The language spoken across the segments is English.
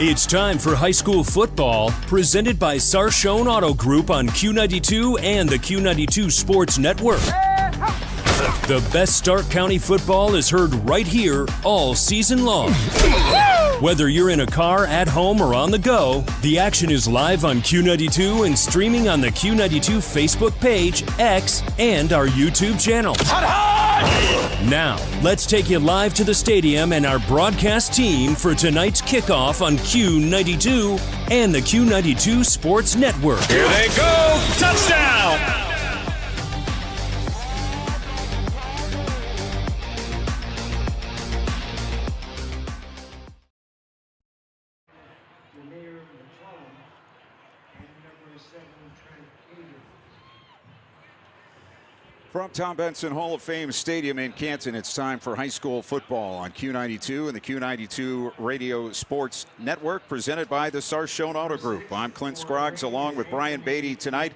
It's time for high school football, presented by Sarshone Auto Group on Q92 and the Q92 Sports Network. The best Stark County football is heard right here all season long. Whether you're in a car, at home, or on the go, the action is live on Q92 and streaming on the Q92 Facebook page, X, and our YouTube channel. Now, let's take you live to the stadium and our broadcast team for tonight's kickoff on Q92 and the Q92 Sports Network. Here they go! Touchdown! From Tom Benson Hall of Fame Stadium in Canton, it's time for high school football on Q92 and the Q92 Radio Sports Network, presented by the Sarshone Auto Group. I'm Clint Scroggs along with Brian Beatty tonight,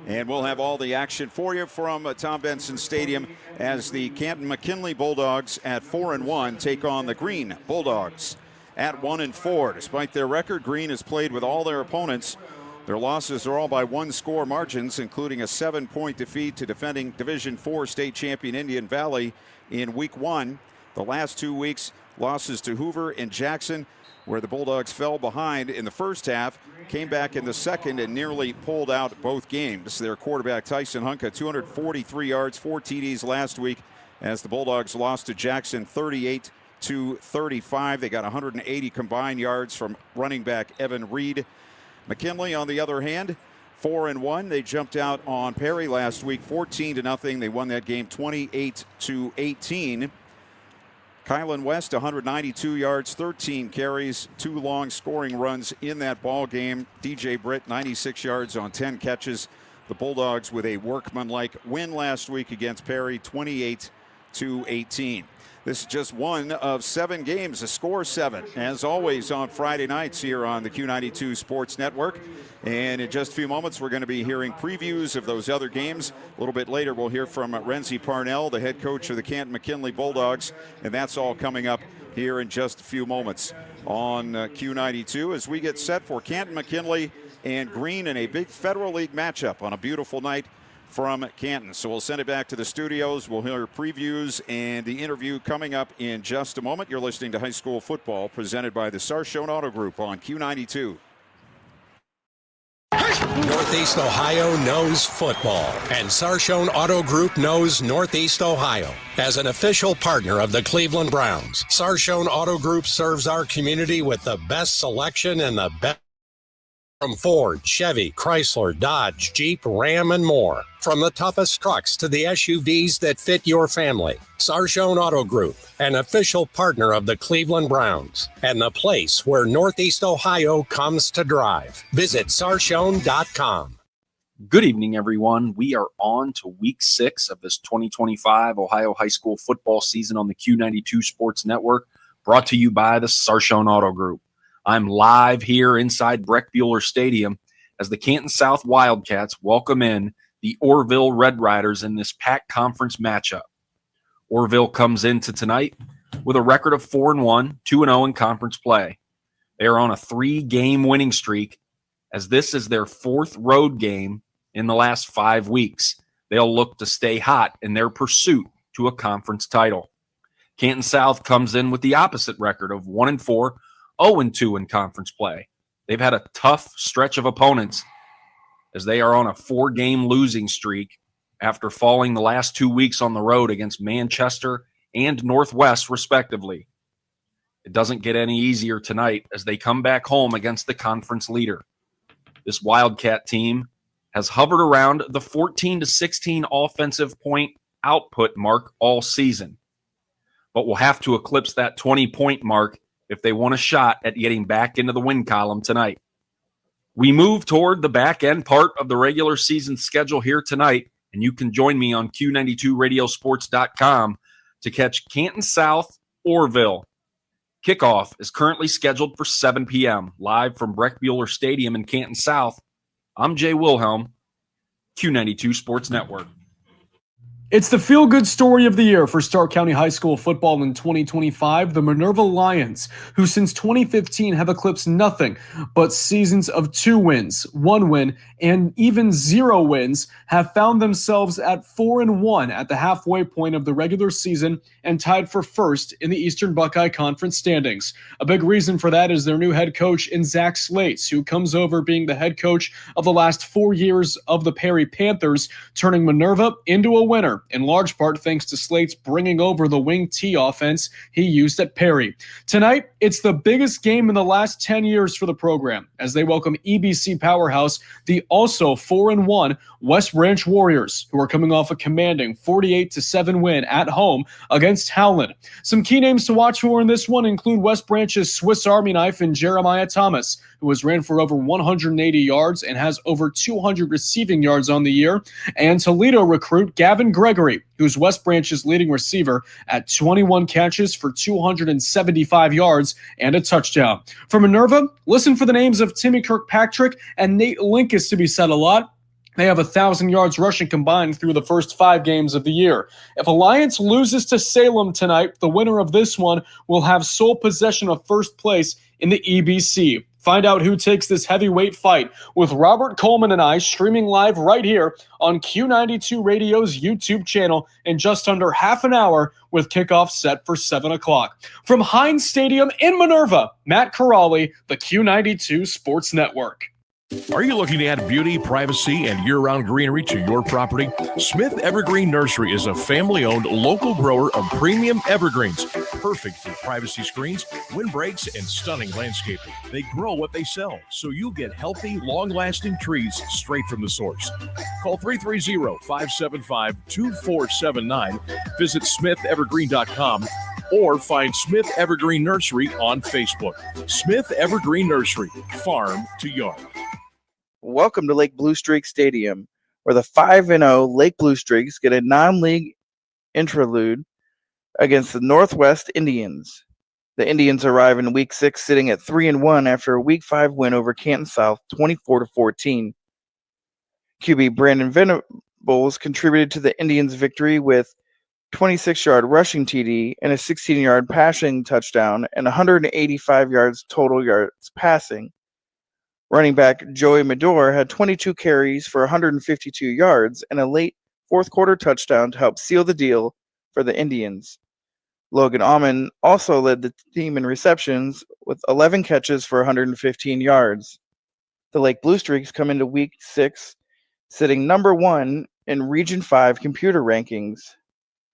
and we'll have all the action for you from Tom Benson Stadium as the Canton McKinley Bulldogs at 4-1 take on the Green Bulldogs at 1-4. Despite their record, Green has played with all their opponents. Their losses are all by one-score margins, including a 7-point defeat to defending Division IV state champion Indian Valley in Week 1. The last 2 weeks, losses to Hoover and Jackson, where the Bulldogs fell behind in the first half, came back in the second and nearly pulled out both games. Their quarterback Tyson Hunka, 243 yards, 4 TDs last week, as the Bulldogs lost to Jackson 38-35. They got 180 combined yards from running back Evan Reed. McKinley, on the other hand, 4-1. They jumped out on Perry last week, 14-0. They won that game 28-18. Kylan West, 192 yards, 13 carries, 2 long scoring runs in that ball game. DJ Britt, 96 yards on 10 catches. The Bulldogs with a workmanlike win last week against Perry, 28-18. This is just one of 7 games, a score 7, as always on Friday nights here on the Q92 Sports Network. And in just a few moments, we're going to be hearing previews of those other games. A little bit later, we'll hear from Renzi Parnell, the head coach of the Canton McKinley Bulldogs. And that's all coming up here in just a few moments on Q92 as we get set for Canton McKinley and Green in a big Federal League matchup on a beautiful night from Canton. So we'll send it back to the studios. We'll hear previews and the interview coming up in just a moment. You're listening to High School Football, presented by the Sarshone Auto Group on Q92. Northeast Ohio knows football, and Sarshone Auto Group knows Northeast Ohio. As an official partner of the Cleveland Browns, Sarshone Auto Group serves our community with the best selection and the best from Ford, Chevy, Chrysler, Dodge, Jeep, Ram, and more. From the toughest trucks to the SUVs that fit your family. Sarshone Auto Group, an official partner of the Cleveland Browns, and the place where Northeast Ohio comes to drive. Visit Sarshone.com. Good evening, everyone. We are on to Week 6 of this 2025 Ohio High School football season on the Q92 Sports Network, brought to you by the Sarshone Auto Group. I'm live here inside Breck Bueller Stadium as the Canton South Wildcats welcome in the Orville Red Riders in this packed conference matchup. Orville comes into tonight with a record of 4-1, 2-0 in conference play. They are on a 3-game winning streak as this is their 4th road game in the last 5 weeks. They'll look to stay hot in their pursuit to a conference title. Canton South comes in with the opposite record of 1-4, 0-2 in conference play. They've had a tough stretch of opponents as they are on a 4-game losing streak after falling the last 2 weeks on the road against Manchester and Northwest, respectively. It doesn't get any easier tonight as they come back home against the conference leader. This Wildcat team has hovered around the 14 to 16 offensive point output mark all season, but will have to eclipse that 20-point mark if they want a shot at getting back into the win column tonight. We move toward the back end part of the regular season schedule here tonight, and you can join me on Q92radiosports.com to catch Canton South, Orville. Kickoff is currently scheduled for 7 p.m. live from Breck Bueller Stadium in Canton South. I'm Jay Wilhelm, Q92 Sports Network. It's the feel-good story of the year for Stark County High School football in 2025, the Manurva Lions, who since 2015 have eclipsed nothing but seasons of 2 wins, 1 win, and even 0 wins, have found themselves at 4-1 at the halfway point of the regular season and tied for first in the Eastern Buckeye Conference standings. A big reason for that is their new head coach in Zach Slates, who comes over being the head coach of the last 4 years of the Perry Panthers, turning Manurva into a winner, in large part thanks to Slate's bringing over the wing T offense he used at Perry. Tonight, it's the biggest game in the last 10 years for the program as they welcome EBC powerhouse, the also 4-1 West Branch Warriors, who are coming off a commanding 48-7 win at home against Howland. Some key names to watch for in this one include West Branch's Swiss Army knife in Jeremiah Thomas, who has ran for over 180 yards and has over 200 receiving yards on the year, and Toledo recruit Gavin Gregory, who's West Branch's leading receiver at 21 catches for 275 yards and a touchdown. For Manurva, listen for the names of Timmy Kirkpatrick and Nate Linkus to be said a lot. They have 1,000 yards rushing combined through the first 5 games of the year. If Alliance loses to Salem tonight, the winner of this one will have sole possession of first place in the EBC. Find out who takes this heavyweight fight with Robert Coleman and I streaming live right here on Q92 Radio's YouTube channel in just under half an hour with kickoff set for 7 o'clock. From Heinz Stadium in Manurva, Matt Corrali, the Q92 Sports Network. Are you looking to add beauty, privacy, and year-round greenery to your property? Smith Evergreen Nursery is a family-owned local grower of premium evergreens, perfect for privacy screens, windbreaks, and stunning landscaping. They grow what they sell, so you get healthy, long-lasting trees straight from the source. Call 330-575-2479, visit smithevergreen.com, or find Smith Evergreen Nursery on Facebook. Smith Evergreen Nursery, farm to yard. Welcome to Lake Blue Streak Stadium, where the 5-0 Lake Blue Streaks get a non-league interlude against the Northwest Indians. The Indians arrive in Week 6 sitting at 3-1 after a Week 5 win over Canton South 24-14. QB Brandon Venables contributed to the Indians' victory with 26-yard rushing TD and a 16-yard passing touchdown and 185 yards total yards passing. Running back Joey Medor had 22 carries for 152 yards and a late fourth-quarter touchdown to help seal the deal for the Indians. Logan Alman also led the team in receptions with 11 catches for 115 yards. The Lake Blue Streaks come into Week 6 sitting number 1 in Region 5 computer rankings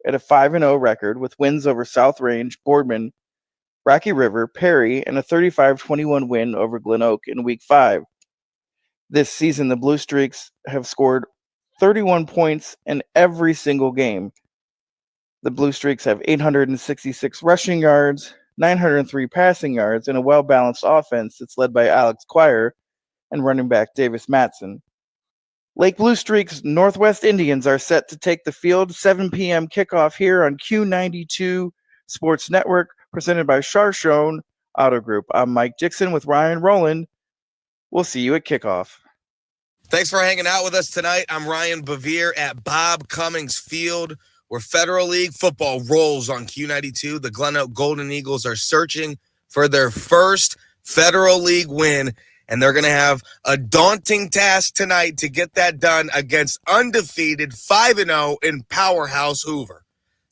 at a 5-0 record with wins over South Range, Boardman, Rocky River, Perry, and a 35-21 win over GlenOak in Week 5. This season, the Blue Streaks have scored 31 points in every single game. The Blue Streaks have 866 rushing yards, 903 passing yards, and a well-balanced offense that's led by Alex Quire and running back Davis Matson. Lake Blue Streak's Northwest Indians are set to take the field 7 p.m. kickoff here on Q92 Sports Network, presented by Sarshone Auto Group. I'm Mike Dixon with Ryan Rowland. We'll see you at kickoff. Thanks for hanging out with us tonight. I'm Ryan Bevere at Bob Cummings Field, where Federal League football rolls on Q92. The GlenOak Golden Eagles are searching for their first Federal League win, and they're going to have a daunting task tonight to get that done against undefeated 5-0 in powerhouse Hoover.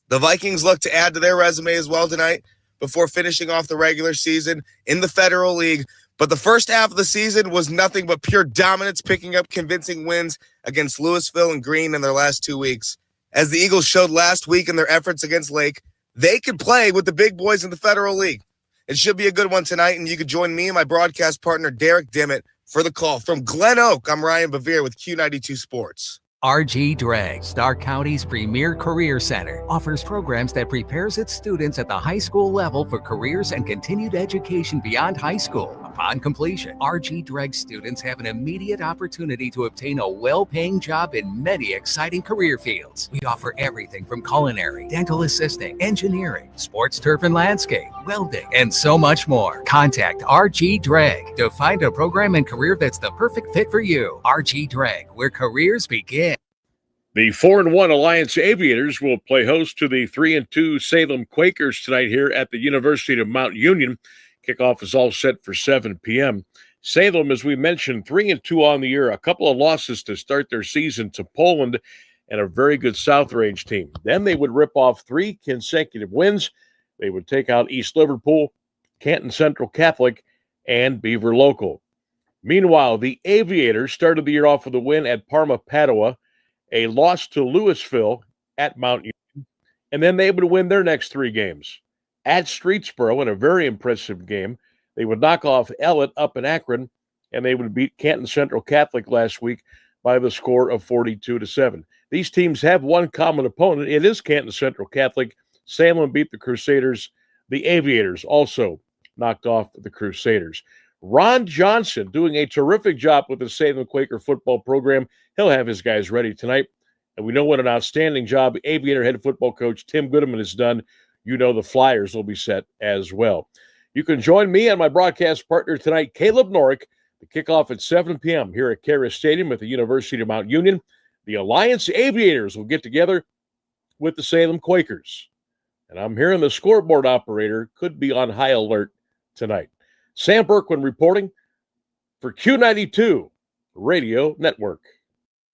The Vikings look to add to their resume as well tonight before finishing off the regular season in the Federal League. But the first half of the season was nothing but pure dominance, picking up convincing wins against Louisville and Greene in their last 2 weeks. As the Eagles showed last week in their efforts against Lake, they can play with the big boys in the Federal League. It should be a good one tonight, and you can join me and my broadcast partner, Derek Dimmitt, for the call. From GlenOak, I'm Ryan Bevere with Q92 Sports. RG Drag, Stark County's premier career center, offers programs that prepares its students at the high school level for careers and continued education beyond high school. Upon completion, RG Drag students have an immediate opportunity to obtain a well-paying job in many exciting career fields. We offer everything from culinary, dental assisting, engineering, sports turf and landscape, welding, and so much more. Contact RG Drag to find a program and career that's the perfect fit for you. RG Drag, where careers begin. The 4-1 Alliance Aviators will play host to the 3-2 Salem Quakers tonight here at the University of Mount Union. Kickoff is all set for 7 p.m. Salem, as we mentioned, 3-2 on the year, a couple of losses to start their season to Poland and a very good South Range team. Then they would rip off 3 consecutive wins. They would take out East Liverpool, Canton Central Catholic, and Beaver Local. Meanwhile, the Aviators started the year off with a win at Parma Padua, a loss to Louisville at Mount Union, and then they would win their next 3 games. At Streetsboro, in a very impressive game, they would knock off Ellet up in Akron, and they would beat Canton Central Catholic last week by the score of 42-7. These teams have one common opponent. It is Canton Central Catholic. Salem beat the Crusaders. The Aviators also knocked off the Crusaders. Ron Johnson doing a terrific job with the Salem Quaker football program. He'll have his guys ready tonight. And we know what an outstanding job Aviator head football coach Tim Goodman has done. You know the Flyers will be set as well. You can join me and my broadcast partner tonight, Caleb Norick, to kick off at 7 p.m. here at Cara Stadium at the University of Mount Union. The Alliance Aviators will get together with the Salem Quakers. And I'm hearing the scoreboard operator could be on high alert tonight. Sam Berkwin reporting for Q92 Radio Network.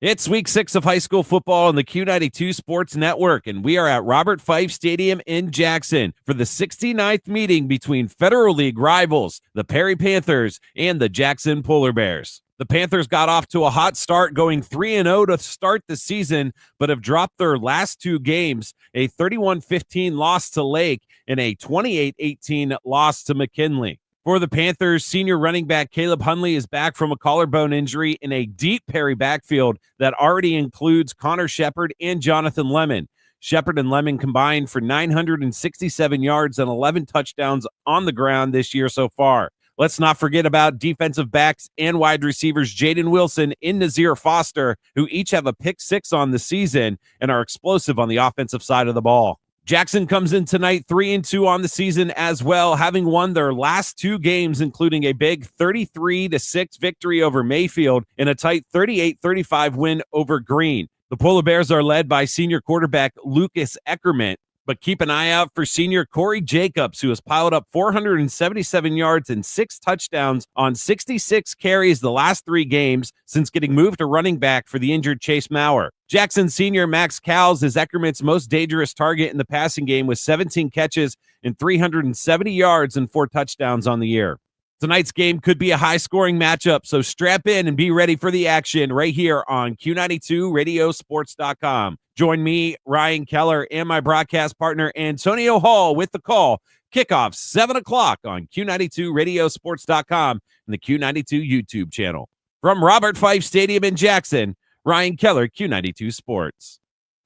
It's week 6 of high school football on the Q92 Sports Network, and we are at Robert Fife Stadium in Jackson for the 69th meeting between Federal League rivals, the Perry Panthers and the Jackson Polar Bears. The Panthers got off to a hot start, going 3-0 to start the season, but have dropped their last 2 games, a 31-15 loss to Lake and a 28-18 loss to McKinley. For the Panthers, senior running back Caleb Hunley is back from a collarbone injury in a deep Perry backfield that already includes Connor Shepard and Jonathan Lemon. Shepard and Lemon combined for 967 yards and 11 touchdowns on the ground this year so far. Let's not forget about defensive backs and wide receivers Jaden Wilson and Nazir Foster, who each have a pick 6 on the season and are explosive on the offensive side of the ball. Jackson comes in tonight 3-2 on the season as well, having won their last 2 games, including a big 33-6 victory over Mayfield and a tight 38-35 win over Green. The Polar Bears are led by senior quarterback Lucas Eckerman, but keep an eye out for senior Corey Jacobs, who has piled up 477 yards and 6 touchdowns on 66 carries the last 3 games since getting moved to running back for the injured Chase Maurer. Jackson senior Max Cowles is Eckerman's most dangerous target in the passing game with 17 catches and 370 yards and 4 touchdowns on the year. Tonight's game could be a high-scoring matchup, so strap in and be ready for the action right here on Q92radiosports.com. Join me, Ryan Keller, and my broadcast partner, Antonio Hall, with the call. Kickoff 7 o'clock on Q92radiosports.com and the Q92 YouTube channel. From Robert Fife Stadium in Jackson, Ryan Keller, Q92 Sports.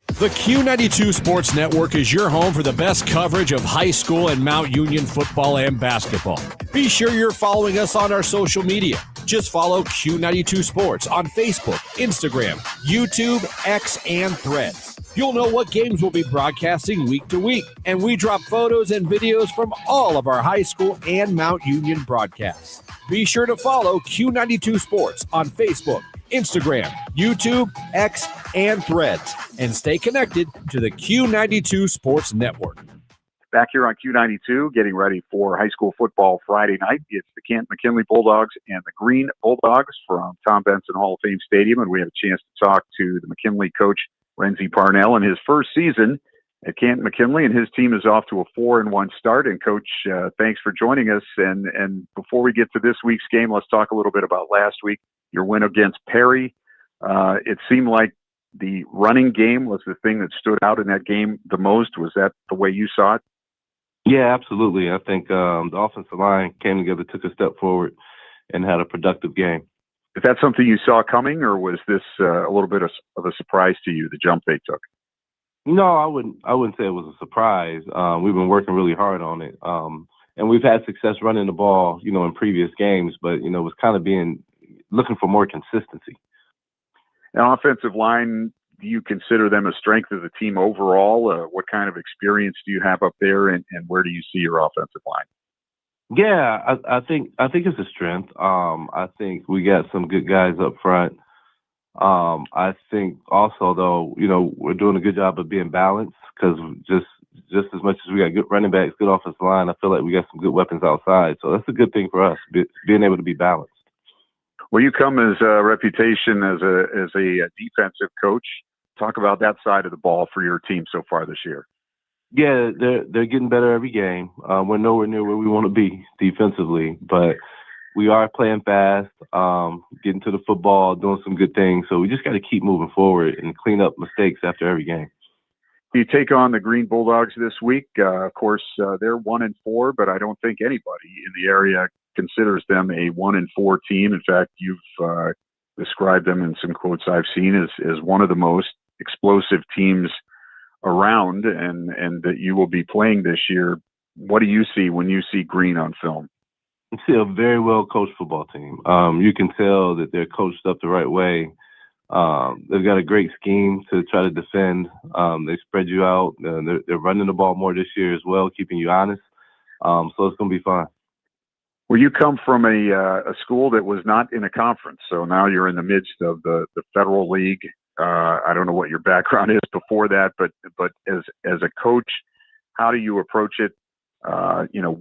The Q92 Sports Network is your home for the best coverage of high school and Mount Union football and basketball. Be sure you're following us on our social media. Just follow Q92 Sports on Facebook, Instagram, YouTube, X, and Threads. You'll know what games we'll be broadcasting week to week, and we drop photos and videos from all of our high school and Mount Union broadcasts. Be sure to follow Q92 Sports on Facebook, Instagram, YouTube, X, and Threads, and stay connected to the Q92 Sports Network. Back here on Q92, getting ready for high school football Friday night. It's the Canton McKinley Bulldogs and the Green Bulldogs from Tom Benson Hall of Fame Stadium, and we have a chance to talk to the McKinley coach, Renzi Parnell, in his first season at Canton McKinley, and his team is off to a 4-1 start. And Coach, thanks for joining us. And before we get to this week's game, let's talk a little bit about last week, your win against Perry. It seemed like the running game was the thing that stood out in that game the most. Was that the way you saw it? Yeah, absolutely. I think the offensive line came together, took a step forward, and had a productive game. Is that something you saw coming, or was this a little bit of a surprise to you, the jump they took? No, I wouldn't say it was a surprise. We've been working really hard on it, and we've had success running the ball, in previous games. But it was kind of looking for more consistency. An offensive line, do you consider them a strength of the team overall? What kind of experience do you have up there, and where do you see your offensive line? Yeah, I think it's a strength. I think we got some good guys up front. I think also, though, we're doing a good job of being balanced because just as much as we got good running backs, good offensive line, I feel like we got some good weapons outside. So that's a good thing for us, being able to be balanced. Well, you come as a reputation as a defensive coach. Talk about that side of the ball for your team so far this year. Yeah, they're getting better every game. We're nowhere near where we want to be defensively, but we are playing fast, getting to the football, doing some good things. So we just got to keep moving forward and clean up mistakes after every game. You take on the Green Bulldogs this week. Of course, they're 1-4, but I don't think anybody in the area considers them a 1-4 team. In fact, you've described them in some quotes I've seen as one of the most explosive teams around, and that you will be playing this year. What do you see when you see Green on film? I see a very well-coached football team. You can tell that they're coached up the right way. They've got a great scheme to try to defend. They spread you out. They're running the ball more this year as well, keeping you honest. So it's going to be fun. Well, you come from a school that was not in a conference, so now you're in the midst of the Federal League. I don't know what your background is before that, but as a coach, how do you approach it?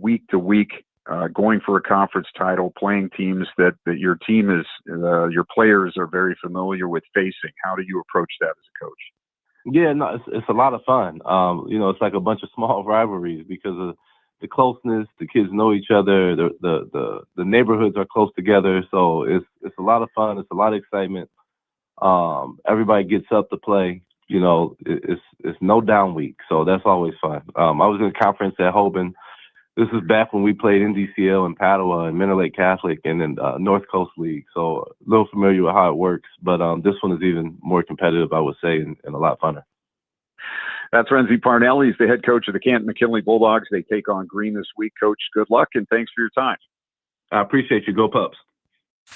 Week to week, going for a conference title, playing teams that your team is, your players are very familiar with facing. How do you approach that as a coach? Yeah, no, it's a lot of fun. It's like a bunch of small rivalries because of the closeness. The kids know each other. The neighborhoods are close together, so it's a lot of fun. It's a lot of excitement. Everybody gets up to play. It's no down week, so that's always fun. I was in a conference at Hoover. This is back when we played NDCL and Padua and Mineral Lake Catholic and then North Coast League. So a little familiar with how it works, but this one is even more competitive, I would say, and a lot funner. That's Renzi Parnell. He's the head coach of the Canton McKinley Bulldogs. They take on Green this week. Coach, good luck, and thanks for your time. I appreciate you. Go Pups.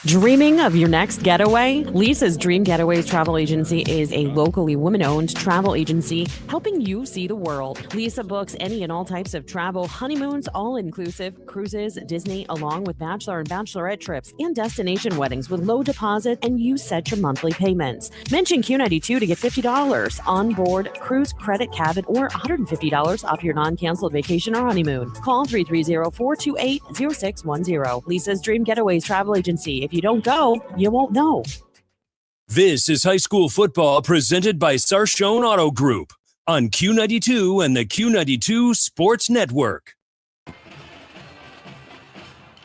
Dreaming of your next getaway? Lisa's Dream Getaways Travel Agency is a locally women-owned travel agency helping you see the world. Lisa books any and all types of travel, honeymoons, all-inclusive, cruises, Disney, along with bachelor and bachelorette trips and destination weddings with low deposit, and you set your monthly payments. Mention Q92 to get $50 on board cruise, credit, cabin, or $150 off your non-canceled vacation or honeymoon. Call 330-428-0610. Lisa's Dream Getaways Travel Agency. If you don't go, you won't know. This is high school football presented by Sarshone Auto Group on Q92 and the Q92 Sports Network.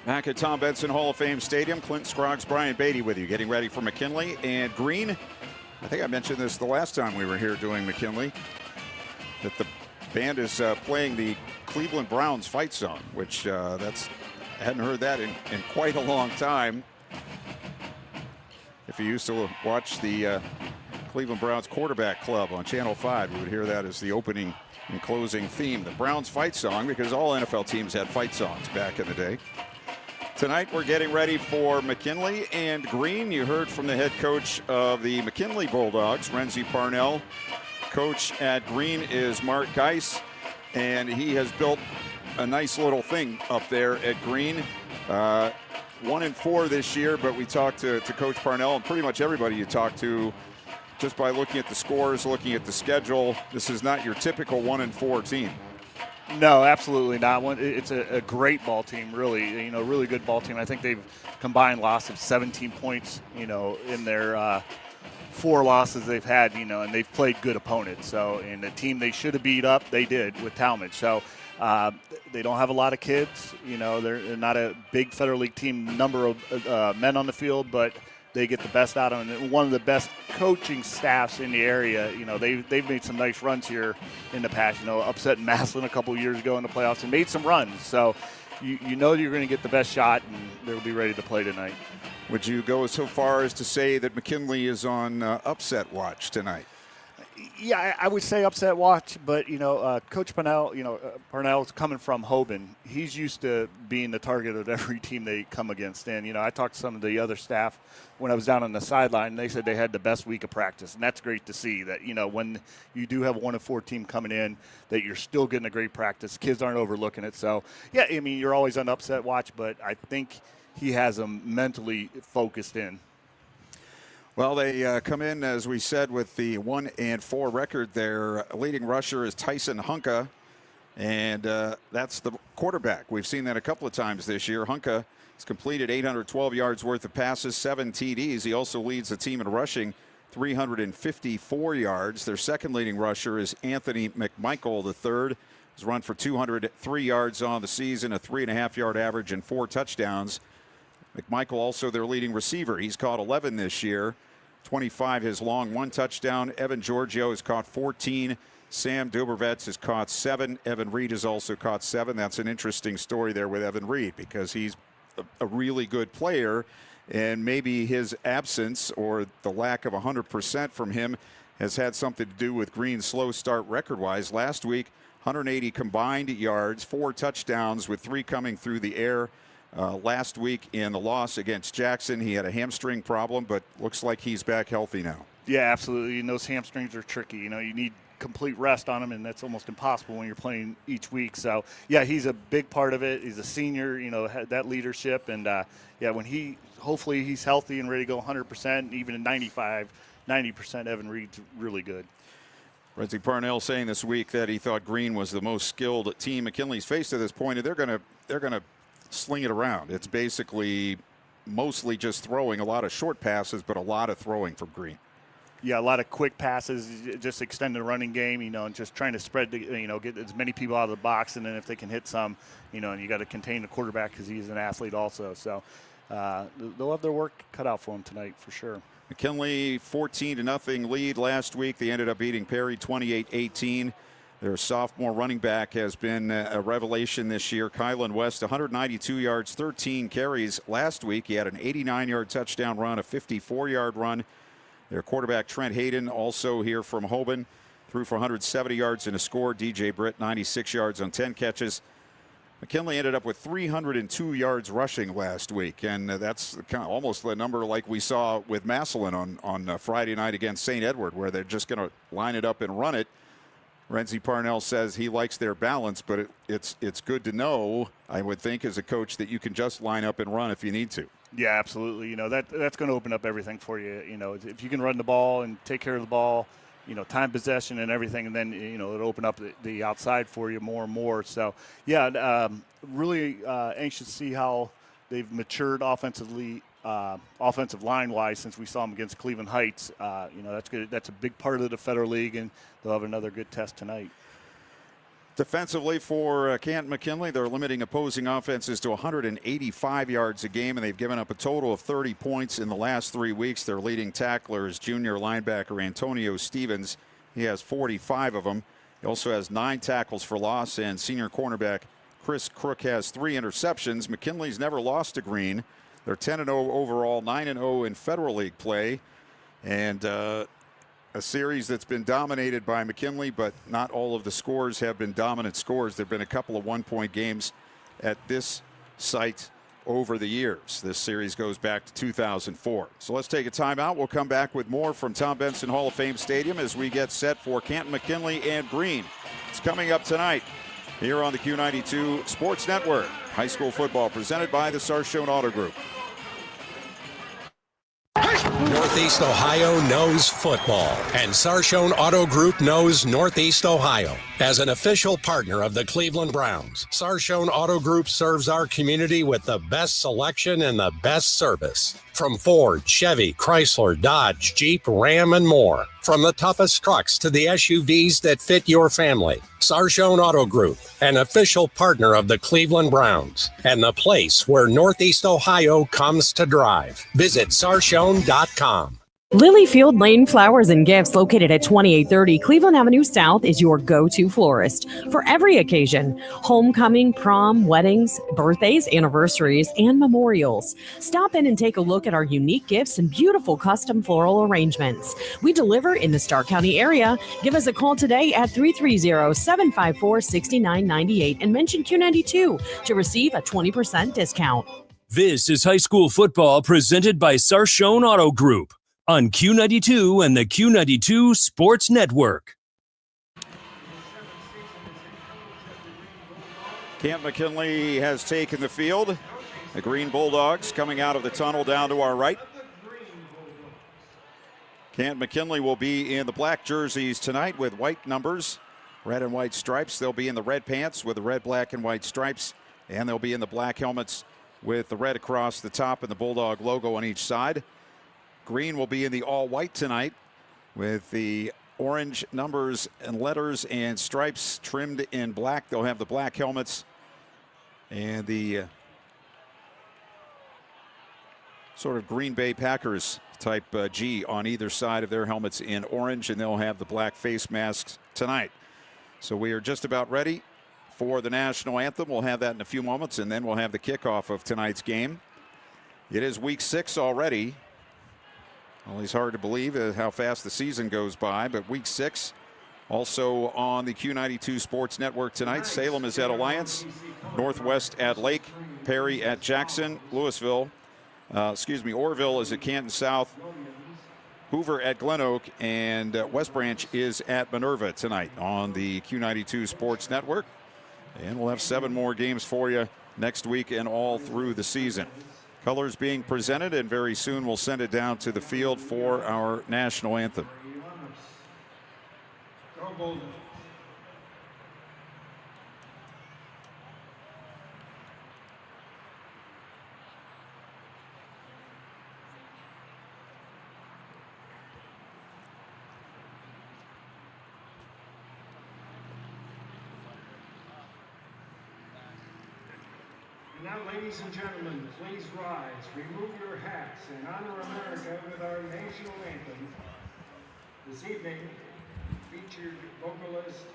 Back at Tom Benson Hall of Fame Stadium, Clint Scroggs, Brian Beatty with you, getting ready for McKinley and Green. I think I mentioned this the last time we were here doing McKinley, that the band is playing the Cleveland Browns fight song, which I hadn't heard that in quite a long time. If you used to watch the Cleveland Browns Quarterback Club on Channel 5, you would hear that as the opening and closing theme. The Browns fight song, because all NFL teams had fight songs back in the day. Tonight we're getting ready for McKinley and Green. You heard from the head coach of the McKinley Bulldogs, Renzi Parnell. Coach at Green is Mark Geis, and he has built a nice little thing up there at Green. 1-4 this year, but we talked to Coach Parnell and pretty much everybody you talk to, just by looking at the scores, looking at the schedule, this is not your typical 1-4 team. No, absolutely not. It's a great ball team, really. Really good ball team. I think they've combined loss of 17 points, in their 4 losses they've had, and they've played good opponents. So, in the team they should have beat up, they did with Talmadge. So, they don't have a lot of kids. They're not a big Federal League team number of men on the field, but they get the best out of them. And one of the best coaching staffs in the area. They've made some nice runs here in the past. Upsetting Massillon a couple years ago in the playoffs and made some runs. So you know you're going to get the best shot, and they'll be ready to play tonight. Would you go so far as to say that McKinley is on upset watch tonight? Yeah, I would say upset watch, but, Coach Parnell, Parnell's coming from Hoban. He's used to being the target of every team they come against. And, I talked to some of the other staff when I was down on the sideline, and they said they had the best week of practice. And that's great to see that, when you do have a 1-4 team coming in, that you're still getting a great practice. Kids aren't overlooking it. So, yeah, you're always on upset watch, but I think he has them mentally focused in. Well, they come in, as we said, with the 1-4 record. Their leading rusher is Tyson Hunka, and that's the quarterback. We've seen that a couple of times this year. Hunka has completed 812 yards worth of passes, 7 TDs. He also leads the team in rushing, 354 yards. Their second leading rusher is Anthony McMichael III. He's run for 203 yards on the season, a 3.5-yard average, and 4 touchdowns. McMichael also their leading receiver. He's caught 11 this year. 25 his long, 1 touchdown. Evan Giorgio has caught 14. Sam Dubervets has caught 7. Evan Reed has also caught 7. That's an interesting story there with Evan Reed because he's a really good player, and maybe his absence or the lack of 100% from him has had something to do with Green's slow start record-wise. Last week, 180 combined yards, 4 touchdowns with 3 coming through the air. Last week in the loss against Jackson, he had a hamstring problem, but looks like he's back healthy now. Yeah, absolutely. And those hamstrings are tricky. You need complete rest on him, and that's almost impossible when you're playing each week. So, yeah, he's a big part of it. He's a senior, had that leadership. And, when hopefully he's healthy and ready to go 100%, even at 90%, Evan Reed's really good. Renzi Parnell saying this week that he thought Green was the most skilled team McKinley's faced to this point, and they're gonna sling it around. It's basically mostly just throwing, a lot of short passes, but a lot of throwing from Green. Yeah, a lot of quick passes, just extend the running game, and just trying to spread, get as many people out of the box, and then if they can hit some, and you got to contain the quarterback because he's an athlete also. So they'll have their work cut out for them tonight for sure. McKinley 14-0 lead last week. They ended up beating Perry 28-18. Their sophomore running back has been a revelation this year. Kylan West, 192 yards, 13 carries last week. He had an 89-yard touchdown run, a 54-yard run. Their quarterback, Trent Hayden, also here from Hoban, threw for 170 yards and a score. DJ Britt, 96 yards on 10 catches. McKinley ended up with 302 yards rushing last week, and that's kind of almost the number like we saw with Massillon on Friday night against St. Edward, where they're just going to line it up and run it. Renzi Parnell says he likes their balance, but it's good to know, I would think, as a coach, that you can just line up and run if you need to. Yeah, absolutely. That's going to open up everything for you. If you can run the ball and take care of the ball, time possession and everything, and then, it'll open up the outside for you more and more. So, yeah, really anxious to see how they've matured offensively, offensive line-wise since we saw them against Cleveland Heights. That's good. That's a big part of the Federal League, and they'll have another good test tonight. Defensively for Canton McKinley, they're limiting opposing offenses to 185 yards a game, and they've given up a total of 30 points in the last 3 weeks. Their leading tackler is junior linebacker Antonio Stevens. He has 45 of them. He also has 9 tackles for loss, and senior cornerback Chris Crook has 3 interceptions. McKinley's never lost to Green. They're 10-0 overall, 9-0 in Federal League play, and a series that's been dominated by McKinley, but not all of the scores have been dominant scores. There have been a couple of one-point games at this site over the years. This series goes back to 2004. So let's take a timeout. We'll come back with more from Tom Benson Hall of Fame Stadium as we get set for Canton McKinley and Green. It's coming up tonight here on the Q92 Sports Network. High school football presented by the Sarshone Auto Group. Northeast Ohio knows football, and Sarshone Auto Group knows Northeast Ohio. As an official partner of the Cleveland Browns, Sarshone Auto Group serves our community with the best selection and the best service. From Ford, Chevy, Chrysler, Dodge, Jeep, Ram, and more. From the toughest trucks to the SUVs that fit your family. Sarshone Auto Group, an official partner of the Cleveland Browns, and the place where Northeast Ohio comes to drive. Visit sarshone.com. Lilyfield Lane Flowers and Gifts, located at 2830 Cleveland Avenue South, is your go-to florist for every occasion: homecoming, prom, weddings, birthdays, anniversaries, and memorials. Stop in and take a look at our unique gifts and beautiful custom floral arrangements. We deliver in the Stark County area. Give us a call today at 330-754-6998 and mention Q92 to receive a 20% discount. This is high school football presented by Sarshone Auto Group on Q92 and the Q92 Sports Network. Canton McKinley has taken the field. The Green Bulldogs coming out of the tunnel down to our right. Canton McKinley will be in the black jerseys tonight with white numbers, red and white stripes. They'll be in the red pants with the red, black, and white stripes, and they'll be in the black helmets with the red across the top and the Bulldog logo on each side. Green will be in the all-white tonight with the orange numbers and letters and stripes trimmed in black. They'll have the black helmets and the sort of Green Bay Packers type G on either side of their helmets in orange, and they'll have the black face masks tonight. So we are just about ready for the national anthem. We'll have that in a few moments, and then we'll have the kickoff of tonight's game. It is week 6 already. Always hard to believe how fast the season goes by, but week 6 also on the Q92 Sports Network tonight. Salem is at Alliance, Northwest at Lake, Perry at Jackson, Orville is at Canton South, Hoover at GlenOak, and West Branch is at Manurva tonight on the Q92 Sports Network. And we'll have 7 more games for you next week and all through the season. Colors being presented, and very soon we'll send it down to the field for our national anthem. Now, ladies and gentlemen, please rise, remove your hats, and honor America with our national anthem. This evening, featured vocalist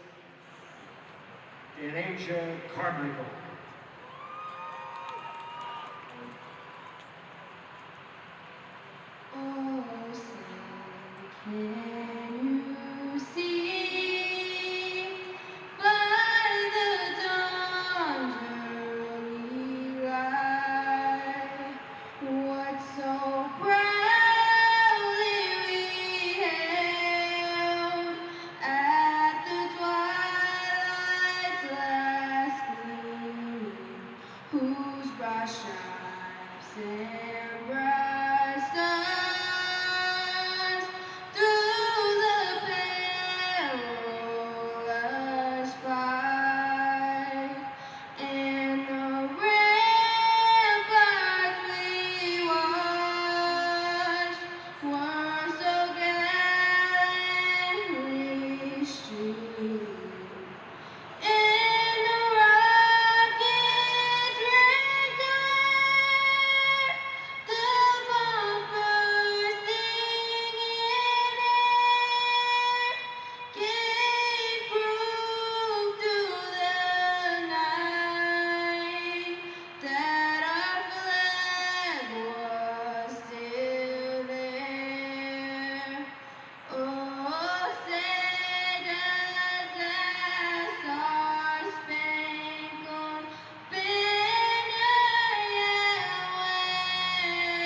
Asia Carmichael. Oh, say, can you see by the dawn's early light what so proudly we hailed at the twilight's last gleaming, whose broad stripes and bright stars through the perilous fight, and the ramparts we watched were so gallantly streamed, and the rockets raked away the bomb bursting in air, gave proof through the night that our flag was still there. Oh, say does that star-spangled banner yet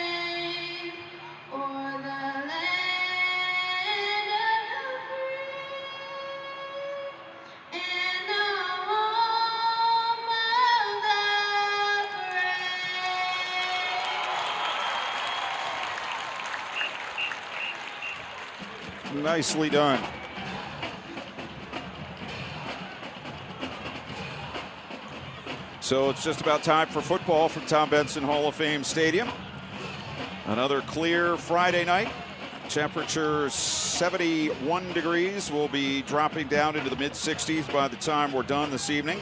wave o'er the land of the free and the home of the brave? Nicely done. So it's just about time for football from Tom Benson Hall of Fame Stadium. Another clear Friday night. Temperature 71 degrees. Will be dropping down into the mid-60s by the time we're done this evening.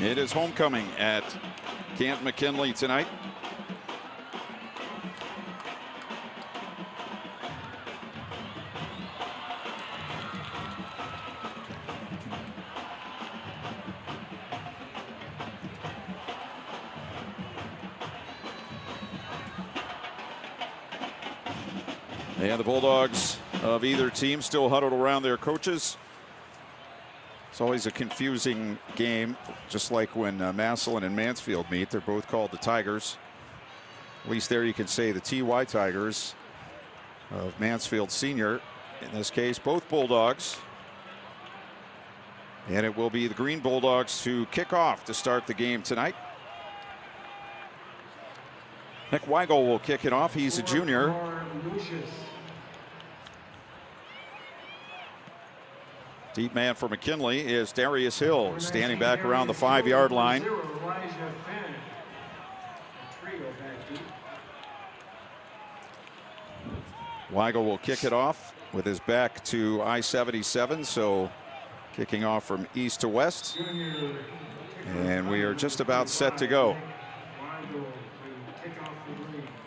It is homecoming at Canton McKinley tonight. And the Bulldogs of either team still huddled around their coaches. It's always a confusing game, just like when Massillon and Mansfield meet. They're both called the Tigers. At least there you can say the TY Tigers of Mansfield Senior in this case, both Bulldogs. And it will be the Green Bulldogs who kick off to start the game tonight. Nick Weigel will kick it off. He's a junior. Deep man for McKinley is Darius Hill, standing back around the 5-yard line. Weigel will kick it off with his back to I-77, so kicking off from east to west. And we are just about set to go.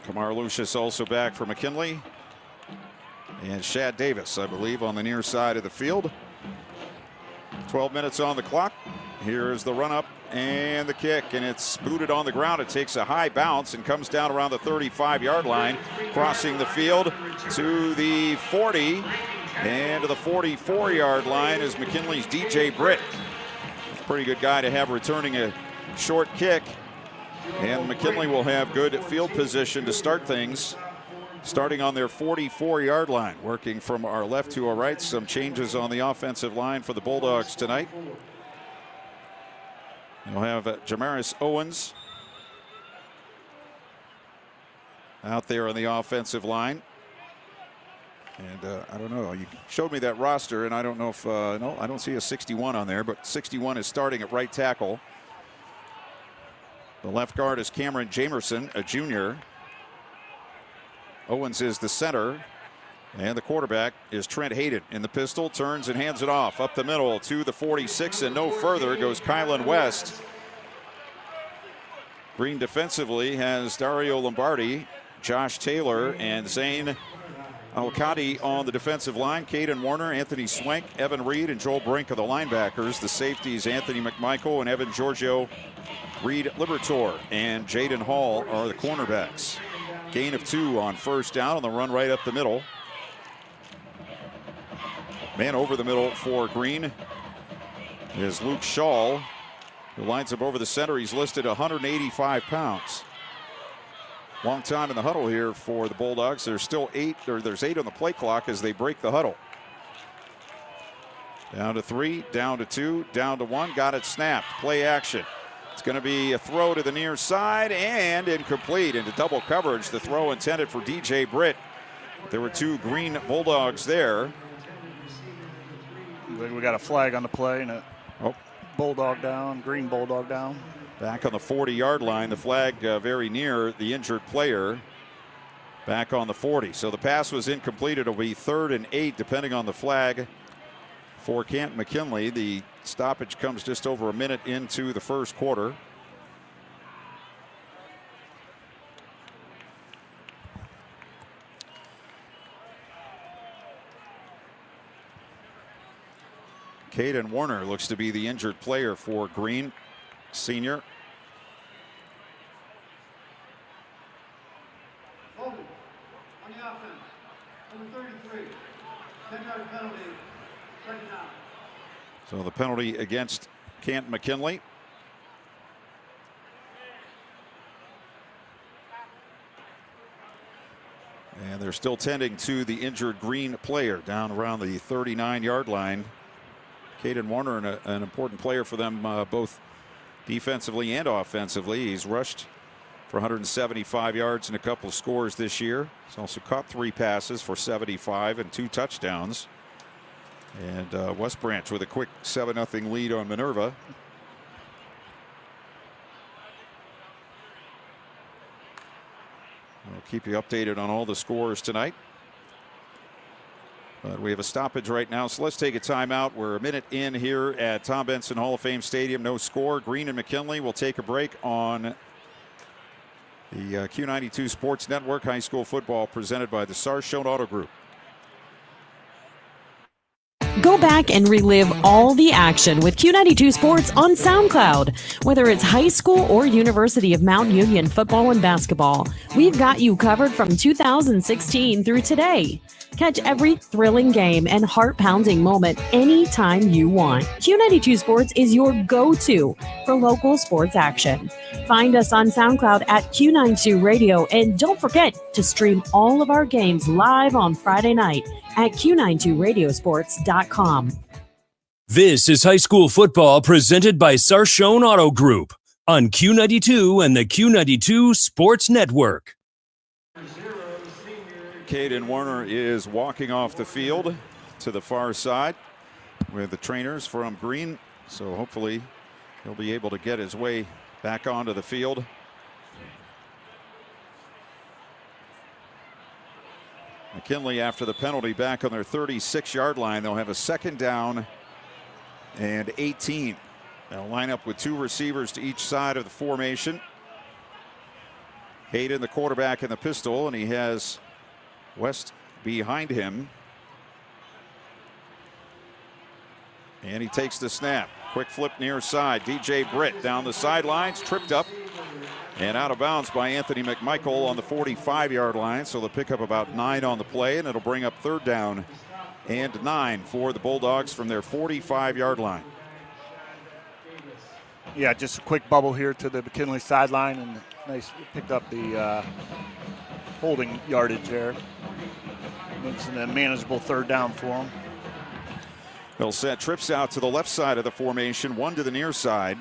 Kamar Lucius also back for McKinley. And Shad Davis, I believe, on the near side of the field. 12 minutes on the clock. Here's the run up and the kick, and it's booted on the ground. It takes a high bounce and comes down around the 35-yard line, crossing the field to the 40 and to the 44-yard line is McKinley's DJ Britt. It's a pretty good guy to have returning a short kick, and McKinley will have good field position to start things, starting on their 44-yard line. Working from our left to our right, some changes on the offensive line for the Bulldogs tonight. You'll have Jamaris Owens out there on the offensive line. And I don't know, you showed me that roster, and I don't know if, no, I don't see a 61 on there, but 61 is starting at right tackle. The left guard is Cameron Jamerson, a junior. Owens is the center. And the quarterback is Trent Hayden in the pistol, turns and hands it off up the middle to the 46, and no further goes Kylan West. Green defensively has Dario Lombardi, Josh Taylor, and Zane Alcati on the defensive line. Caden Warner, Anthony Swank, Evan Reed, and Joel Brink are the linebackers. The safeties, Anthony McMichael and Evan Giorgio, Reed Libertor, and Jaden Hall are the cornerbacks. Gain of 2 on first down on the run right up the middle. Man over the middle for Green is Luke Shaw, who lines up over the center. He's listed 185 pounds. Long time in the huddle here for the Bulldogs. There's still 8 on the play clock as they break the huddle. Down to 3, down to 2, down to 1. Got it snapped. Play action. It's going to be a throw to the near side and incomplete into double coverage. The throw intended for DJ Britt. There were 2 Green Bulldogs there. We got a flag on the play and a Bulldog down, Green Bulldog down. Back on the 40-yard line, the flag very near the injured player. Back on the 40. So the pass was incomplete. It'll be 3rd and 8 depending on the flag for Canton McKinley. The stoppage comes just over a minute into the first quarter. Caden Warner looks to be the injured player for Green, senior. On the offense, number 33, 10-yard penalty, second down. So the penalty against Canton McKinley. And they're still tending to the injured Green player down around the 39-yard line. Caden Warner, an important player for them both defensively and offensively. He's rushed for 175 yards and a couple of scores this year. He's also caught 3 passes for 75 and 2 touchdowns. And West Branch with a quick 7-0 lead on Manurva. We'll keep you updated on all the scores tonight. But we have a stoppage right now, so let's take a timeout. We're a minute in here at Tom Benson Hall of Fame Stadium. No score. Green and McKinley will take a break on the Q92 Sports Network. High school football presented by the Sarshone Auto Group. Go back and relive all the action with Q92 Sports on SoundCloud. Whether it's high school or University of Mount Union football and basketball, we've got you covered from 2016 through today. Catch every thrilling game and heart-pounding moment anytime you want. Q92 Sports is your go-to for local sports action. Find us on SoundCloud at Q92 Radio, and don't forget to stream all of our games live on Friday night at Q92Radiosports.com. This is high school football presented by Sarshone Auto Group on Q92 and the Q92 Sports Network. Caden Warner is walking off the field to the far side with the trainers from Green. So hopefully he'll be able to get his way back onto the field. McKinley, after the penalty, back on their 36-yard line. They'll have a second down and 18. They'll line up with two receivers to each side of the formation. Hayden, the quarterback, in the pistol, and he has West behind him. And he takes the snap. Quick flip near side. DJ Britt down the sidelines, tripped up and out of bounds by Anthony McMichael on the 45-yard line. So they'll pick up about 9 on the play, and it'll bring up third down and 9 for the Bulldogs from their 45-yard line. Yeah, just a quick bubble here to the McKinley sideline, and nice picked up the holding yardage there. Makes it a manageable third down for them. They'll set trips out to the left side of the formation, one to the near side.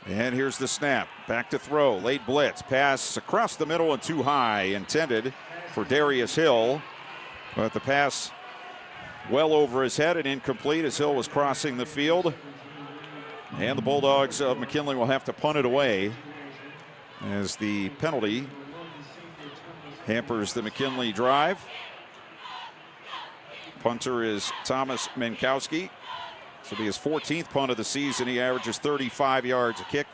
And here's the snap. Back to throw. Late blitz. Pass across the middle and too high. Intended for Darius Hill. But the pass well over his head and incomplete as Hill was crossing the field. And the Bulldogs of McKinley will have to punt it away as the penalty hampers the McKinley drive. Punter is Thomas Minkowski. This will be his 14th punt of the season. He averages 35 yards a kick.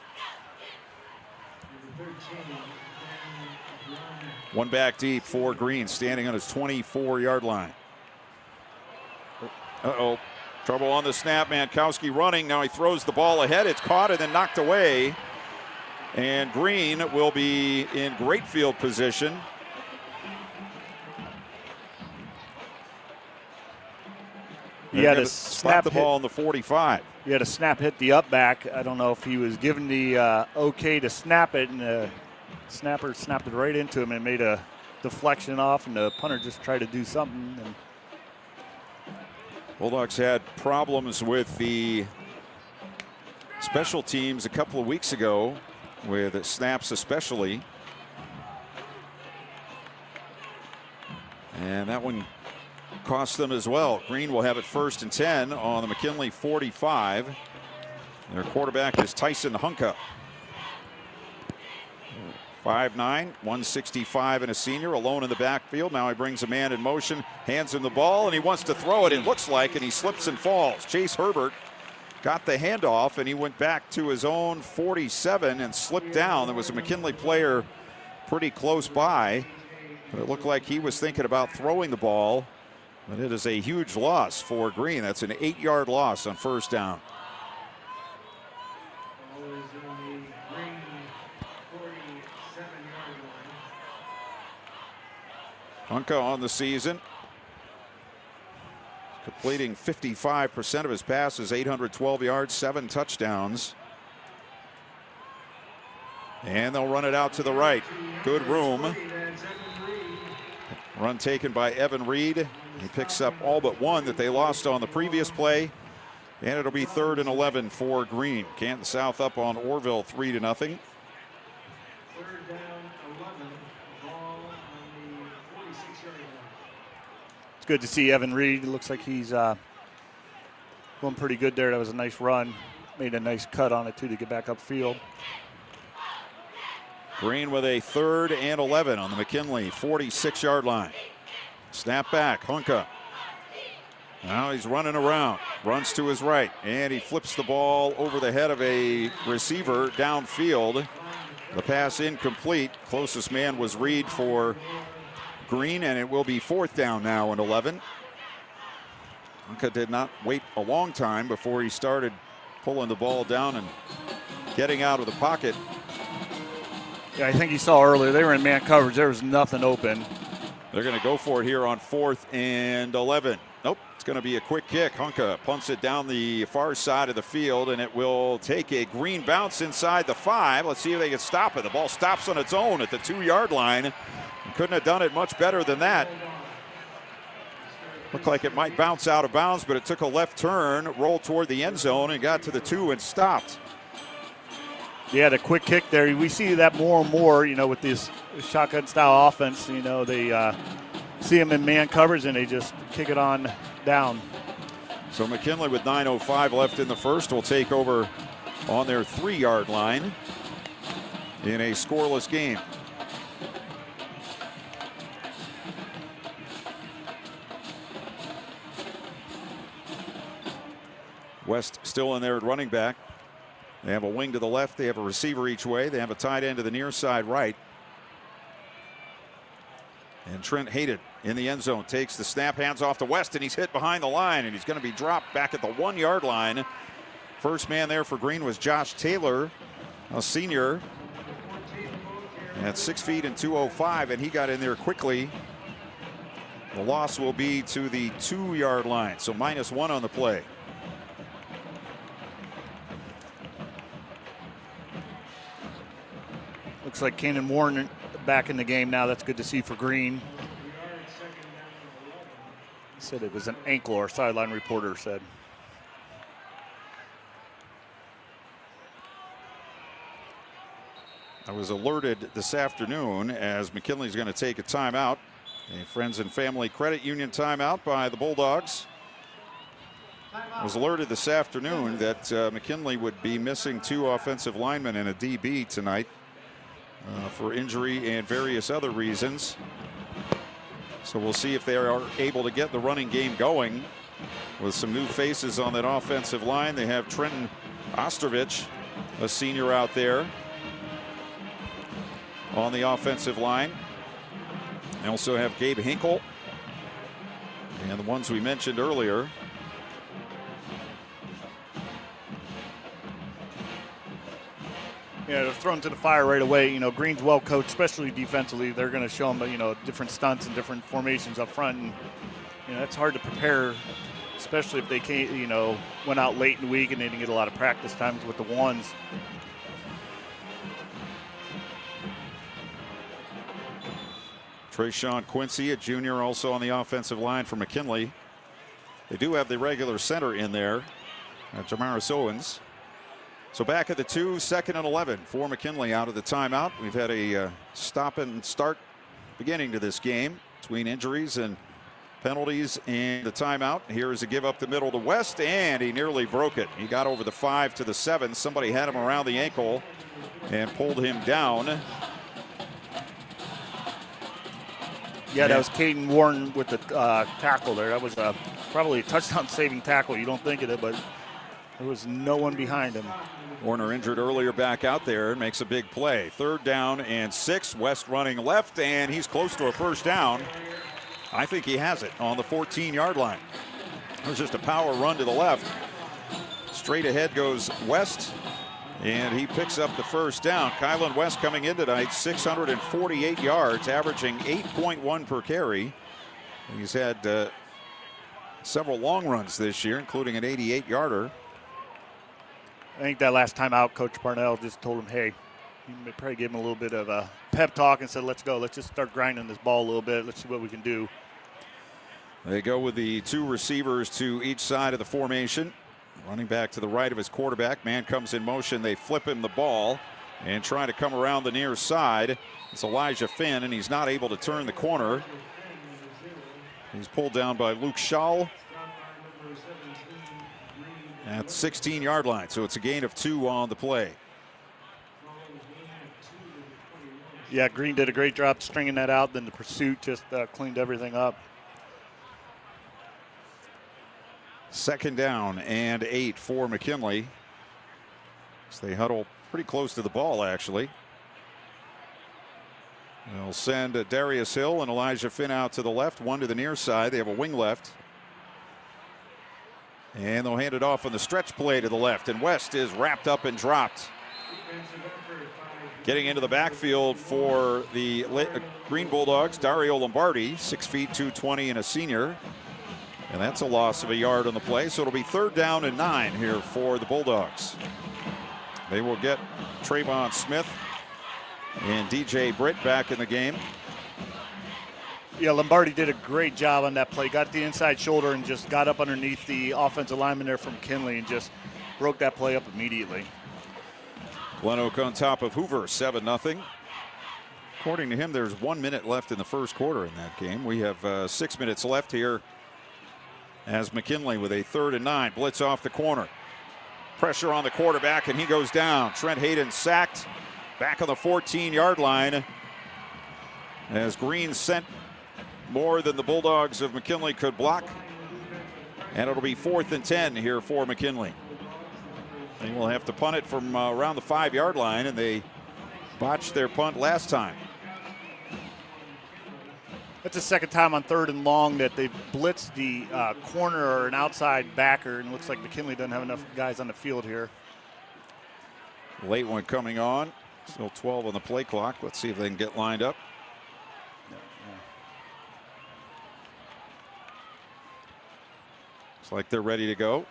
One back deep for Green, standing on his 24-yard line. Uh-oh. Trouble on the snap. Minkowski running. Now he throws the ball ahead. It's caught and then knocked away. And Green will be in great field position. He had a snap the ball on the 45. He had a snap hit the up back. I don't know if he was given the okay to snap it, and the snapper snapped it right into him and made a deflection off, and the punter just tried to do something. And Bulldogs had problems with the special teams a couple of weeks ago, with snaps especially. And that one cost them as well. Green will have it 1st and 10 on the McKinley 45. Their quarterback is Tyson Hunka. 5'9", 165 and a senior, alone in the backfield. Now he brings a man in motion, hands him the ball, and he wants to throw it, it looks like, and he slips and falls. Chase Herbert got the handoff, and he went back to his own 47 and slipped down. There was a McKinley player pretty close by, but it looked like he was thinking about throwing the ball. But it is a huge loss for Green. That's an 8-yard loss on 1st down. Hunka on the season, completing 55% of his passes, 812 yards, 7 touchdowns. And they'll run it out to the right. Good room. Run taken by Evan Reed. He picks up all but one that they lost on the previous play. And it'll be 3rd and 11 for Green. Canton South up on Orville 3-0. 3rd down, 11. Ball on the 46-yard line. it's good to see Evan Reed. It looks like he's going pretty good there. That was a nice run. Made a nice cut on it, too, to get back upfield. Green with a 3rd and 11 on the McKinley 46-yard line. Snap back, Hunka. Now he's running around, runs to his right, and he flips the ball over the head of a receiver downfield. The pass incomplete. Closest man was Reed for Green, and it will be 4th down now and 11. Hunka did not wait a long time before he started pulling the ball down and getting out of the pocket. Yeah, I think you saw earlier, they were in man coverage. There was nothing open. They're going to go for it here on 4th and 11. Nope, it's going to be a quick kick. Hunka punts it down the far side of the field, and it will take a green bounce inside the 5. Let's see if they can stop it. The ball stops on its own at the 2-yard line. Couldn't have done it much better than that. Looked like it might bounce out of bounds, but it took a left turn, rolled toward the end zone, and got to the 2 and stopped. Yeah, the quick kick there. We see that more and more, with this shotgun-style offense. They see them in man coverage, and they just kick it on down. So McKinley with 9:05 left in the first will take over on their 3-yard line in a scoreless game. West still in there at running back. They have a wing to the left. They have a receiver each way. They have a tight end to the near side right. And Trent Hayden in the end zone takes the snap, hands off to West, and he's hit behind the line, and he's going to be dropped back at the 1-yard line. First man there for Green was Josh Taylor, a senior at 6 feet and 205, and he got in there quickly. The loss will be to the 2-yard line, so -1 on the play. Looks like Cannon Warren back in the game now. That's good to see for Green. Said it was an ankle, our sideline reporter said. I was alerted this afternoon as McKinley's going to take a timeout, a Friends and Family Credit Union timeout by the Bulldogs. I was alerted this afternoon that McKinley would be missing 2 offensive linemen and a DB tonight for injury and various other reasons. So we'll see if they are able to get the running game going with some new faces on that offensive line. They have Trenton Ostrovich, a senior out there on the offensive line. They also have Gabe Hinkle and the ones we mentioned earlier. Yeah, they're thrown to the fire right away. Green's well coached, especially defensively. They're going to show them, different stunts and different formations up front. And, it's hard to prepare, especially if they can't, went out late in the week and they didn't get a lot of practice times with the ones. Trayshawn Quincy, a junior, also on the offensive line for McKinley. They do have the regular center in there, Jamaris Owens. So back at the 2, 2nd and 11 for McKinley out of the timeout. We've had a stop and start beginning to this game between injuries and penalties and the timeout. Here is a give up the middle to West, and he nearly broke it. He got over the 5 to the 7. Somebody had him around the ankle and pulled him down. Yeah, that was Caden Warren with the tackle there. That was probably a touchdown-saving tackle. You don't think of it, but there was no one behind him. Warner injured earlier, back out there and makes a big play. 3rd down and 6. West running left, and he's close to a first down. I think he has it on the 14-yard line. It was just a power run to the left. Straight ahead goes West, and he picks up the first down. Kylan West coming in tonight, 648 yards, averaging 8.1 per carry. He's had several long runs this year, including an 88-yarder. I think that last time out, Coach Parnell just told him, hey, he probably gave him a little bit of a pep talk and said, let's go. Let's just start grinding this ball a little bit. Let's see what we can do. They go with the 2 receivers to each side of the formation. Running back to the right of his quarterback. Man comes in motion. They flip him the ball and try to come around the near side. It's Elijah Finn, and he's not able to turn the corner. He's pulled down by Luke Schall at the 16-yard line. So it's a gain of 2 on the play. Yeah, Green did a great job stringing that out. Then the pursuit just cleaned everything up. 2nd down and 8 for McKinley. So they huddle pretty close to the ball, actually. They'll send Darius Hill and Elijah Finn out to the left, one to the near side. They have a wing left. And they'll hand it off on the stretch play to the left. And West is wrapped up and dropped. Getting into the backfield for the Green Bulldogs, Dario Lombardi, 6 feet 220 and a senior. And that's a loss of a yard on the play. So it'll be 3rd down and 9 here for the Bulldogs. They will get Trayvon Smith and DJ Britt back in the game. Yeah, Lombardi did a great job on that play. Got the inside shoulder and just got up underneath the offensive lineman there from McKinley and just broke that play up immediately. GlenOak on top of Hoover, 7-0. According to him, there's 1 minute left in the first quarter in that game. We have 6 minutes left here as McKinley with a 3rd and 9. Blitz off the corner. Pressure on the quarterback, and he goes down. Trent Hayden sacked back on the 14-yard line as Green sent more than the Bulldogs of McKinley could block. And it'll be 4th and 10 here for McKinley. They will have to punt it from around the 5-yard line, and they botched their punt last time. That's the second time on 3rd and long that they've blitzed the corner or an outside backer, and it looks like McKinley doesn't have enough guys on the field here. Late one coming on. Still 12 on the play clock. Let's see if they can get lined up. Looks like they're ready to go.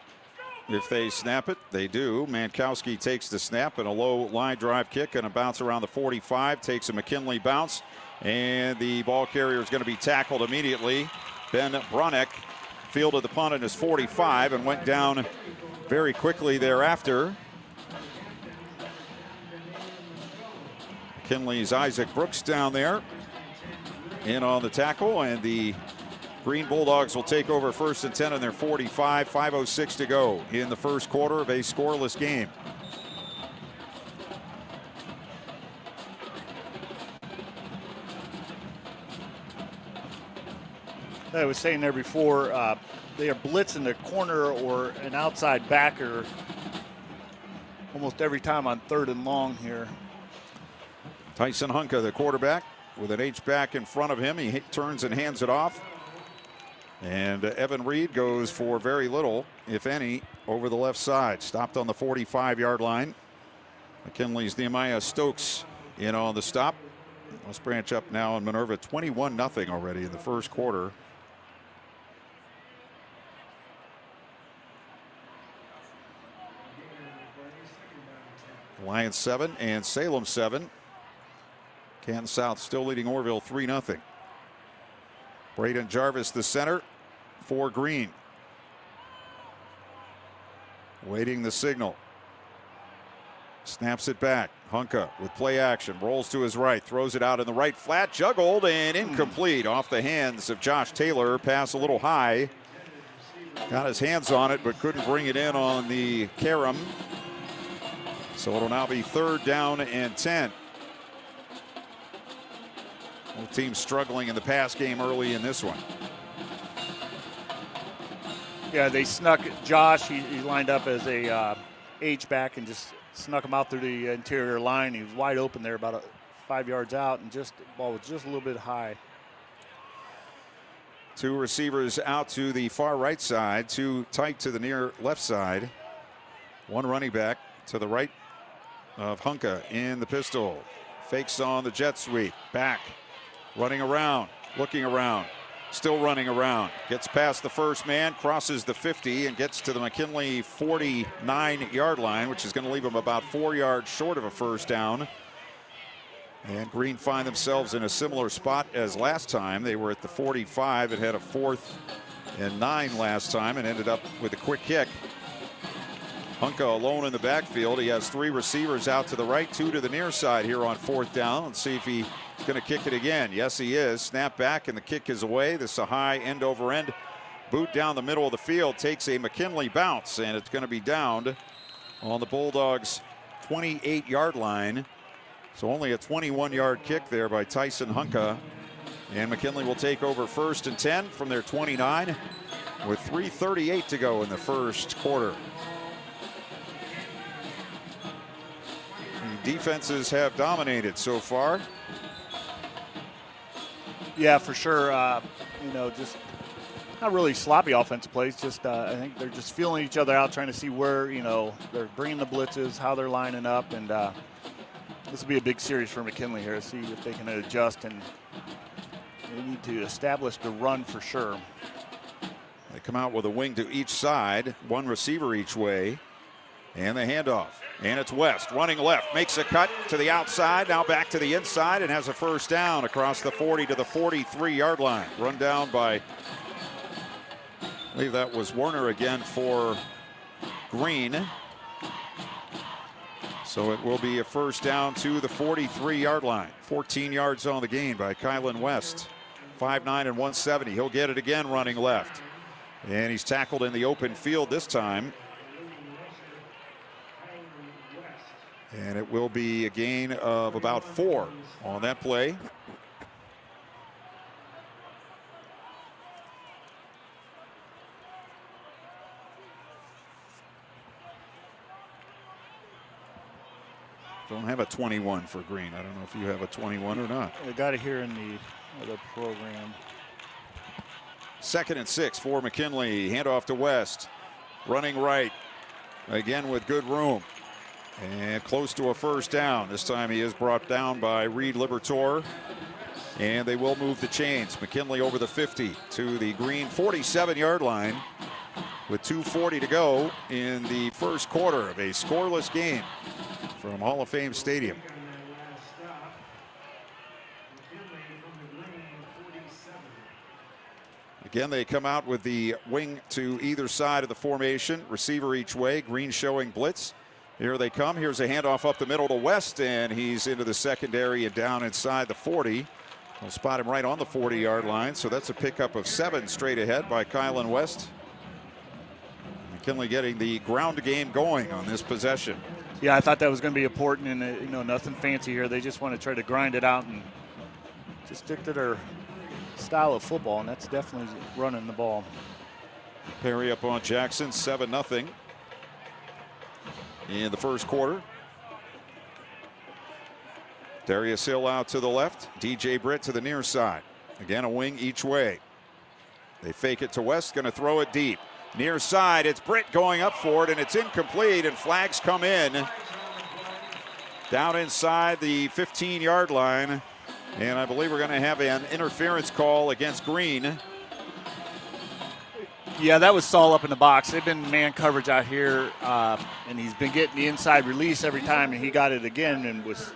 If they snap it, they do. Mankowski takes the snap and a low line drive kick and a bounce around the 45. Takes a McKinley bounce, and the ball carrier is going to be tackled immediately. Ben Bronick fielded the punt at his 45 and went down very quickly thereafter. McKinley's Isaac Brooks down there in on the tackle, and the Green Bulldogs will take over 1st and 10 on their 45. 5:06 to go in the first quarter of a scoreless game. I was saying there before, they are blitzing the corner or an outside backer almost every time on 3rd and long here. Tyson Hunka, the quarterback, with an H-back in front of him. He turns and hands it off. And Evan Reed goes for very little, if any, over the left side. Stopped on the 45-yard line. McKinley's Nehemiah Stokes in on the stop. Let's branch up now in Manurva. 21-0 already in the first quarter. Lions 7 and Salem 7. Canton South still leading Orville 3-0. Braden Jarvis, the center for Green. Waiting the signal. Snaps it back. Hunka with play action. Rolls to his right. Throws it out in the right flat. Juggled and incomplete off the hands of Josh Taylor. Pass a little high. Got his hands on it but couldn't bring it in on the carom. So it'll now be 3rd down and 10. Both teams struggling in the pass game early in this one. Yeah, they snuck Josh. He lined up as a H-back and just snuck him out through the interior line. He was wide open there about 5 yards out, and just the ball was just a little bit high. 2 receivers out to the far right side, 2 tight to the near left side. 1 running back to the right of Hunka in the pistol. Fakes on the jet sweep. Back. Running around. Looking around. Still running around. Gets past the first man. Crosses the 50 and gets to the McKinley 49-yard line, which is going to leave him about 4 yards short of a first down. And Green find themselves in a similar spot as last time. They were at the 45. It had a 4th and 9 last time and ended up with a quick kick. Hunka alone in the backfield. He has 3 receivers out to the right, 2 to the near side here on 4th down. Let's see if he's going to kick it again. Yes, he is. Snap back and the kick is away. This is a high end over end boot down the middle of the field. Takes a McKinley bounce, and it's going to be downed on the Bulldogs' 28-yard line. So only a 21-yard kick there by Tyson Hunka. And McKinley will take over 1st and 10 from their 29 with 3:38 to go in the first quarter. The defenses have dominated so far. Yeah, for sure. Just not really sloppy offensive plays. Just I think they're just feeling each other out, trying to see where they're bringing the blitzes, how they're lining up, and This will be a big series for McKinley here. See if they can adjust, and they need to establish the run for sure. They come out with a wing to each side, one receiver each way, and the handoff. And it's West running left, makes a cut to the outside, now back to the inside, and has a first down across the 40 to the 43-yard line. Run down by, I believe that was Warner again for Green. So it will be a first down to the 43-yard line. 14 yards on the gain by Kylan West. 5'9" and 170. He'll get it again running left. And he's tackled in the open field this time. And it will be a gain of about 4 on that play. Don't have a 21 for Green. I don't know if you have a 21 or not. I got it here in the other program. 2nd and 6 for McKinley. Handoff to West. Running right. Again with good room. And close to a first down. This time he is brought down by Reed Libertor. And they will move the chains. McKinley over the 50 to the Green 47-yard line with 2:40 to go in the first quarter of a scoreless game from Hall of Fame Stadium. Again, they come out with the wing to either side of the formation, receiver each way, Green showing blitz. Here they come. Here's a handoff up the middle to West, and he's into the secondary and down inside the 40. We'll spot him right on the 40-yard line, so that's a pickup of 7 straight ahead by Kylan West. McKinley getting the ground game going on this possession. Yeah, I thought that was going to be important, and nothing fancy here. They just want to try to grind it out and just stick to their style of football, and that's definitely running the ball. Perry up on Jackson, 7-0 in the first quarter. Darius Hill out to the left, DJ Britt to the near side. Again, a wing each way. They fake it to West, going to throw it deep. Near side, it's Britt going up for it, and it's incomplete, and flags come in. Down inside the 15-yard line, and I believe we're going to have an interference call against Green. Yeah, that was Saul up in the box. They've been man coverage out here, and he's been getting the inside release every time, and he got it again and was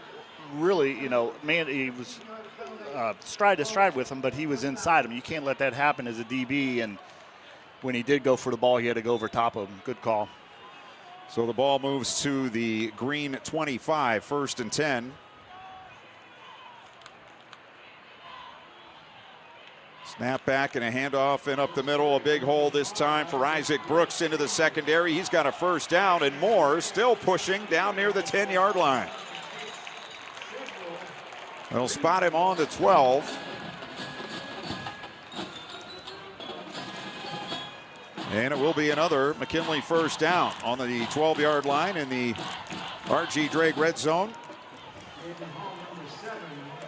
really, he was stride to stride with him, but he was inside him. You can't let that happen as a DB, and when he did go for the ball, he had to go over top of him. Good call. So the ball moves to the Green 25, 1st and 10. Snap back and a handoff and up the middle. A big hole this time for Isaac Brooks into the secondary. He's got a first down, and Moore still pushing down near the 10-yard line. They'll spot him on the 12. And it will be another McKinley first down on the 12-yard line in the R.G. Drake red zone.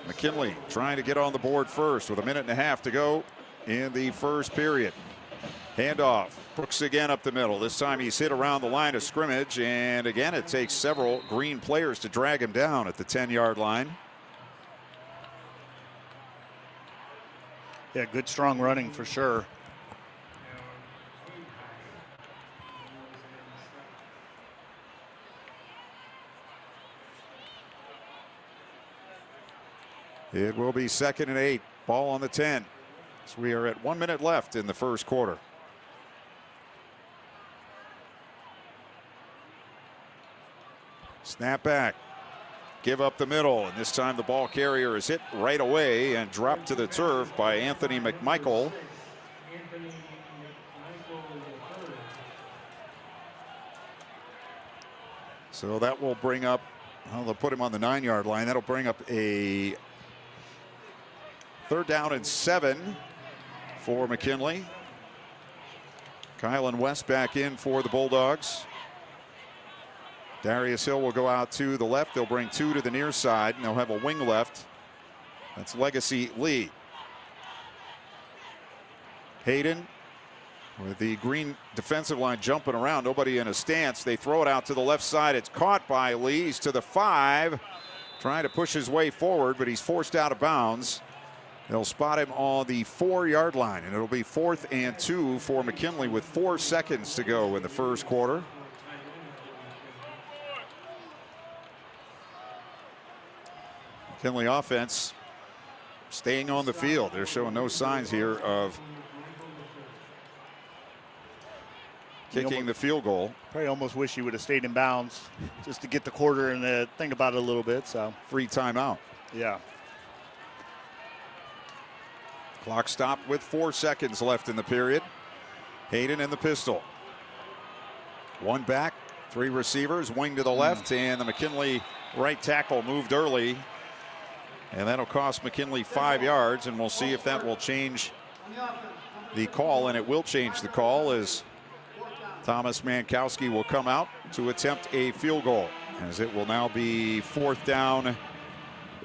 McKinley trying to get on the board first with a minute and a half to go in the first period. Handoff. Brooks again up the middle. This time he's hit around the line of scrimmage, and again it takes several Green players to drag him down at the 10-yard line. Yeah, good strong running for sure. It will be 2nd and 8. Ball on the 10. So we are at 1 minute left in the first quarter. Snap back. Give up the middle. And this time the ball carrier is hit right away and dropped to the turf by Anthony McMichael. So that will bring up, well, they'll put him on the 9-yard line. That'll bring up a 3rd down and 7 for McKinley. Kylan West back in for the Bulldogs. Darius Hill will go out to the left. They'll bring 2 to the near side, and they'll have a wing left. That's Legacy Lee. Hayden with the Green defensive line jumping around. Nobody in a stance. They throw it out to the left side. It's caught by Lee. He's to the 5. trying to push his way forward, but he's forced out of bounds. They'll spot him on the 4-yard line, and it'll be 4th and 2 for McKinley with 4 seconds to go in the first quarter. McKinley offense staying on the field. They're showing no signs here of kicking the field goal. Probably almost wish he would have stayed in bounds just to get the quarter and think about it a little bit. So free timeout. Yeah. Clock stopped with 4 seconds left in the period. Hayden in the pistol. One back, 3 receivers, wing to the left, and the McKinley right tackle moved early. And that'll cost McKinley 5 yards, and we'll see if that will change the call, and it will change the call as Thomas Mankowski will come out to attempt a field goal, as it will now be 4th down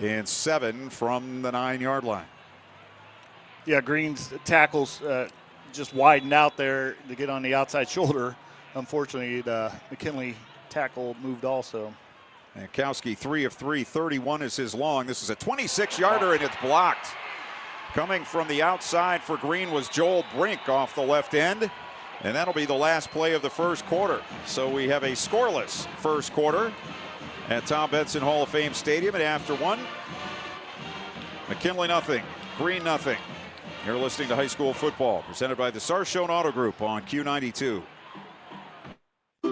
and 7 from the 9-yard line. Yeah, Green's tackles just widened out there to get on the outside shoulder. Unfortunately, the McKinley tackle moved also. Mankowski 3 of 3, 31 is his long. This is a 26-yarder, and it's blocked. Coming from the outside for Green was Joel Brink off the left end. And that'll be the last play of the first quarter. So we have a scoreless first quarter at Tom Benson Hall of Fame Stadium. And after one, McKinley nothing, Green nothing. You're listening to High School Football, presented by the Sarshone Auto Group on Q92.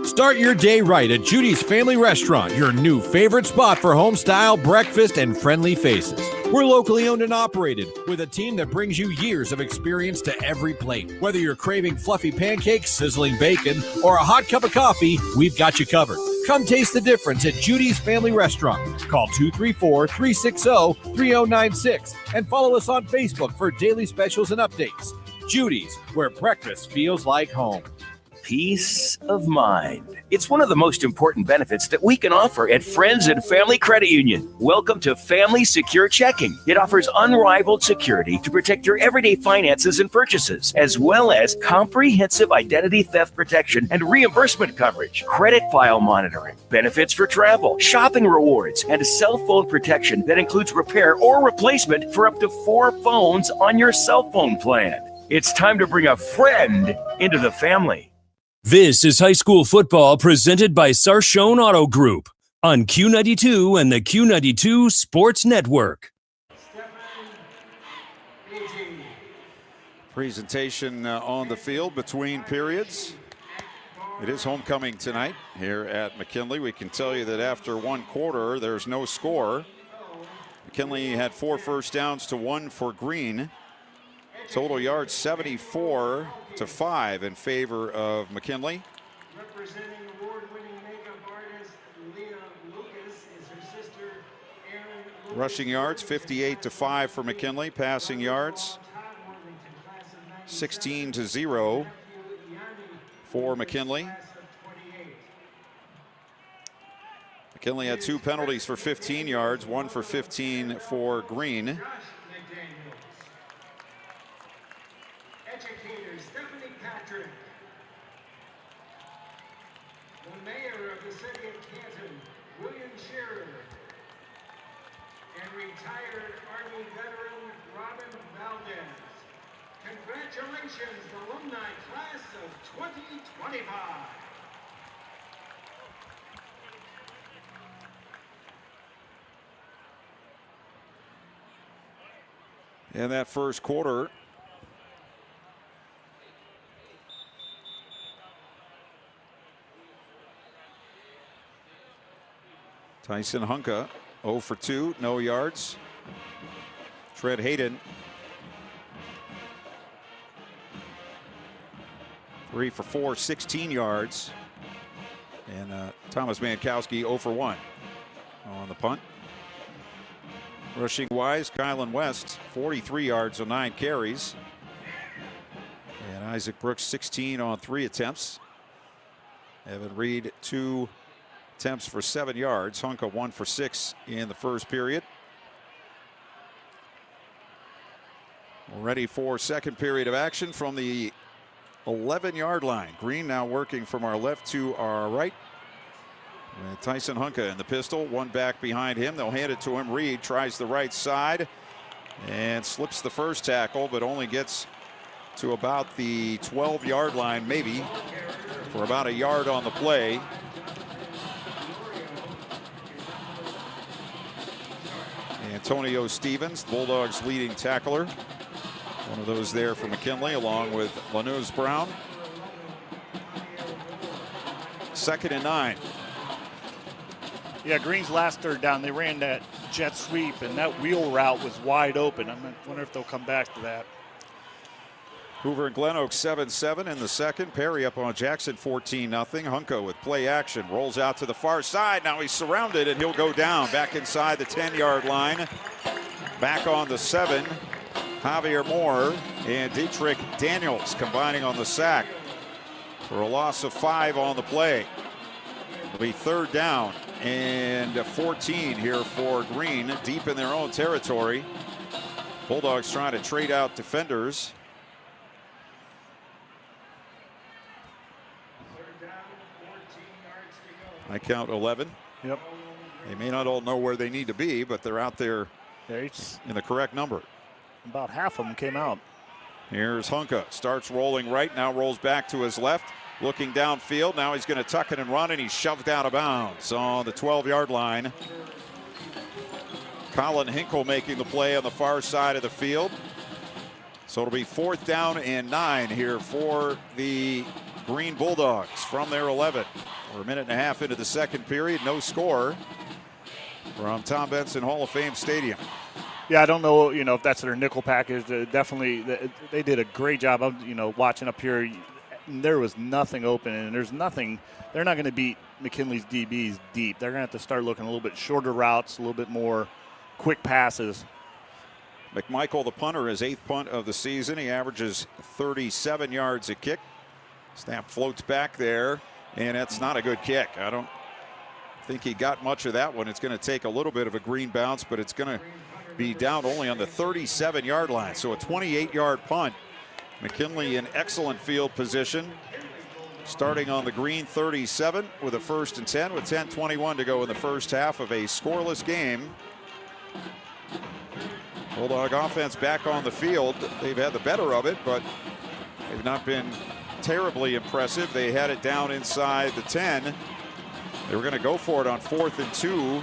Start your day right at Judy's Family Restaurant, your new favorite spot for home-style breakfast and friendly faces. We're locally owned and operated with a team that brings you years of experience to every plate. Whether you're craving fluffy pancakes, sizzling bacon, or a hot cup of coffee, we've got you covered. Come taste the difference at Judy's Family Restaurant. Call 234-360-3096 and follow us on Facebook for daily specials and updates. Judy's, where breakfast feels like home. Peace of mind. It's one of the most important benefits that we can offer at Friends and Family Credit Union. Welcome to Family Secure Checking. It offers unrivaled security to protect your everyday finances and purchases, as well as comprehensive identity theft protection and reimbursement coverage, credit file monitoring, benefits for travel, shopping rewards, and cell phone protection that includes repair or replacement for up to 4 phones on your cell phone plan. It's time to bring a friend into the family. This is high school football presented by Sarshone Auto Group on Q92 and the Q92 Sports Network. Presentation on the field between periods. It is homecoming tonight here at McKinley. We can tell you that after one quarter, there's no score. McKinley had 4 first downs to 1 for Green. Total yards 74-5 in favor of McKinley. Representing award-winning makeup artist Leah Lucas is her sister Erin Lucas. Rushing yards 58-5 for McKinley. Passing yards 16-0 for McKinley. McKinley had 2 penalties for 15 yards, 1 for 15 for Green. Educator Stephanie Patrick. The mayor of the city of Canton, William Shearer. And retired Army veteran Robin Valdez. Congratulations, alumni class of 2025. In that first quarter, Tyson Hunka 0 for 2, no yards. Tread Hayden 3 for 4, 16 yards. And Thomas Mankowski 0 for 1 on the punt. Rushing wise, Kylan West 43 yards on 9 carries. And Isaac Brooks 16 on 3 attempts. Evan Reed 2 attempts for 7 yards. Hunka 1 for 6 in the first period. We're ready for second period of action from the 11-yard line. Green now working from our left to our right. With Tyson Hunka in the pistol, one back behind him. They'll hand it to him. Reed tries the right side and slips the first tackle, but only gets to about the 12-yard line, maybe, for about a yard on the play. Antonio Stevens, Bulldogs leading tackler. One of those there for McKinley, along with Lanuz Brown. 2nd and 9. Yeah, Green's last third down, they ran that jet sweep, and that wheel route was wide open. I wonder if they'll come back to that. Hoover and GlenOak 7-7 in the second. Perry up on Jackson 14-0. Hunko with play action, rolls out to the far side. Now he's surrounded, and he'll go down back inside the 10-yard line. Back on the 7, Javier Moore and Dietrich Daniels combining on the sack for a loss of 5 on the play. It'll be 3rd down and 14 here for Green, deep in their own territory. Bulldogs trying to trade out defenders. I count 11. Yep. They may not all know where they need to be, but they're out there in the correct number. About half of them came out. Here's Hunka, starts rolling right, now rolls back to his left, looking downfield. Now he's going to tuck it and run, and he's shoved out of bounds on the 12-yard line. Colin Hinkle making the play on the far side of the field. So it'll be 4th down and 9 here for the Green Bulldogs from their 11. We're a minute and a half into the second period. No score from Tom Benson Hall of Fame Stadium. Yeah, I don't know, if that's their nickel package. Definitely, they did a great job of, watching up here. There was nothing open, and there's nothing. They're not going to beat McKinley's DBs deep. They're going to have to start looking a little bit shorter routes, a little bit more quick passes. McMichael, the punter, his 8th punt of the season. He averages 37 yards a kick. Snap floats back there, and that's not a good kick. I don't think he got much of that one. It's going to take a little bit of a green bounce, but it's going to be down only on the 37-yard line. So a 28-yard punt. McKinley in excellent field position. Starting on the Green 37 with a 1st and 10 with 10:21 to go in the first half of a scoreless game. Bulldog offense back on the field. They've had the better of it, but they've not been terribly impressive. They had it down inside the 10. They were going to go for it on 4th and 2.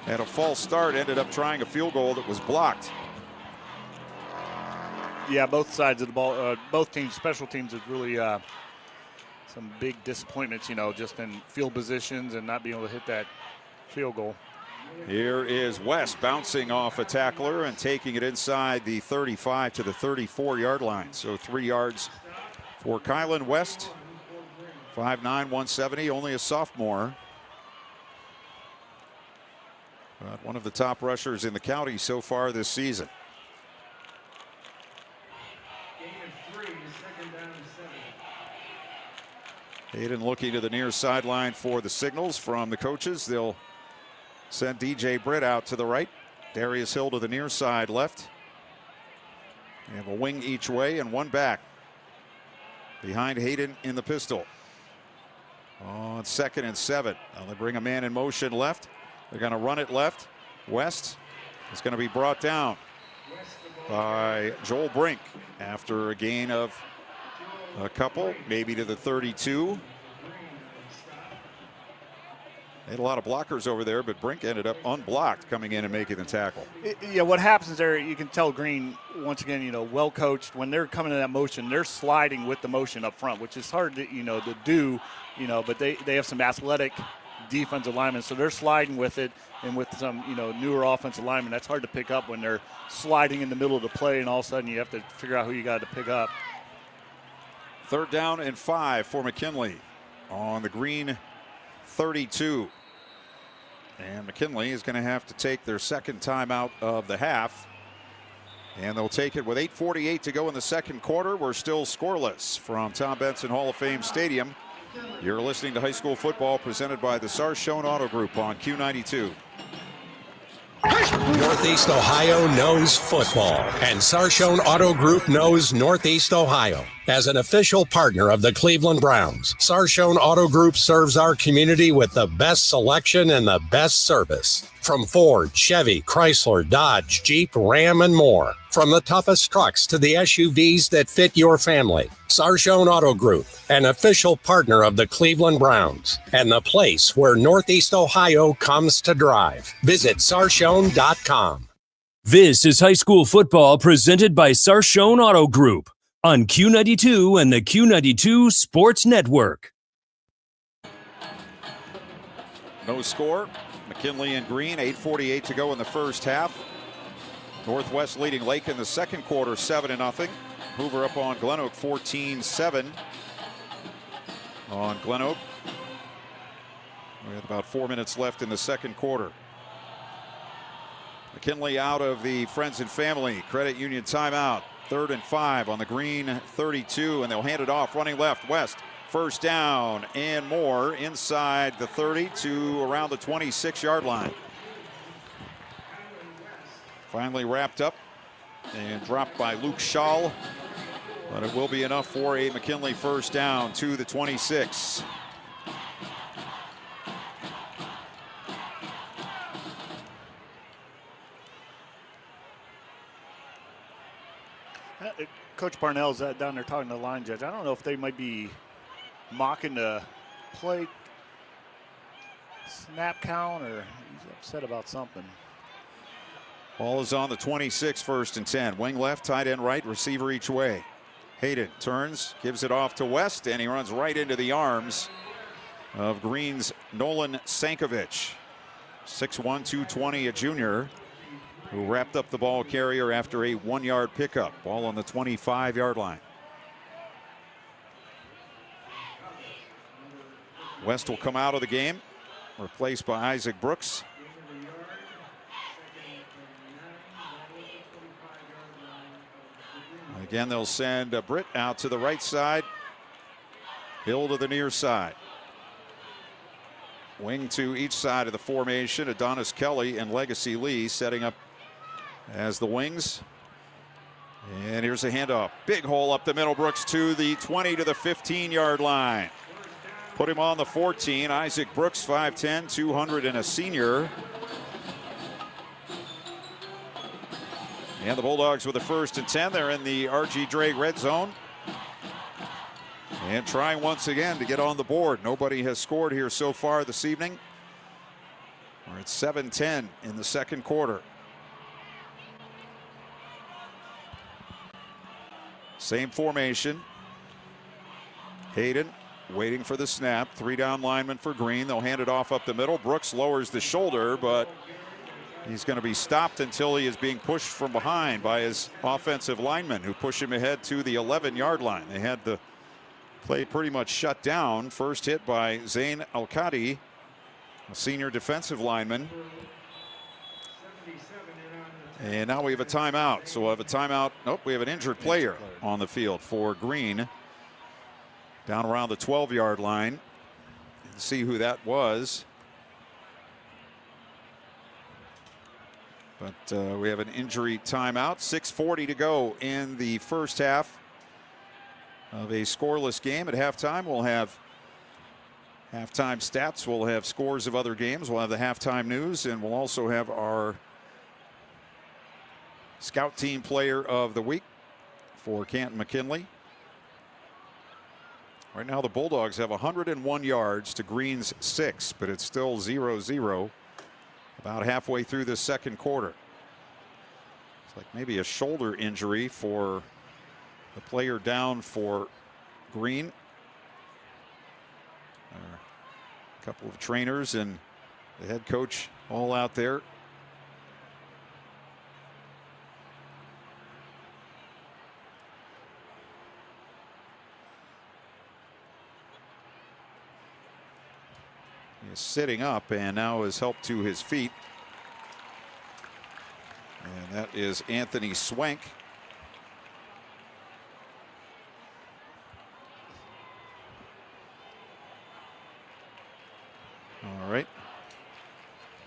Had a false start, ended up trying a field goal that was blocked. Yeah, both sides of the ball, both teams, special teams, is really some big disappointments, just in field positions and not being able to hit that field goal. Here is West bouncing off a tackler and taking it inside the 35 to the 34-yard line. So 3 yards for Kylan West. 5'9", 170, only a sophomore. But one of the top rushers in the county so far this season. Hayden looking to the near sideline for the signals from the coaches. They'll send DJ Britt out to the right. Darius Hill to the near side left. They have a wing each way and one back. Behind Hayden in the pistol. On 2nd and 7. Now they bring a man in motion left. They're going to run it left. West is going to be brought down by Joel Brink after a gain of a couple, maybe to the 32. They had a lot of blockers over there, but Brink ended up unblocked coming in and making the tackle. Yeah, what happens there, you can tell Green, once again, well coached. When they're coming to that motion, they're sliding with the motion up front, which is hard to, to do, but they have some athletic defensive linemen, so they're sliding with it, and with some, newer offensive linemen, that's hard to pick up when they're sliding in the middle of the play, and all of a sudden you have to figure out who you got to pick up. 3rd down and 5 for McKinley on the Green 32. And McKinley is going to have to take their 2nd timeout of the half. And they'll take it with 8:48 to go in the second quarter. We're still scoreless from Tom Benson Hall of Fame Stadium. You're listening to high school football presented by the Sarshone Auto Group on Q92. Northeast Ohio knows football, and Sarshone Auto Group knows Northeast Ohio. As an official partner of the Cleveland Browns, Sarshone Auto Group serves our community with the best selection and the best service. From Ford, Chevy, Chrysler, Dodge, Jeep, Ram, and more. From the toughest trucks to the SUVs that fit your family. Sarshone Auto Group, an official partner of the Cleveland Browns, and the place where Northeast Ohio comes to drive. Visit Sarshone.com. This is high school football presented by Sarshone Auto Group on Q92 and the Q92 Sports Network. No score. McKinley and Green, 8:48 to go in the first half. Northwest leading Lake in the second quarter, 7-0. Hoover up on GlenOak, 14-7 on GlenOak. We have about 4 minutes left in the second quarter. McKinley out of the Friends and Family Credit Union timeout. 3rd and 5 on the Green 32, and they'll hand it off. Running left, West. First down and more inside the 30 to around the 26-yard line. Finally wrapped up and dropped by Luke Schall, but it will be enough for a McKinley first down to the 26. Coach Parnell's down there talking to the line judge. I don't know if they might be mocking the play snap count or he's upset about something. Ball is on the 26, 1st and 10. Wing left, tight end right, receiver each way. Hayden turns, gives it off to West, and he runs right into the arms of Green's Nolan Sankovic. 6'1", 220, a junior, who wrapped up the ball carrier after a 1-yard pickup. Ball on the 25-yard line. West will come out of the game, replaced by Isaac Brooks. Again, they'll send Britt out to the right side. Hill to the near side. Wing to each side of the formation. Adonis Kelly and Legacy Lee setting up as the wings. And here's a handoff. Big hole up the middle. Brooks to the 20 to the 15-yard line. Put him on the 14. Isaac Brooks, 5'10", 200 and a senior. And the Bulldogs with the 1st and 10. They're in the R.G. Drake red zone. And trying once again to get on the board. Nobody has scored here so far this evening. We're at 7-10 in the second quarter. Same formation. Hayden waiting for the snap. 3 down linemen for Green. They'll hand it off up the middle. Brooks lowers the shoulder, but he's going to be stopped until he is being pushed from behind by his offensive linemen, who push him ahead to the 11-yard line. They had the play pretty much shut down. First hit by Zain Al-Qadi, a senior defensive lineman. And now we have a timeout. So we'll have a timeout. Nope, we have an injured player on the field for Green. Down around the 12-yard line. Let's see who that was. But we have an injury timeout. 6:40 to go in the first half of a scoreless game. At halftime, we'll have halftime stats. We'll have scores of other games. We'll have the halftime news, and we'll also have our Scout Team Player of the Week for Canton McKinley. Right now, the Bulldogs have 101 yards to Green's 6, but it's still 0-0 about halfway through the second quarter. It's like maybe a shoulder injury for the player down for Green. A couple of trainers and the head coach all out there. He is sitting up and now is helped to his feet. And that is Anthony Swank. All right.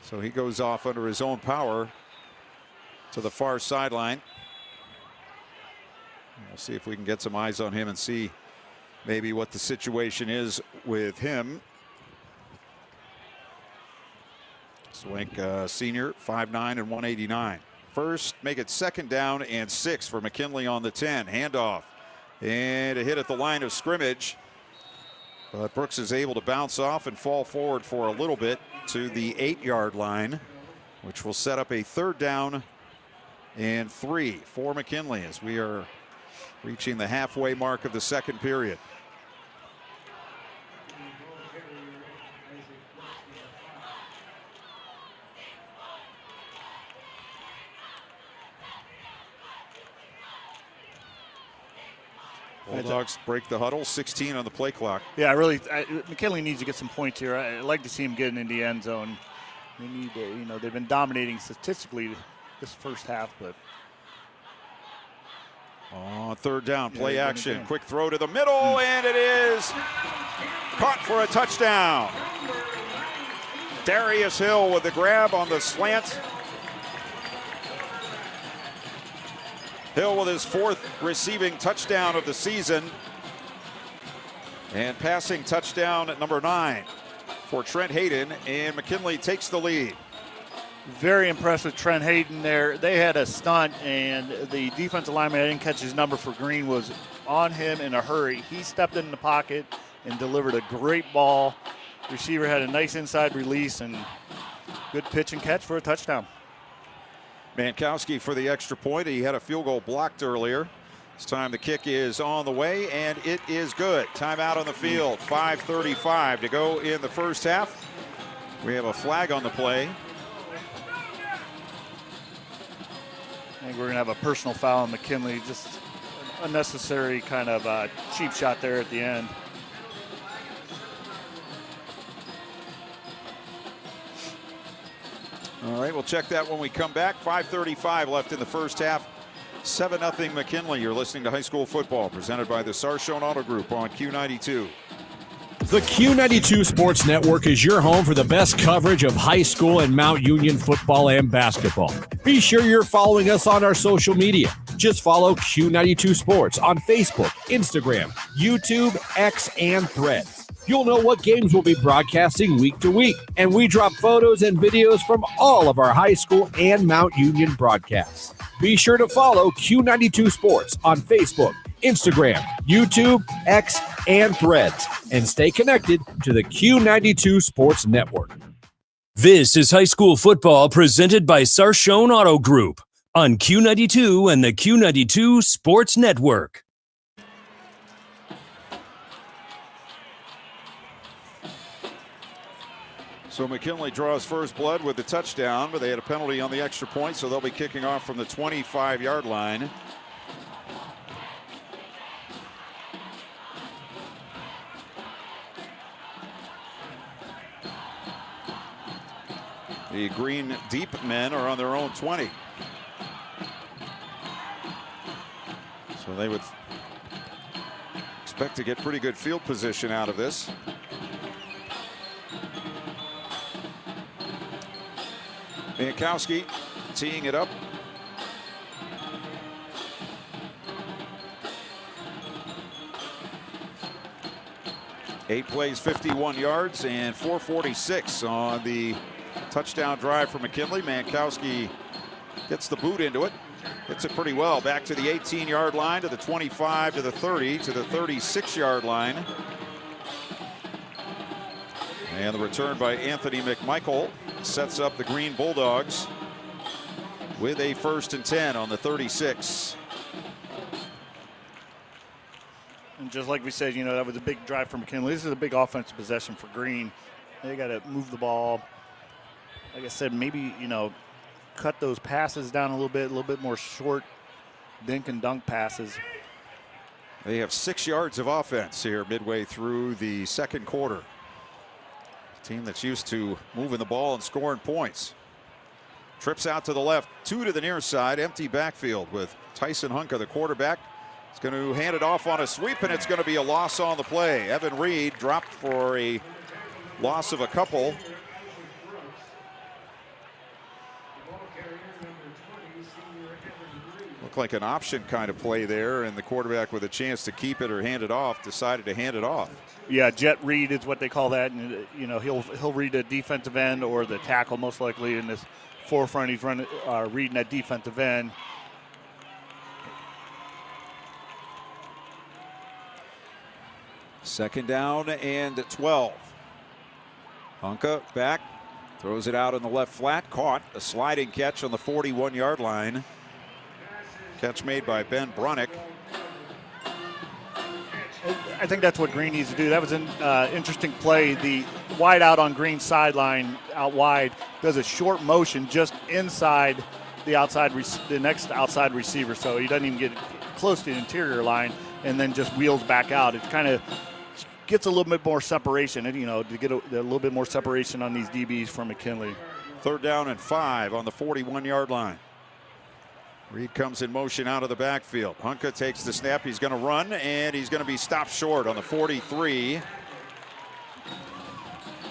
So he goes off under his own power to the far sideline. We'll We'll see if we can get some eyes on him and see maybe what the situation is with him. Swank, senior, 5'9" and 189. First, make it 2nd down and 6 for McKinley on the 10. Handoff and a hit at the line of scrimmage. But Brooks is able to bounce off and fall forward for a little bit to the 8-yard line, which will set up a 3rd down and 3 for McKinley as we are reaching the halfway mark of the 2nd period. Bulldogs break the huddle, 16 on the play clock. Yeah, McKinley needs to get some points here. I'd like to see him getting in the end zone. They need to, they've been dominating statistically this first half, but. On 3rd down, play action, quick throw to the middle, and it is caught for a touchdown. Darius Hill with the grab on the slant. Hill with his 4th receiving touchdown of the season. And passing touchdown at number 9 for Trent Hayden, and McKinley takes the lead. Very impressed with Trent Hayden there. They had a stunt, and the defensive lineman, I didn't catch his number for Green, was on him in a hurry. He stepped in the pocket and delivered a great ball. Receiver had a nice inside release and good pitch and catch for a touchdown. Mankowski for the extra point. He had a field goal blocked earlier. This time the kick is on the way, and it is good. Timeout on the field. 5:35 to go in the first half. We have a flag on the play. I think we're going to have a personal foul on McKinley. Just an unnecessary kind of cheap shot there at the end. All right, we'll check that when we come back. 5:35 left in the first half. 7-0 McKinley. You're listening to High School Football, presented by the Sarshone Auto Group on Q92. The Q92 Sports Network is your home for the best coverage of high school and Mount Union football and basketball. Be sure you're following us on our social media. Just follow Q92 Sports on Facebook, Instagram, YouTube, X, and Threads. You'll know what games we'll be broadcasting week to week, and we drop photos and videos from all of our high school and Mount Union broadcasts. Be sure to follow Q92 Sports on Facebook, Instagram, YouTube, X, and Threads, and stay connected to the Q92 Sports Network. This is high school football presented by Sarshone Auto Group on Q92 and the Q92 Sports Network. So McKinley draws first blood with the touchdown, but they had a penalty on the extra point, so they'll be kicking off from the 25-yard line. The green deep men are on their own 20. So they would expect to get pretty good field position out of this. Mankowski teeing it up. Eight plays, 51 yards, and 446 on the touchdown drive for McKinley. Mankowski gets the boot into it. Hits it pretty well. Back to the 18-yard line, to the 25, to the 30, to the 36-yard line. And the return by Anthony McMichael sets up the Green Bulldogs with a 1st and 10 on the 36. And just like we said, that was a big drive for McKinley. This is a big offensive possession for Green. They got to move the ball. Like I said, maybe, cut those passes down a little bit more short dink and dunk passes. They have 6 yards of offense here midway through the second quarter. Team that's used to moving the ball and scoring points. Trips out to the left, 2 to the near side, empty backfield with Tyson Hunka, the quarterback. He's going to hand it off on a sweep, and it's going to be a loss on the play. Evan Reed dropped for a loss of a couple. Looked looked like an option kind of play there, and the quarterback with a chance to keep it or hand it off decided to hand it off. Yeah, jet read is what they call that, and he'll read the defensive end or the tackle most likely in this forefront. He's reading that defensive end. Second down and 12. Hunka back, throws it out in the left flat, caught a sliding catch on the 41-yard line. Catch made by Ben Brunick. I think that's what Green needs to do. That was an interesting play. The wide out on Green's sideline, out wide, does a short motion just inside the next outside receiver. So he doesn't even get close to the interior line and then just wheels back out. It kind of gets a little bit more separation, and to get a little bit more separation on these DBs from McKinley. Third down and 5 on the 41-yard line. Reed comes in motion out of the backfield. Hunka takes the snap. He's going to run, and he's going to be stopped short on the 43.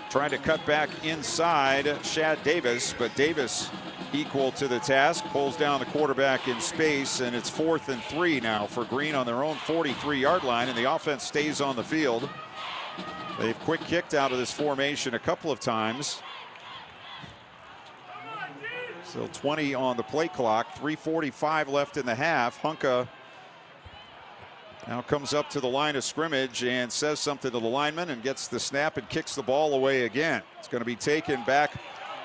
Trying to cut back inside Shad Davis, but Davis equal to the task. Pulls down the quarterback in space, and it's 4th and 3 now for Green on their own 43-yard line, and the offense stays on the field. They've quick kicked out of this formation a couple of times. Still 20 on the play clock, 3:45 left in the half. Hunka now comes up to the line of scrimmage and says something to the lineman and gets the snap and kicks the ball away again. It's going to be taken back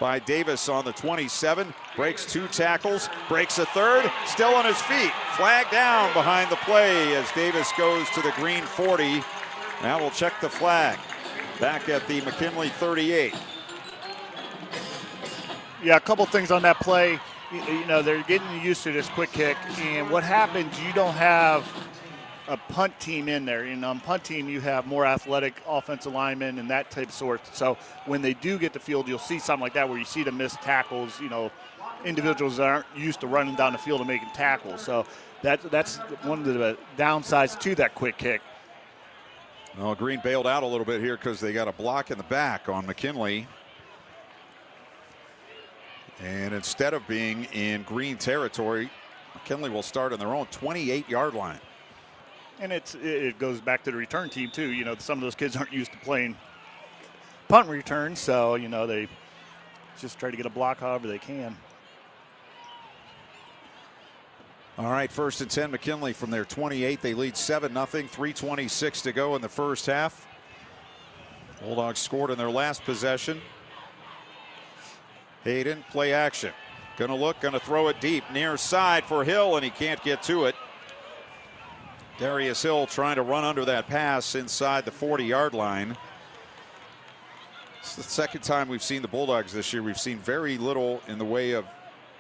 by Davis on the 27. Breaks 2 tackles, breaks a third, still on his feet. Flag down behind the play as Davis goes to the Green 40. Now we'll check the flag. Back at the McKinley 38. Yeah, a couple things on that play. They're getting used to this quick kick, and what happens, you don't have a punt team in there. On punt team, you have more athletic offensive linemen and that type of sort. So when they do get the field, you'll see something like that where you see them miss tackles, individuals that aren't used to running down the field and making tackles. So that's one of the downsides to that quick kick. Well, Green bailed out a little bit here because they got a block in the back on McKinley. And instead of being in Green territory, McKinley will start on their own 28-yard line. And it goes back to the return team, too. Some of those kids aren't used to playing punt returns, so, they just try to get a block however they can. All right, 1st and 10, McKinley from their 28. They lead 7-0, 3:26 to go in the first half. Bulldogs scored in their last possession. Hayden, play action. Gonna look, gonna throw it deep, near side for Hill, and he can't get to it. Darius Hill trying to run under that pass inside the 40-yard line. It's the second time we've seen the Bulldogs this year. We've seen very little in the way of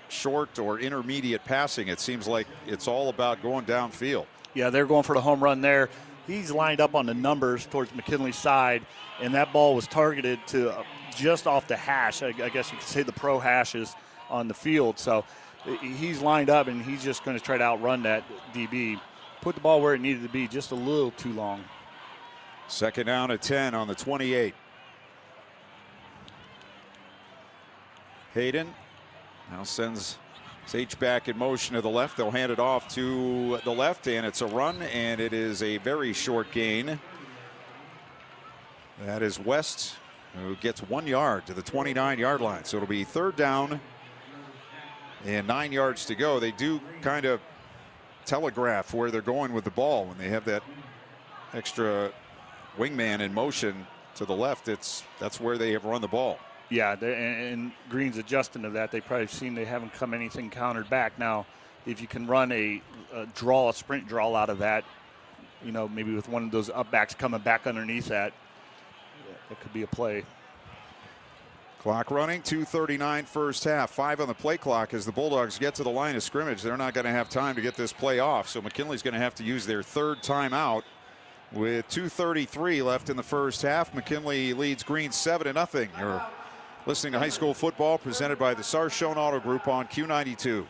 short or intermediate passing. It seems like it's all about going downfield. Yeah, they're going for the home run there. He's lined up on the numbers towards McKinley's side, and that ball was targeted to just off the hash. I guess you could say the pro hashes on the field. So he's lined up, and he's just going to try to outrun that DB. Put the ball where it needed to be, just a little too long. Second down at 10 on the 28. Hayden now sends H back in motion to the left. They'll hand it off to the left, and it's a run, and it is a very short gain. That is West, who gets 1 yard to the 29-yard line. So it'll be 3rd down and 9 yards to go. They do kind of telegraph where they're going with the ball when they have that extra wingman in motion to the left. That's where they have run the ball. Yeah, and Green's adjusting to that. They've probably seen they haven't come anything countered back. Now, if you can run a sprint draw out of that, maybe with one of those up backs coming back underneath that could be a play. Clock running, 2:39 first half. 5 on the play clock as the Bulldogs get to the line of scrimmage. They're not going to have time to get this play off, so McKinley's going to have to use their 3rd timeout. With 2:33 left in the first half, McKinley leads Green 7-0. You're listening to high school football presented by the Sarshone Auto Group on Q92.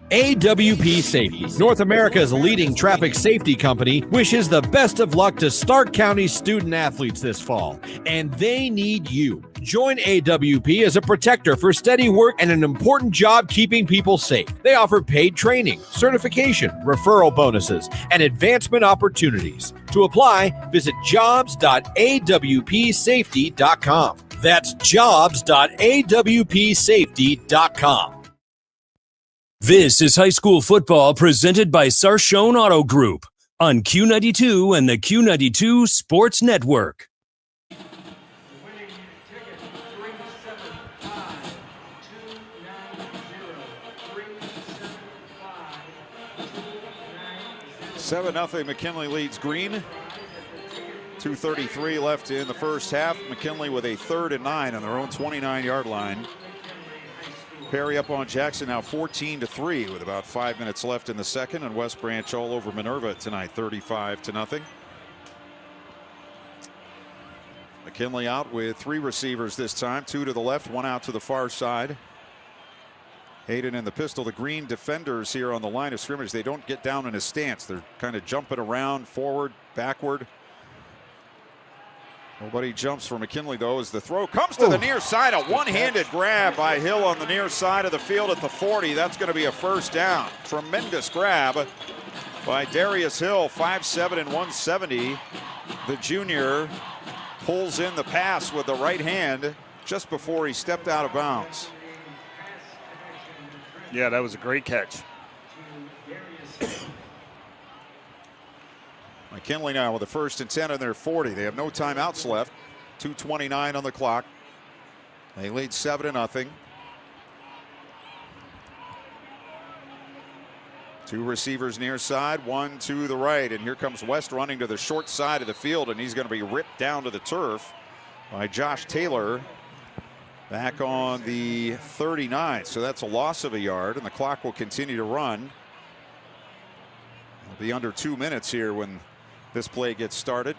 AWP Safety, North America's leading traffic safety company, wishes the best of luck to Stark County student athletes this fall, and they need you. Join AWP as a protector for steady work and an important job keeping people safe. They offer paid training, certification, referral bonuses, and advancement opportunities. To apply, visit jobs.awpsafety.com. That's jobs.awpsafety.com. This is high school football presented by Sarshone Auto Group on Q92 and the Q92 Sports Network. Seven 0 McKinley leads Green. 2:33 left in the first half. McKinley with a 3rd and 9 on their own 29-yard line. Perry up on Jackson now 14-3 with about 5 minutes left in the second, and West Branch all over Manurva tonight 35-0. McKinley out with 3 receivers this time, 2 to the left, 1 out to the far side. Hayden in the pistol. The Green defenders here on the line of scrimmage, they don't get down in a stance. They're kind of jumping around, forward, backward. Nobody jumps for McKinley, though, as the throw comes to the near side. A one-handed grab by Hill on the near side of the field at the 40. That's going to be a first down. Tremendous grab by Darius Hill, 5'7" and 170. The junior pulls in the pass with the right hand just before he stepped out of bounds. Yeah, that was a great catch. McKinley now with the 1st and 10 on their 40. They have no timeouts left. 2:29 on the clock. They lead 7-0. 2 receivers near side, 1 to the right, and here comes West running to the short side of the field, and he's going to be ripped down to the turf by Josh Taylor back on the 39. So that's a loss of a yard, and the clock will continue to run. It'll be under 2 minutes here when this play gets started.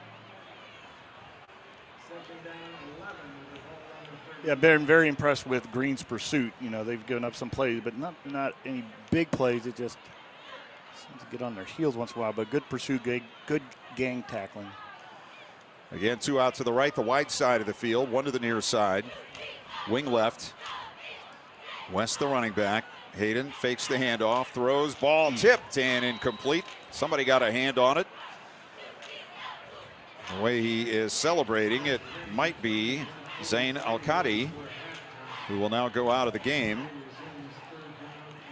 Yeah, been very impressed with Green's pursuit. You know, they've given up some plays, but not any big plays. It just seems to get on their heels once in a while, but good pursuit, good gang tackling. Again, 2 out to the right, the wide side of the field, 1 to the near side. Wing left. West the running back. Hayden fakes the handoff, throws, ball tipped and incomplete. Somebody got a hand on it. The way he is celebrating, it might be Zain Al-Qadi, who will now go out of the game.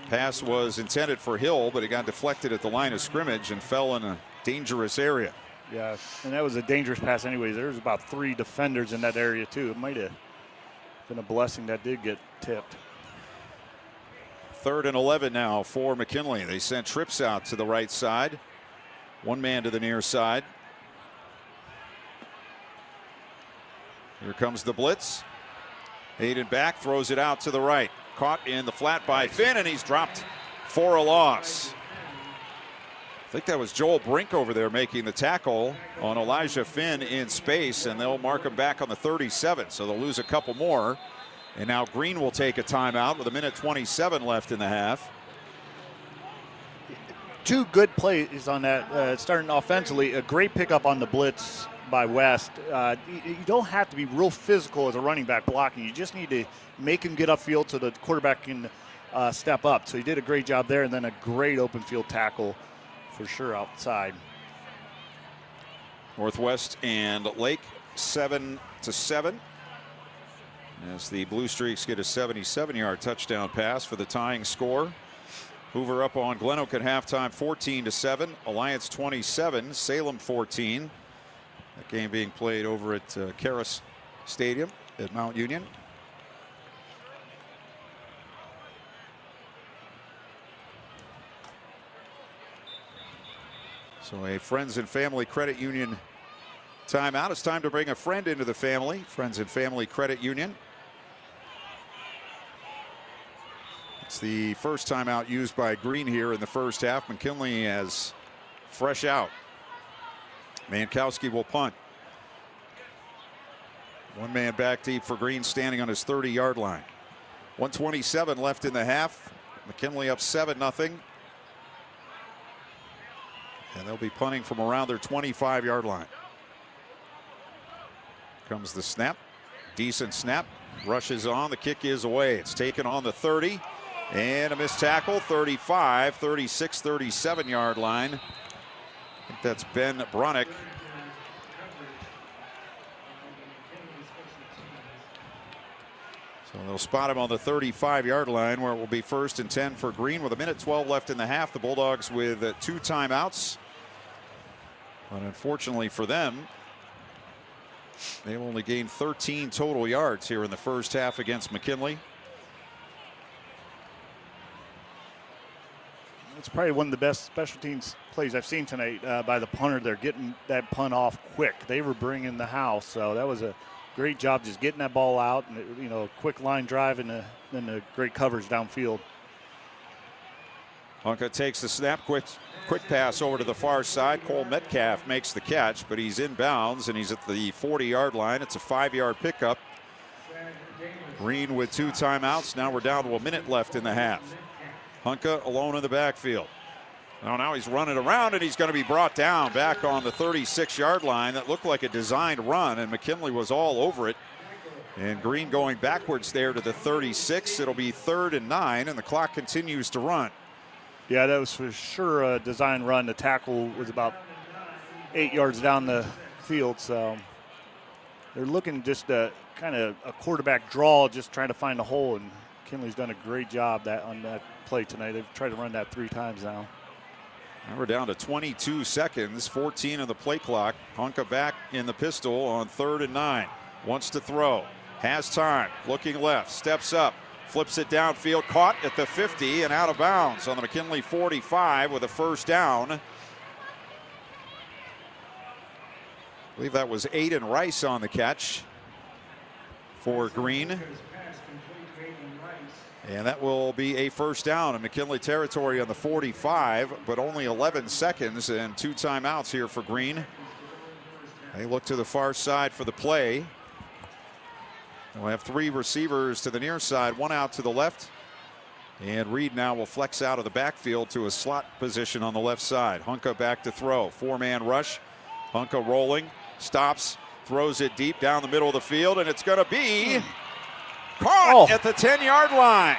Pass was intended for Hill, but it got deflected at the line of scrimmage and fell in a dangerous area. Yeah, and that was a dangerous pass anyways. There was about 3 defenders in that area too. It might have been a blessing that did get tipped. 3rd and 11 now for McKinley. They sent trips out to the right side. 1 man to the near side. Here comes the blitz. Hayden back, throws it out to the right. Caught in the flat by Finn, and he's dropped for a loss. I think that was Joel Brink over there making the tackle on Elijah Finn in space, and they'll mark him back on the 37, so they'll lose a couple more. And now Green will take a timeout with 1:27 left in the half. 2 good plays on that, starting offensively. A great pickup on the blitz by West. You don't have to be real physical as a running back blocking. You just need to make him get upfield so the quarterback can step up. So he did a great job there, and then a great open field tackle for sure outside. Northwest and Lake 7-7. As the Blue Streaks get a 77-yard touchdown pass for the tying score. Hoover up on GlenOak at halftime, 14-7. Alliance 27, Salem 14. That game being played over at Karas Stadium at Mount Union. So a Friends and Family Credit Union timeout. It's time to bring a friend into the family. Friends and Family Credit Union. It's the first timeout used by Green here in the first half. McKinley has fresh out. Mankowski will punt. 1 man back deep for Green, standing on his 30-yard line. 1:27 left in the half. McKinley up 7-0. And they'll be punting from around their 25-yard line. Comes the snap. Decent snap. Rushes on. The kick is away. It's taken on the 30. And a missed tackle. 35, 36, 37-yard line. I think that's Ben Bronick. So they'll spot him on the 35-yard line, where it will be 1st and 10 for Green with 1:12 left in the half. The Bulldogs with 2 timeouts. But unfortunately for them, they've only gained 13 total yards here in the first half against McKinley. It's probably one of the best special teams plays I've seen tonight by the punter. They're getting that punt off quick. They were bringing the house, so that was a great job just getting that ball out, and quick line drive, and then the great coverage downfield. Honka takes the snap, quick pass over to the far side. Cole Metcalf makes the catch, but he's inbounds, and he's at the 40-yard line. It's a 5-yard pickup. Green with 2 timeouts. Now we're down to a minute left in the half. Honka alone in the backfield. Now he's running around, and he's going to be brought down back on the 36-yard line. That looked like a designed run, and McKinley was all over it. And Green going backwards there to the 36. It'll be 3rd and 9, and the clock continues to run. Yeah, that was for sure a design run. The tackle was about 8 yards down the field, so they're looking just kind of a quarterback draw, just trying to find a hole, and McKinley's done a great job on that play tonight. They've tried to run that 3 times now. Now we're down to 22 seconds, 14 on the play clock. Honka back in the pistol on 3rd and 9. Wants to throw, has time, looking left, steps up, flips it downfield, caught at the 50 and out of bounds on the McKinley 45 with a 1st down. I believe that was Aiden Rice on the catch for Green. And that will be a 1st down in McKinley territory on the 45, but only 11 seconds and 2 timeouts here for Green. They look to the far side for the play. We'll have 3 receivers to the near side, 1 out to the left. And Reed now will flex out of the backfield to a slot position on the left side. Honka back to throw. 4-man rush. Honka rolling, stops, throws it deep down the middle of the field, and it's going to be caught at the 10-yard line.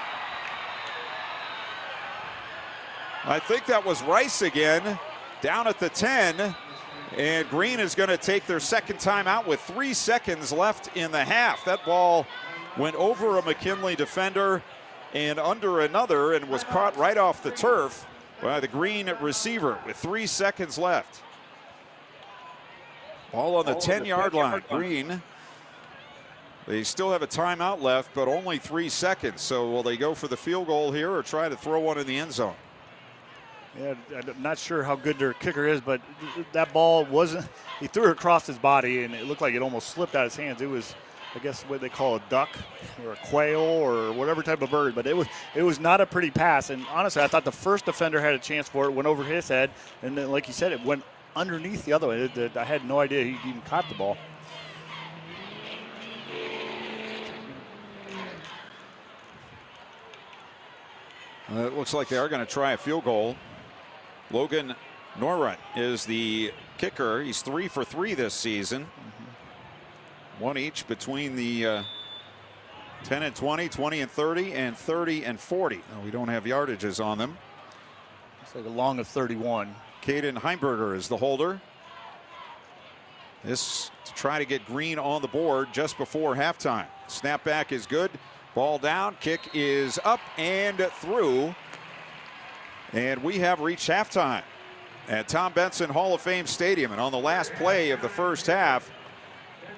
I think that was Rice again, down at the 10. And Green is going to take their 2nd timeout with 3 seconds left in the half. That ball went over a McKinley defender and under another, and was caught right off the turf by the Green receiver with 3 seconds left. Ball on the 10-yard line. Green, they still have a timeout left, but only 3 seconds. So will they go for the field goal here or try to throw one in the end zone? Yeah, I'm not sure how good their kicker is, but that ball wasn't, he threw it across his body, and it looked like it almost slipped out of his hands. It was, I guess, what they call a duck or a quail or whatever type of bird, but it was not a pretty pass. And honestly, I thought the first defender had a chance for it, went over his head, and then, like you said, it went underneath the other one. I had no idea he even caught the ball. It looks like they are going to try a field goal. Logan Norrut is the kicker. He's 3 for 3 this season. 1 each between the 10 and 20, 20 and 30, and 30 and 40. No, we don't have yardages on them. It's like a long of 31. Caden Heimberger is the holder. This to try to get Green on the board just before halftime. Snapback is good. Ball down, kick is up and through. And we have reached halftime at Tom Benson Hall of Fame Stadium. And on the last play of the first half,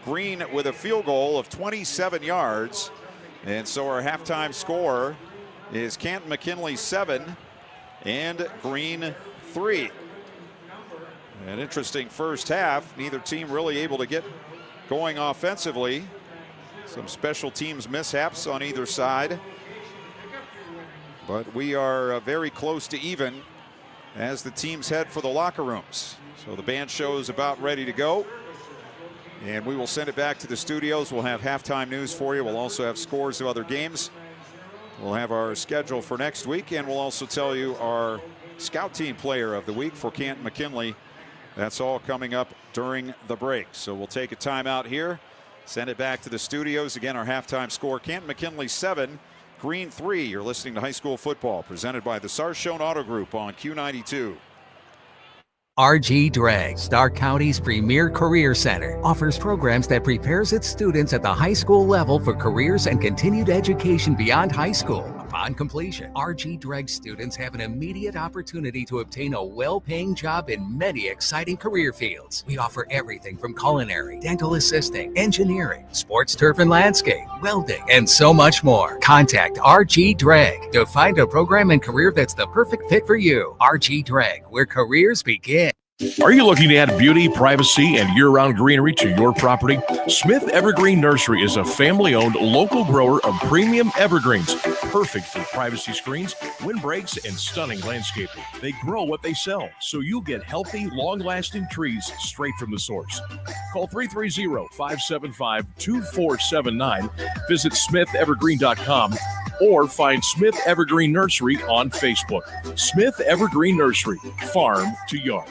Green with a field goal of 27 yards. And so our halftime score is Canton McKinley 7 and Green 3. An interesting first half. Neither team really able to get going offensively. Some special teams mishaps on either side. But we are very close to even as the teams head for the locker rooms. So the band show is about ready to go. And we will send it back to the studios. We'll have halftime news for you. We'll also have scores of other games. We'll have our schedule for next week, and we'll also tell you our scout team player of the week for Canton McKinley. That's all coming up during the break. So we'll take a timeout here, send it back to the studios. Again, our halftime score, Canton McKinley 7, Green 3. You're listening to High School Football, presented by the Sarshone Auto Group on Q92. RG Drag, Stark County's premier career center, offers programs that prepares its students at the high school level for careers and continued education beyond high school. Upon completion, RG Drag students have an immediate opportunity to obtain a well-paying job in many exciting career fields. We offer everything from culinary, dental assisting, engineering, sports turf and landscape, welding, and so much more. Contact RG Drag to find a program and career that's the perfect fit for you. RG Drag, where careers begin. Are you looking to add beauty, privacy, and year-round greenery to your property? Smith Evergreen Nursery is a family-owned local grower of premium evergreens, perfect for privacy screens, windbreaks, and stunning landscaping. They grow what they sell, so you'll get healthy, long-lasting trees straight from the source. Call 330-575-2479, visit smithevergreen.com, or find Smith Evergreen Nursery on Facebook. Smith Evergreen Nursery, farm to yard.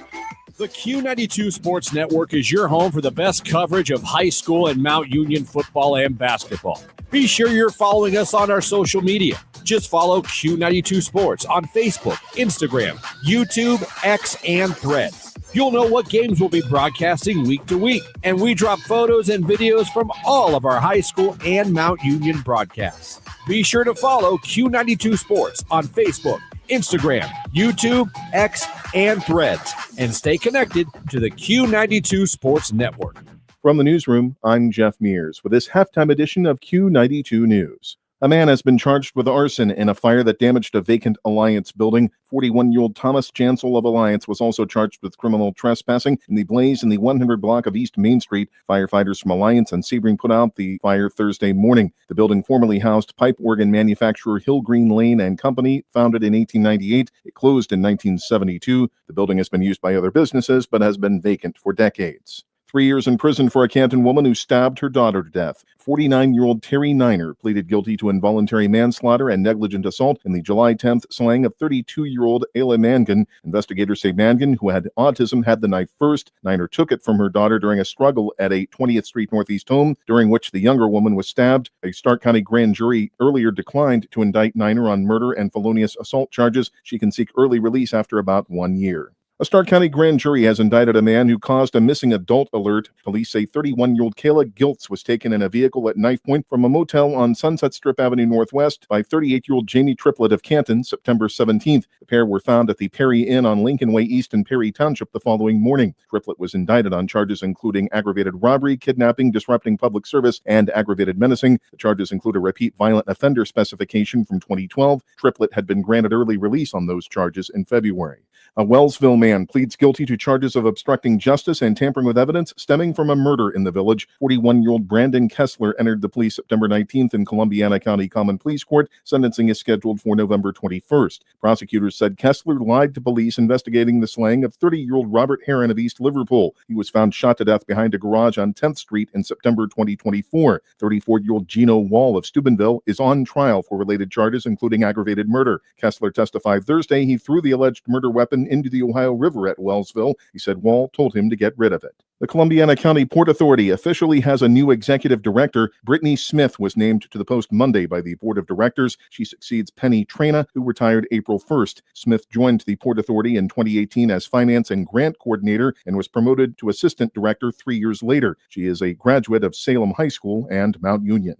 The Q92 Sports Network is your home for the best coverage of high school and Mount Union football and basketball. Be sure you're following us on our social media. Just follow Q92 Sports on Facebook, Instagram, YouTube, X, and Threads. You'll know what games we'll be broadcasting week to week, and we drop photos and videos from all of our high school and Mount Union broadcasts. Be sure to follow Q92 Sports on Facebook, Instagram, YouTube, X, and Threads, and stay connected to the Q92 Sports Network. From the newsroom, I'm Jeff Mears with this halftime edition of Q92 News. A man has been charged with arson in a fire that damaged a vacant Alliance building. 41-year-old Thomas Jansel of Alliance was also charged with criminal trespassing in the blaze in the 100 block of East Main Street. Firefighters from Alliance and Sebring put out the fire Thursday morning. The building formerly housed pipe organ manufacturer Hill Green Lane and Company, founded in 1898. It closed in 1972. The building has been used by other businesses but has been vacant for decades. 3 years in prison for a Canton woman who stabbed her daughter to death. 49-year-old Terry Niner pleaded guilty to involuntary manslaughter and negligent assault in the July 10th slaying of 32-year-old Ayla Mangan. Investigators say Mangan, who had autism, had the knife first. Niner took it from her daughter during a struggle at a 20th Street Northeast home, during which the younger woman was stabbed. A Stark County grand jury earlier declined to indict Niner on murder and felonious assault charges. She can seek early release after about 1 year. A Stark County grand jury has indicted a man who caused a missing adult alert. Police say 31-year-old Kayla Giltz was taken in a vehicle at knife point from a motel on Sunset Strip Avenue Northwest by 38-year-old Jamie Triplett of Canton, September 17th. The pair were found at the Perry Inn on Lincoln Way East in Perry Township the following morning. Triplett was indicted on charges including aggravated robbery, kidnapping, disrupting public service, and aggravated menacing. The charges include a repeat violent offender specification from 2012. Triplett had been granted early release on those charges in February. A Wellsville man pleads guilty to charges of obstructing justice and tampering with evidence stemming from a murder in the village. 41-year-old Brandon Kessler entered the plea September 19th in Columbiana County Common Pleas Court. Sentencing is scheduled for November 21st. Prosecutors said Kessler lied to police investigating the slaying of 30-year-old Robert Heron of East Liverpool. He was found shot to death behind a garage on 10th Street in September 2024. 34-year-old Gino Wall of Steubenville is on trial for related charges, including aggravated murder. Kessler testified Thursday he threw the alleged murder weapon into the Ohio River at Wellsville. He said Wall told him to get rid of it. The Columbiana County Port Authority officially has a new executive director. Brittany Smith was named to the post Monday by the Board of Directors. She succeeds Penny Trena, who retired April 1st. Smith joined the Port Authority in 2018 as Finance and Grant Coordinator and was promoted to Assistant Director 3 years later. She is a graduate of Salem High School and Mount Union.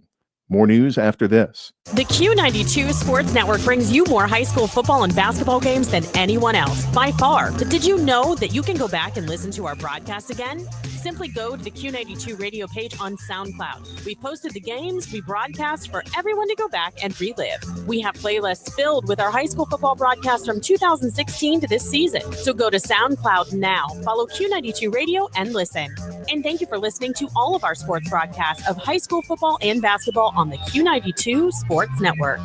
More news after this. The Q92 Sports Network brings you more high school football and basketball games than anyone else, by far. But did you know that you can go back and listen to our broadcast again? Simply go to the Q92 radio page on SoundCloud. We posted the games we broadcast for everyone to go back and relive. We have playlists filled with our high school football broadcasts from 2016 to this season. So go to SoundCloud now, follow Q92 Radio, and listen. And thank you for listening to all of our sports broadcasts of high school football and basketball on the Q92 Sports Network.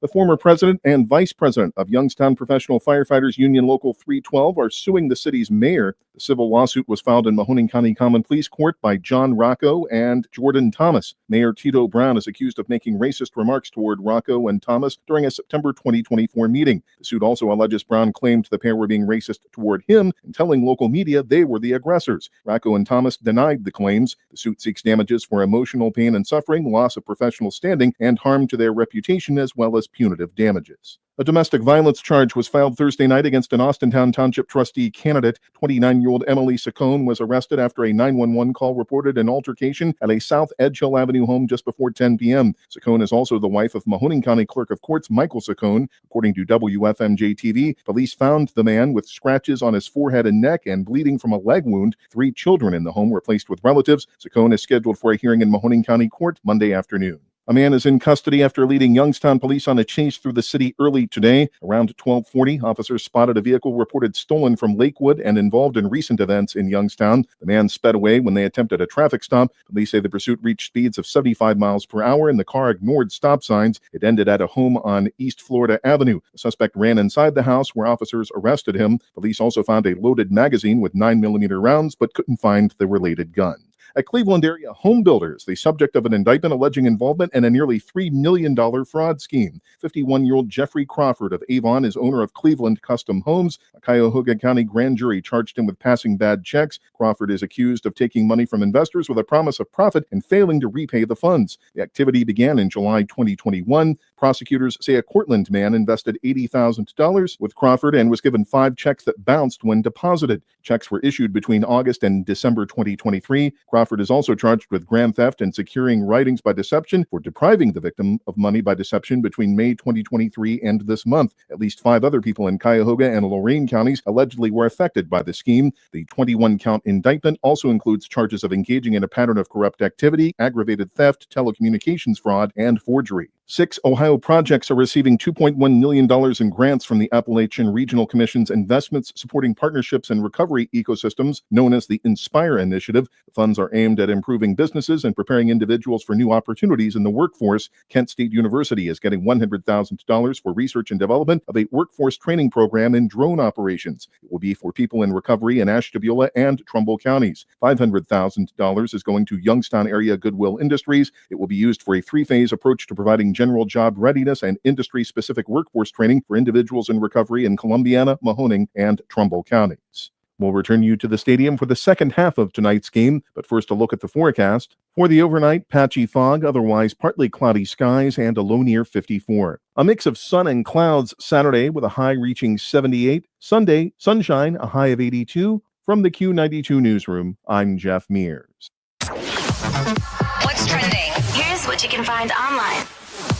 The former president and vice president of Youngstown Professional Firefighters Union Local 312 are suing the city's mayor. The civil lawsuit was filed in Mahoning County Common Pleas Court by John Rocco and Jordan Thomas. Mayor Tito Brown is accused of making racist remarks toward Rocco and Thomas during a September 2024 meeting. The suit also alleges Brown claimed the pair were being racist toward him and telling local media they were the aggressors. Rocco and Thomas denied the claims. The suit seeks damages for emotional pain and suffering, loss of professional standing, and harm to their reputation, as well as punitive damages. A domestic violence charge was filed Thursday night against an Austintown Township trustee candidate. 29-year-old Emily Saccone was arrested after a 911 call reported an altercation at a South Edge Hill Avenue home just before 10 p.m. Saccone is also the wife of Mahoning County Clerk of Courts Michael Saccone. According to WFMJ-TV, police found the man with scratches on his forehead and neck and bleeding from a leg wound. 3 children in the home were placed with relatives. Saccone is scheduled for a hearing in Mahoning County Court Monday afternoon. A man is in custody after leading Youngstown police on a chase through the city early today. Around 12:40, officers spotted a vehicle reported stolen from Lakewood and involved in recent events in Youngstown. The man sped away when they attempted a traffic stop. Police say the pursuit reached speeds of 75 miles per hour and the car ignored stop signs. It ended at a home on East Florida Avenue. The suspect ran inside the house where officers arrested him. Police also found a loaded magazine with 9mm rounds but couldn't find the related gun. A Cleveland area home builder is the subject of an indictment alleging involvement in a nearly $3 million fraud scheme. 51-year-old Jeffrey Crawford of Avon is owner of Cleveland Custom Homes. A Cuyahoga County grand jury charged him with passing bad checks. Crawford is accused of taking money from investors with a promise of profit and failing to repay the funds. The activity began in July 2021. Prosecutors say a Cortland man invested $80,000 with Crawford and was given 5 checks that bounced when deposited. Checks were issued between August and December 2023. Crawford is also charged with grand theft and securing writings by deception for depriving the victim of money by deception between May 2023 and this month. At least 5 other people in Cuyahoga and Lorain counties allegedly were affected by the scheme. The 21-count indictment also includes charges of engaging in a pattern of corrupt activity, aggravated theft, telecommunications fraud, and forgery. 6 Ohio projects are receiving $2.1 million in grants from the Appalachian Regional Commission's Investments Supporting Partnerships and Recovery Ecosystems, known as the INSPIRE Initiative. The funds are aimed at improving businesses and preparing individuals for new opportunities in the workforce. Kent State University is getting $100,000 for research and development of a workforce training program in drone operations. It will be for people in recovery in Ashtabula and Trumbull counties. $500,000 is going to Youngstown area Goodwill Industries. It will be used for a 3-phase approach to providing general job readiness and industry-specific workforce training for individuals in recovery in Columbiana, Mahoning, and Trumbull counties. We'll return you to the stadium for the second half of tonight's game, but first a look at the forecast. For the overnight, patchy fog, otherwise partly cloudy skies, and a low near 54. A mix of sun and clouds Saturday with a high reaching 78. Sunday, sunshine, a high of 82. From the Q92 newsroom, I'm Jeff Mears. What's trending? Here's what you can find online.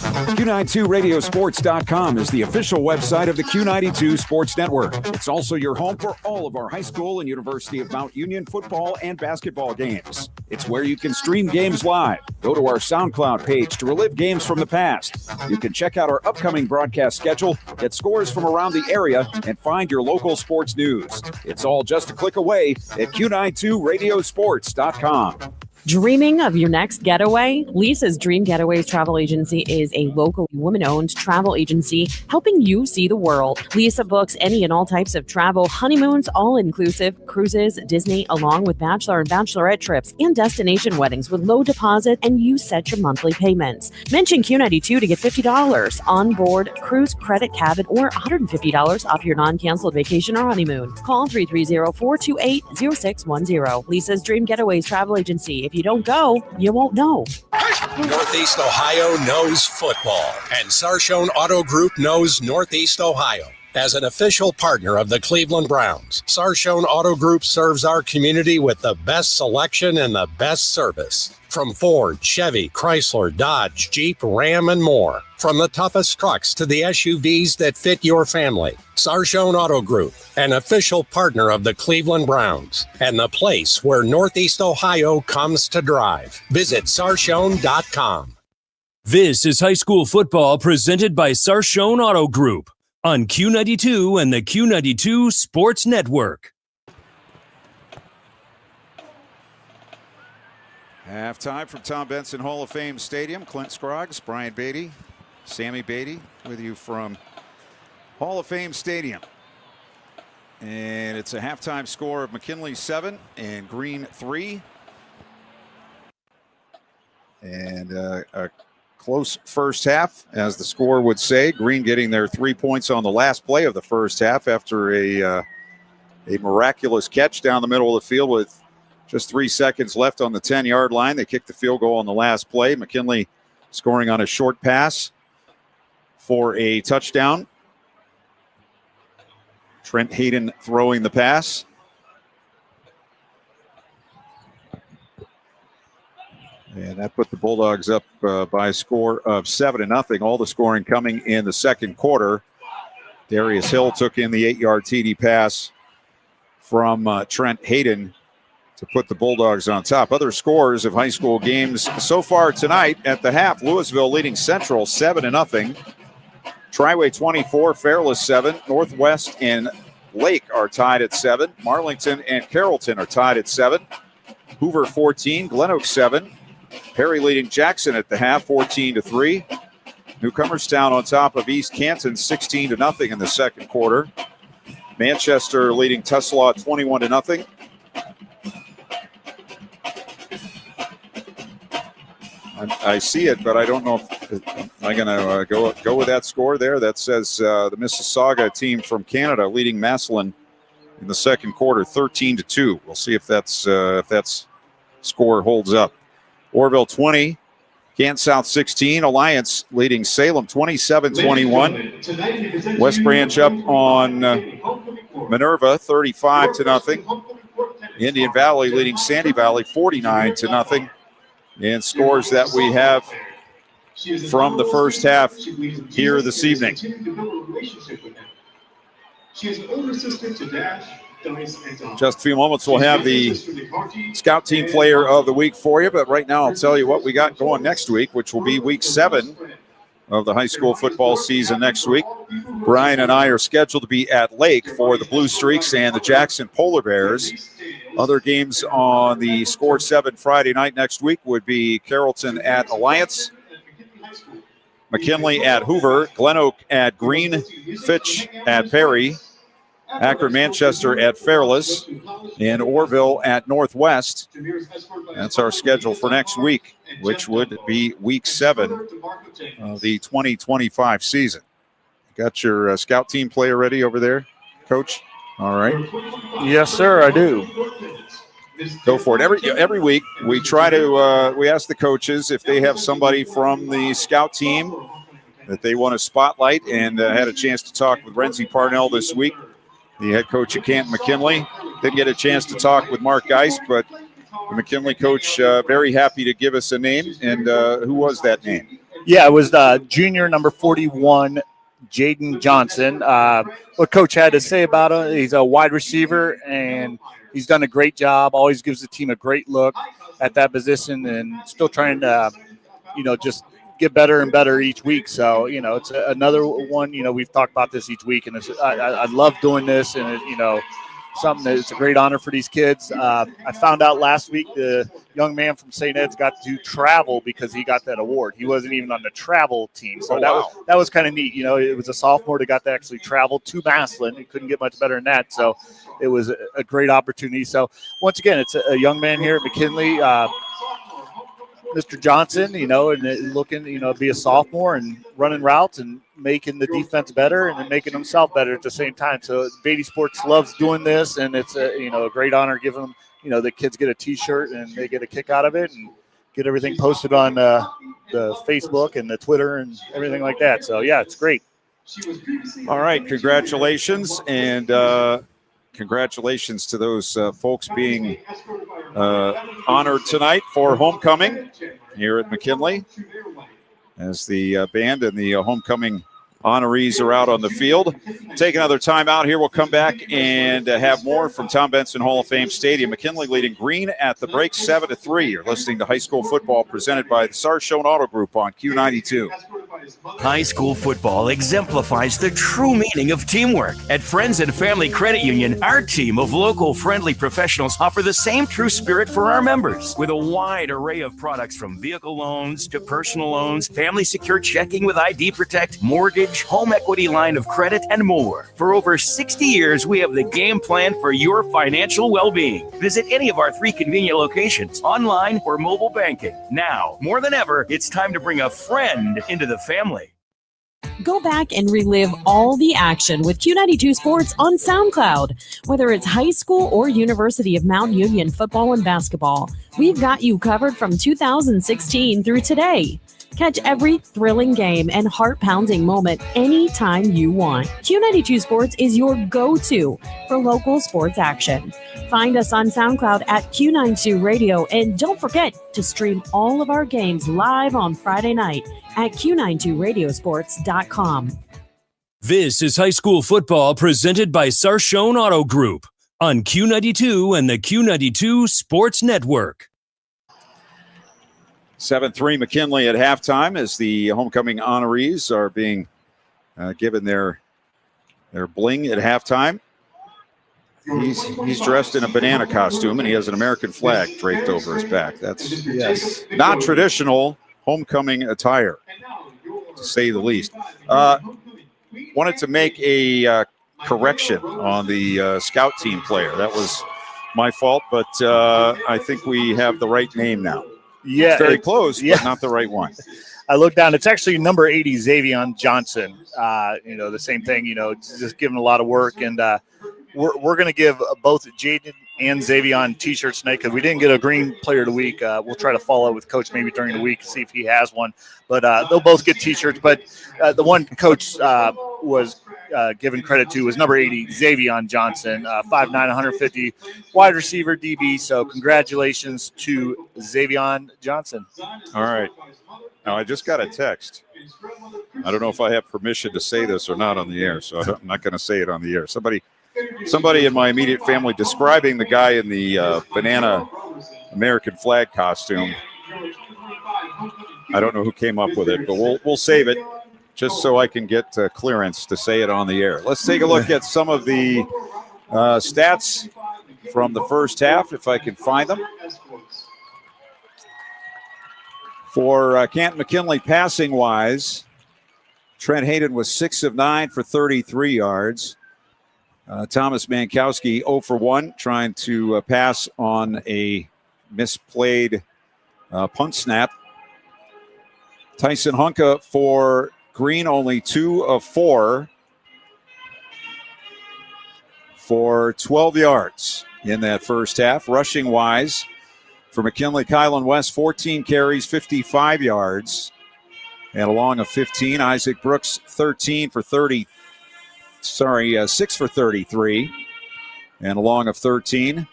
Q92radiosports.com is the official website of the Q92 Sports Network. It's also your home for all of our high school and University of Mount Union football and basketball games. It's where you can stream games live. Go to our SoundCloud page to relive games from the past. You can check out our upcoming broadcast schedule, get scores from around the area, and find your local sports news. It's all just a click away at Q92radiosports.com. Dreaming of your next getaway? Lisa's Dream Getaways Travel Agency is a locally woman-owned travel agency helping you see the world. Lisa books any and all types of travel, honeymoons, all-inclusive, cruises, Disney, along with bachelor and bachelorette trips and destination weddings with low deposit, and you set your monthly payments. Mention Q92 to get $50 on board cruise, credit, cabin, or $150 off your non-canceled vacation or honeymoon. Call 330-428-0610. Lisa's Dream Getaways Travel Agency. If you don't go, you won't know. Northeast Ohio knows football, and Sarshone Auto Group knows Northeast Ohio. As an official partner of the Cleveland Browns, Sarshone Auto Group serves our community with the best selection and the best service. From Ford, Chevy, Chrysler, Dodge, Jeep, Ram, and more. From the toughest trucks to the SUVs that fit your family. Sarshone Auto Group, an official partner of the Cleveland Browns, and the place where Northeast Ohio comes to drive. Visit Sarshone.com. This is high school football presented by Sarshone Auto Group on Q92 and the Q92 Sports Network. Halftime from Tom Benson Hall of Fame Stadium. Clint Scroggs, Brian Beatty, Sammy Beatty with you from Hall of Fame Stadium. And it's a halftime score of McKinley 7 and Green 3. And a close first half, as the score would say. Green getting their 3 points on the last play of the first half after a miraculous catch down the middle of the field with just 3 seconds left on the 10-yard line. They kicked the field goal on the last play. McKinley scoring on a short pass for a touchdown. Trent Hayden throwing the pass. And that put the Bulldogs up by a score of 7-0. All the scoring coming in the second quarter. Darius Hill took in the 8-yard TD pass from Trent Hayden to put the Bulldogs on top. Other scores of high school games so far tonight at the half. Louisville leading Central 7-0. Triway 24, Fairless 7. Northwest and Lake are tied at 7. Marlington and Carrollton are tied at 7. Hoover 14, GlenOak 7. Perry leading Jackson at the half, 14-3. Newcomerstown on top of East Canton, 16-0 in the second quarter. Manchester leading Tuslaw 21-0. I see it, but I don't know if I'm going to go with that score there. That says the Mississauga team from Canada leading Massillon in the second quarter, 13-2. We'll see if that's score holds up. Orville 20, Canton South 16. Alliance leading Salem 27-21. West Branch up on Manurva 35-0. Indian Valley leading Sandy Valley 49-0. And scores that we have from the first half here this evening. Just a few moments, we'll have the Scout Team Player of the Week for you. But right now, I'll tell you what we got going next week, which will be week 7 of the high school football season next week. Brian and I are scheduled to be at Lake for the Blue Streaks and the Jackson Polar Bears. Other games on the Score 7 Friday night next week would be Carrollton at Alliance, McKinley at Hoover, GlenOak at Green, Fitch at Perry, Akron Manchester at Fairless, and Orville at Northwest. That's our schedule for next week, which would be week 7 of the 2025 season. Got your Scout Team Player ready over there, Coach? All right. Yes, sir, I do. Go for it. Every week we try to we ask the coaches if they have somebody from the Scout team that they want to spotlight, and had a chance to talk with Renzi Parnell this week, the head coach at Canton McKinley. Didn't get a chance to talk with Mark Geist, but the McKinley coach very happy to give us a name. And who was that name? Yeah, it was junior number 41, Jaden Johnson. What Coach had to say about him, he's a wide receiver, and he's done a great job, always gives the team a great look at that position, and still trying to, just get better and better each week. So, it's another one, we've talked about this each week, and I love doing this, and, something that it's a great honor for these kids. I found out last week the young man from St. Ed's got to travel because he got that award. He wasn't even on the travel team. So that was kind of neat. It was a sophomore that got to actually travel to Massillon. He couldn't get much better than that. So it was a great opportunity. So once again, it's a young man here at McKinley, Mr. Johnson, and looking, be a sophomore and running routes and making the defense better and then making himself better at the same time. So Beatty Sports loves doing this, and it's a great honor giving them, the kids get a T-shirt and they get a kick out of it and get everything posted on the Facebook and the Twitter and everything like that. So, yeah, it's great. All right, congratulations, and congratulations to those folks being honored tonight for homecoming here at McKinley, as the band and the homecoming honorees are out on the field. Take another time out here. We'll come back and have more from Tom Benson Hall of Fame Stadium. McKinley leading Green at the break 7-3. You're listening to high school football presented by the Sarshone Auto Group on Q92. High school football exemplifies the true meaning of teamwork. At Friends and Family Credit Union, our team of local friendly professionals offer the same true spirit for our members with a wide array of products from vehicle loans to personal loans, family secure checking with ID Protect, mortgage, home equity line of credit, and more. For over 60 years, we have the game plan for your financial well-being. Visit any of our 3 convenient locations, online or mobile banking. Now, more than ever, it's time to bring a friend into the family. Go back and relive all the action with Q92 Sports on SoundCloud. Whether it's high school or University of Mount Union football and basketball, we've got you covered from 2016 through today. Catch every thrilling game and heart-pounding moment anytime you want. Q92 Sports is your go-to for local sports action. Find us on SoundCloud at Q92 Radio, and don't forget to stream all of our games live on Friday night at Q92Radiosports.com. This is high school football presented by Sarshone Auto Group on Q92 and the Q92 Sports Network. 7-3 McKinley at halftime as the homecoming honorees are being given their bling at halftime. He's dressed in a banana costume and he has an American flag draped over his back. That's not traditional homecoming attire, to say the least. Wanted to make a correction on the scout team player. That was my fault, but I think we have the right name now. Yeah, it's very close, but not the right one. I looked down. It's actually number 80, Xavion Johnson. The same thing. Just giving a lot of work, and we're going to give both Jaden and Xavion T-shirts tonight because we didn't get a green player of the week. We'll try to follow up with Coach maybe during the week, see if he has one. But they'll both get T-shirts. But the one Coach was given credit to was number 80, Xavion Johnson, 5'9", 150, wide receiver, DB. So congratulations to Xavion Johnson. All right. Now, I just got a text. I don't know if I have permission to say this or not on the air, so I'm not going to say it on the air. Somebody in my immediate family describing the guy in the banana American flag costume. I don't know who came up with it, but we'll save it just so I can get clearance to say it on the air. Let's take a look at some of the stats from the first half, if I can find them. For Canton McKinley passing-wise, Trent Hayden was 6 of 9 for 33 yards. Thomas Mankowski 0 for 1, trying to pass on a misplayed punt snap. Tyson Hunka for Green, only 2 of 4 for 12 yards in that first half. Rushing-wise, for McKinley, Kylan West, 14 carries, 55 yards, and a long of 15. Isaac Brooks, 6 for 33, and a long of 13.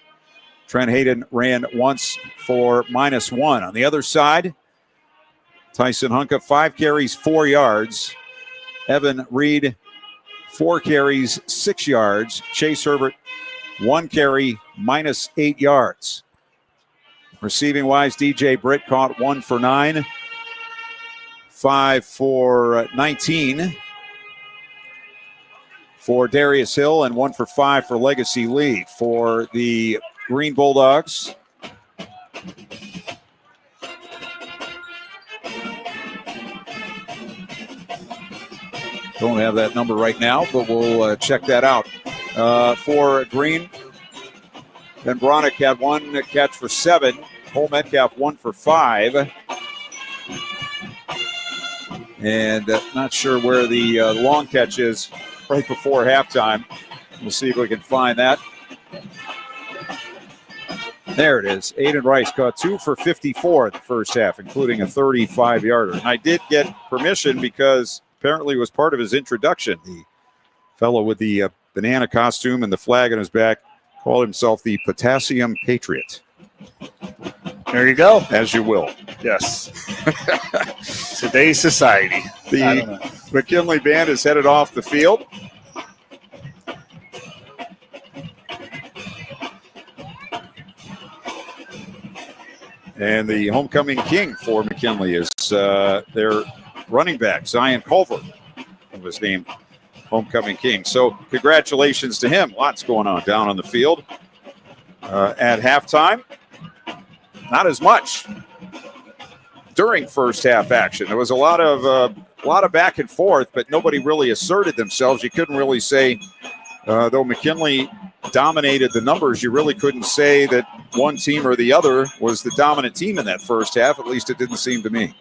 Trent Hayden ran once for -1. On the other side, Tyson Hunka, 5 carries, 4 yards. Evan Reed, 4 carries, 6 yards. Chase Herbert, 1 carry, -8 yards. Receiving-wise, DJ Britt caught 1 for 9, 5 for 19 for Darius Hill, and 1 for 5 for Legacy Lee. For the Green Bulldogs, don't have that number right now, but we'll check that out. For Green, Ben Bronick had 1 catch for 7. Cole Metcalf 1 for 5. And not sure where the long catch is right before halftime. We'll see if we can find that. There it is. Aiden Rice caught 2 for 54 in the first half, including a 35-yarder. And I did get permission because apparently it was part of his introduction. The fellow with the banana costume and the flag on his back called himself the Potassium Patriot. There you go. As you will. Yes. Today's society. The McKinley band is headed off the field. And the homecoming king for McKinley is their running back, Zion Culver, who was named Homecoming King. So congratulations to him. Lots going on down on the field. At halftime, not as much during first half action. There was a lot of back and forth, but nobody really asserted themselves. You couldn't really say, though McKinley dominated the numbers, you really couldn't say that one team or the other was the dominant team in that first half. At least it didn't seem to me.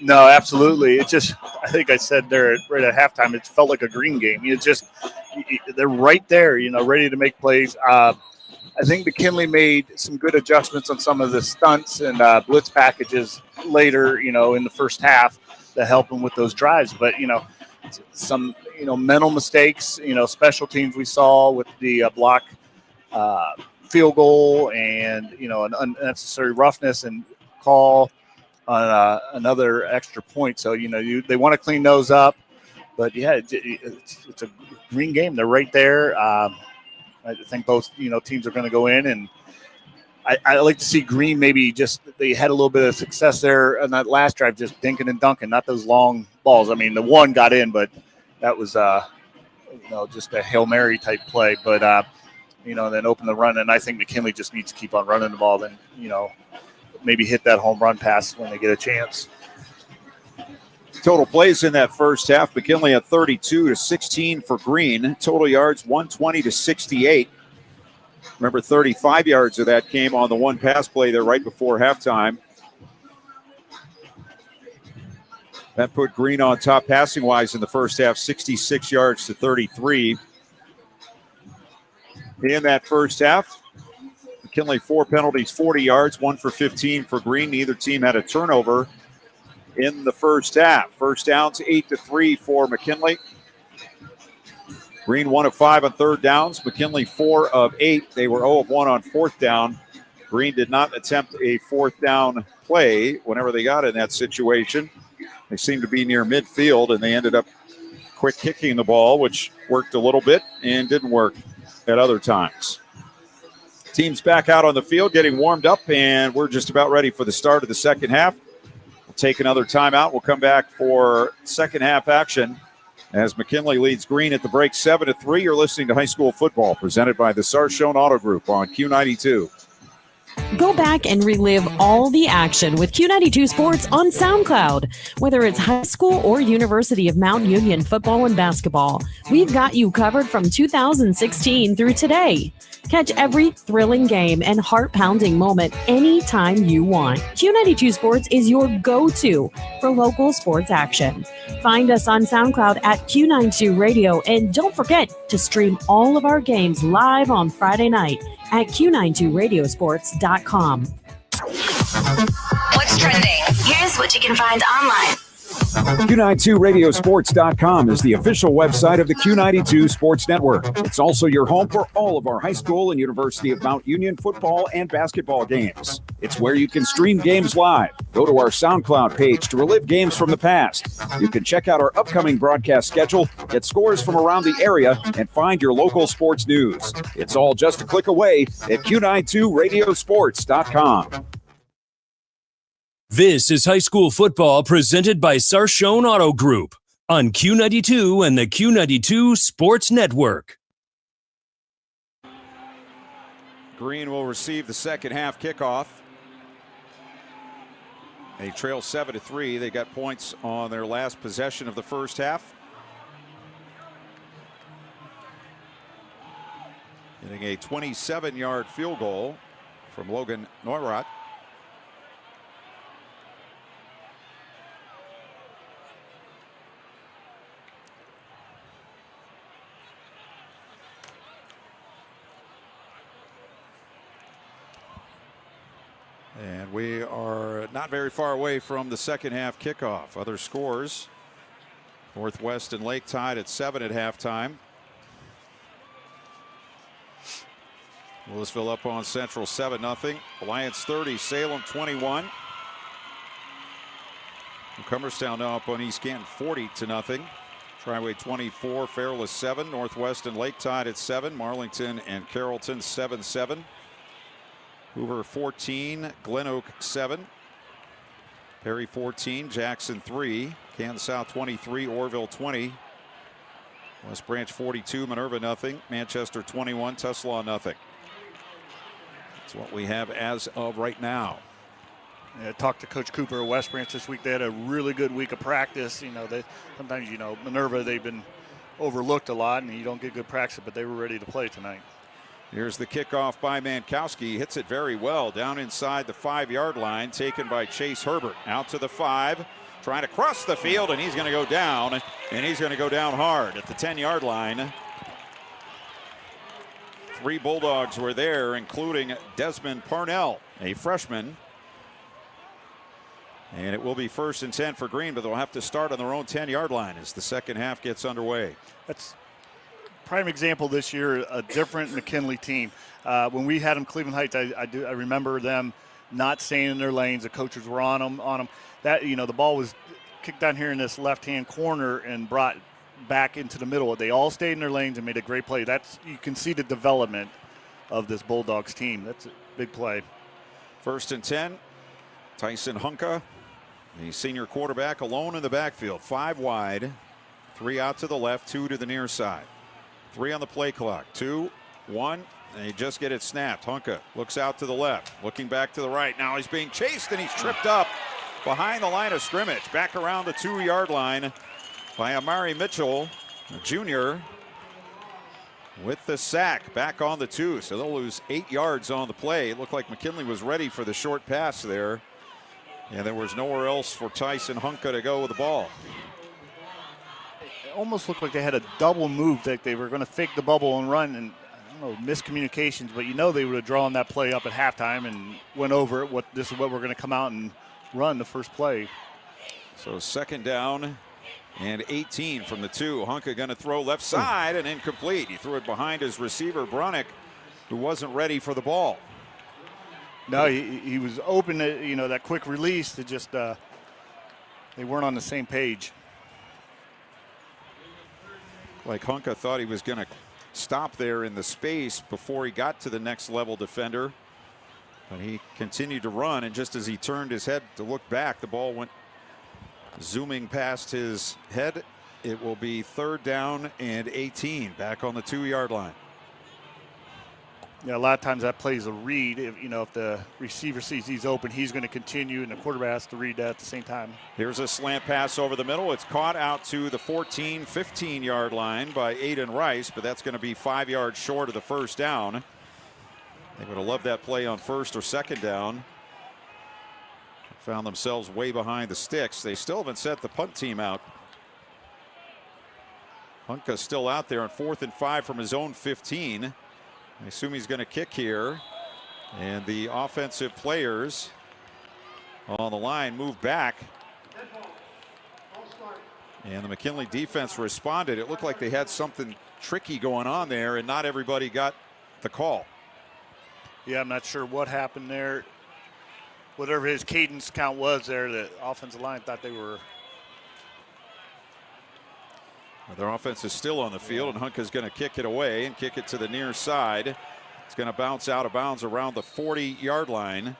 No, absolutely. It just, I think I said there right at halftime, it felt like a Green game. It's just, they're right there, ready to make plays. I think McKinley made some good adjustments on some of the stunts and blitz packages later, in the first half to help them with those drives. But, some, mental mistakes, special teams we saw with the block field goal and, an unnecessary roughness and call on another extra point. So, they want to clean those up. But, yeah, it's a Green game. They're right there. I think both, teams are going to go in, and I like to see Green maybe just they had a little bit of success there on that last drive, just dinking and dunking, not those long balls. I mean, the one got in, but that was just a Hail Mary type play. But then open the run, and I think McKinley just needs to keep on running the ball, and maybe hit that home run pass when they get a chance. Total plays in that first half, McKinley at 32 to 16 for Green. Total yards 120 to 68. Remember, 35 yards of that came on the one pass play there right before halftime. That put Green on top passing wise in the first half, 66 yards to 33. In that first half, McKinley 4 penalties, 40 yards, 1 for 15 for Green. Neither team had a turnover in the first half. First downs 8-3 for McKinley. Green 1 of 5 on third downs. McKinley 4 of 8. They were 0 of 1 on fourth down. Green did not attempt a fourth down play whenever they got in that situation. They seemed to be near midfield, and they ended up quick kicking the ball, which worked a little bit and didn't work at other times. Teams back out on the field getting warmed up, and we're just about ready for the start of the second half. We'll take another timeout. We'll come back for second half action as McKinley leads Green at the break 7-3. You're listening to High School Football presented by the Sarshone Auto Group on Q92. Go back and relive all the action with Q92 Sports on SoundCloud. Whether it's high school or University of Mount Union football and basketball, we've got you covered from 2016 through today. Catch every thrilling game and heart-pounding moment anytime you want. Q92 Sports is your go-to for local sports action. Find us on SoundCloud at Q92 Radio, and don't forget to stream all of our games live on Friday night at Q92radiosports.com. What's trending? Here's what you can find online. Q92radiosports.com is the official website of the Q92 Sports Network. It's also your home for all of our high school and University of Mount Union football and basketball games. It's where you can stream games live. Go to our SoundCloud page to relive games from the past. You can check out our upcoming broadcast schedule, get scores from around the area, and find your local sports news. It's all just a click away at Q92radiosports.com. This is high school football presented by Sarshone Auto Group on Q92 and the Q92 Sports Network. Green will receive the second half kickoff. They trail 7-3. They got points on their last possession of the first half. Getting a 27-yard field goal from Logan Neurath. And we are not very far away from the second half kickoff. Other scores: Northwest and Lake tied at 7 at halftime. Louisville up on Central 7-0. Alliance 30, Salem 21. Cumberstown now up on East Canton 40-0. Triway 24, Fairless 7. Northwest and Lake tied at 7. Marlington and Carrollton 7-7. Hoover 14, GlenOak 7. Perry 14, Jackson 3. Canton South 23, Orville 20. West Branch 42, Manurva nothing. Manchester 21, Tuslaw nothing. That's what we have as of right now. Yeah, I talked to Coach Cooper at West Branch this week. They had a really good week of practice. Sometimes, Manurva, they've been overlooked a lot, and you don't get good practice, but they were ready to play tonight. Here's the kickoff by Mankowski. Hits it very well down inside the 5-yard line, taken by Chase Herbert. Out to the 5, trying to cross the field, and he's going to go down, and he's going to go down hard at the 10-yard line. 3 Bulldogs were there, including Desmond Parnell, a freshman. And it will be 1st and 10 for Green, but they'll have to start on their own 10-yard line as the second half gets underway. That's prime example this year, a different McKinley team. When we had them Cleveland Heights, I remember them not staying in their lanes. The coaches were on them. That, the ball was kicked down here in this left-hand corner and brought back into the middle. They all stayed in their lanes and made a great play. You can see the development of this Bulldogs team. That's a big play. 1st and 10. Tyson Hunka, the senior quarterback, alone in the backfield. 5 wide, 3 out to the left, 2 to the near side. 3 on the play clock. 2, 1, and they just get it snapped. Hunka looks out to the left, looking back to the right. Now he's being chased, and he's tripped up behind the line of scrimmage. Back around the 2-yard line by Amari Mitchell, Jr., with the sack back on the 2. So they'll lose 8 yards on the play. It looked like McKinley was ready for the short pass there. And there was nowhere else for Tyson Hunka to go with the ball. It almost looked like they had a double move, that they were going to fake the bubble and run, and I don't know, miscommunications, but they would have drawn that play up at halftime and went over it. This is what we're going to come out and run the first play. So 2nd down and 18 from the 2. Hunka going to throw left side and incomplete. He threw it behind his receiver, Bronick, who wasn't ready for the ball. No, he was open to, that quick release. They just they weren't on the same page. Like Hunka thought he was going to stop there in the space before he got to the next level defender. But he continued to run, and just as he turned his head to look back, the ball went zooming past his head. It will be 3rd down and 18, back on the 2-yard line. Yeah, a lot of times that plays a read. If the receiver sees he's open, he's going to continue, and the quarterback has to read that at the same time. Here's a slant pass over the middle. It's caught out to the 14, 15-yard line by Aiden Rice, but that's going to be 5 yards short of the 1st down. They would have loved that play on 1st or 2nd down. Found themselves way behind the sticks. They still haven't set the punt team out. Hunka's still out there on 4th and 5 from his own 15. I assume he's going to kick here. And the offensive players on the line move back. And the McKinley defense responded. It looked like they had something tricky going on there, and not everybody got the call. Yeah, I'm not sure what happened there. Whatever his cadence count was there, the offensive line thought they were. Their offense is still on the field, and Hunka's going to kick it away and kick it to the near side. It's going to bounce out of bounds around the 40-yard line.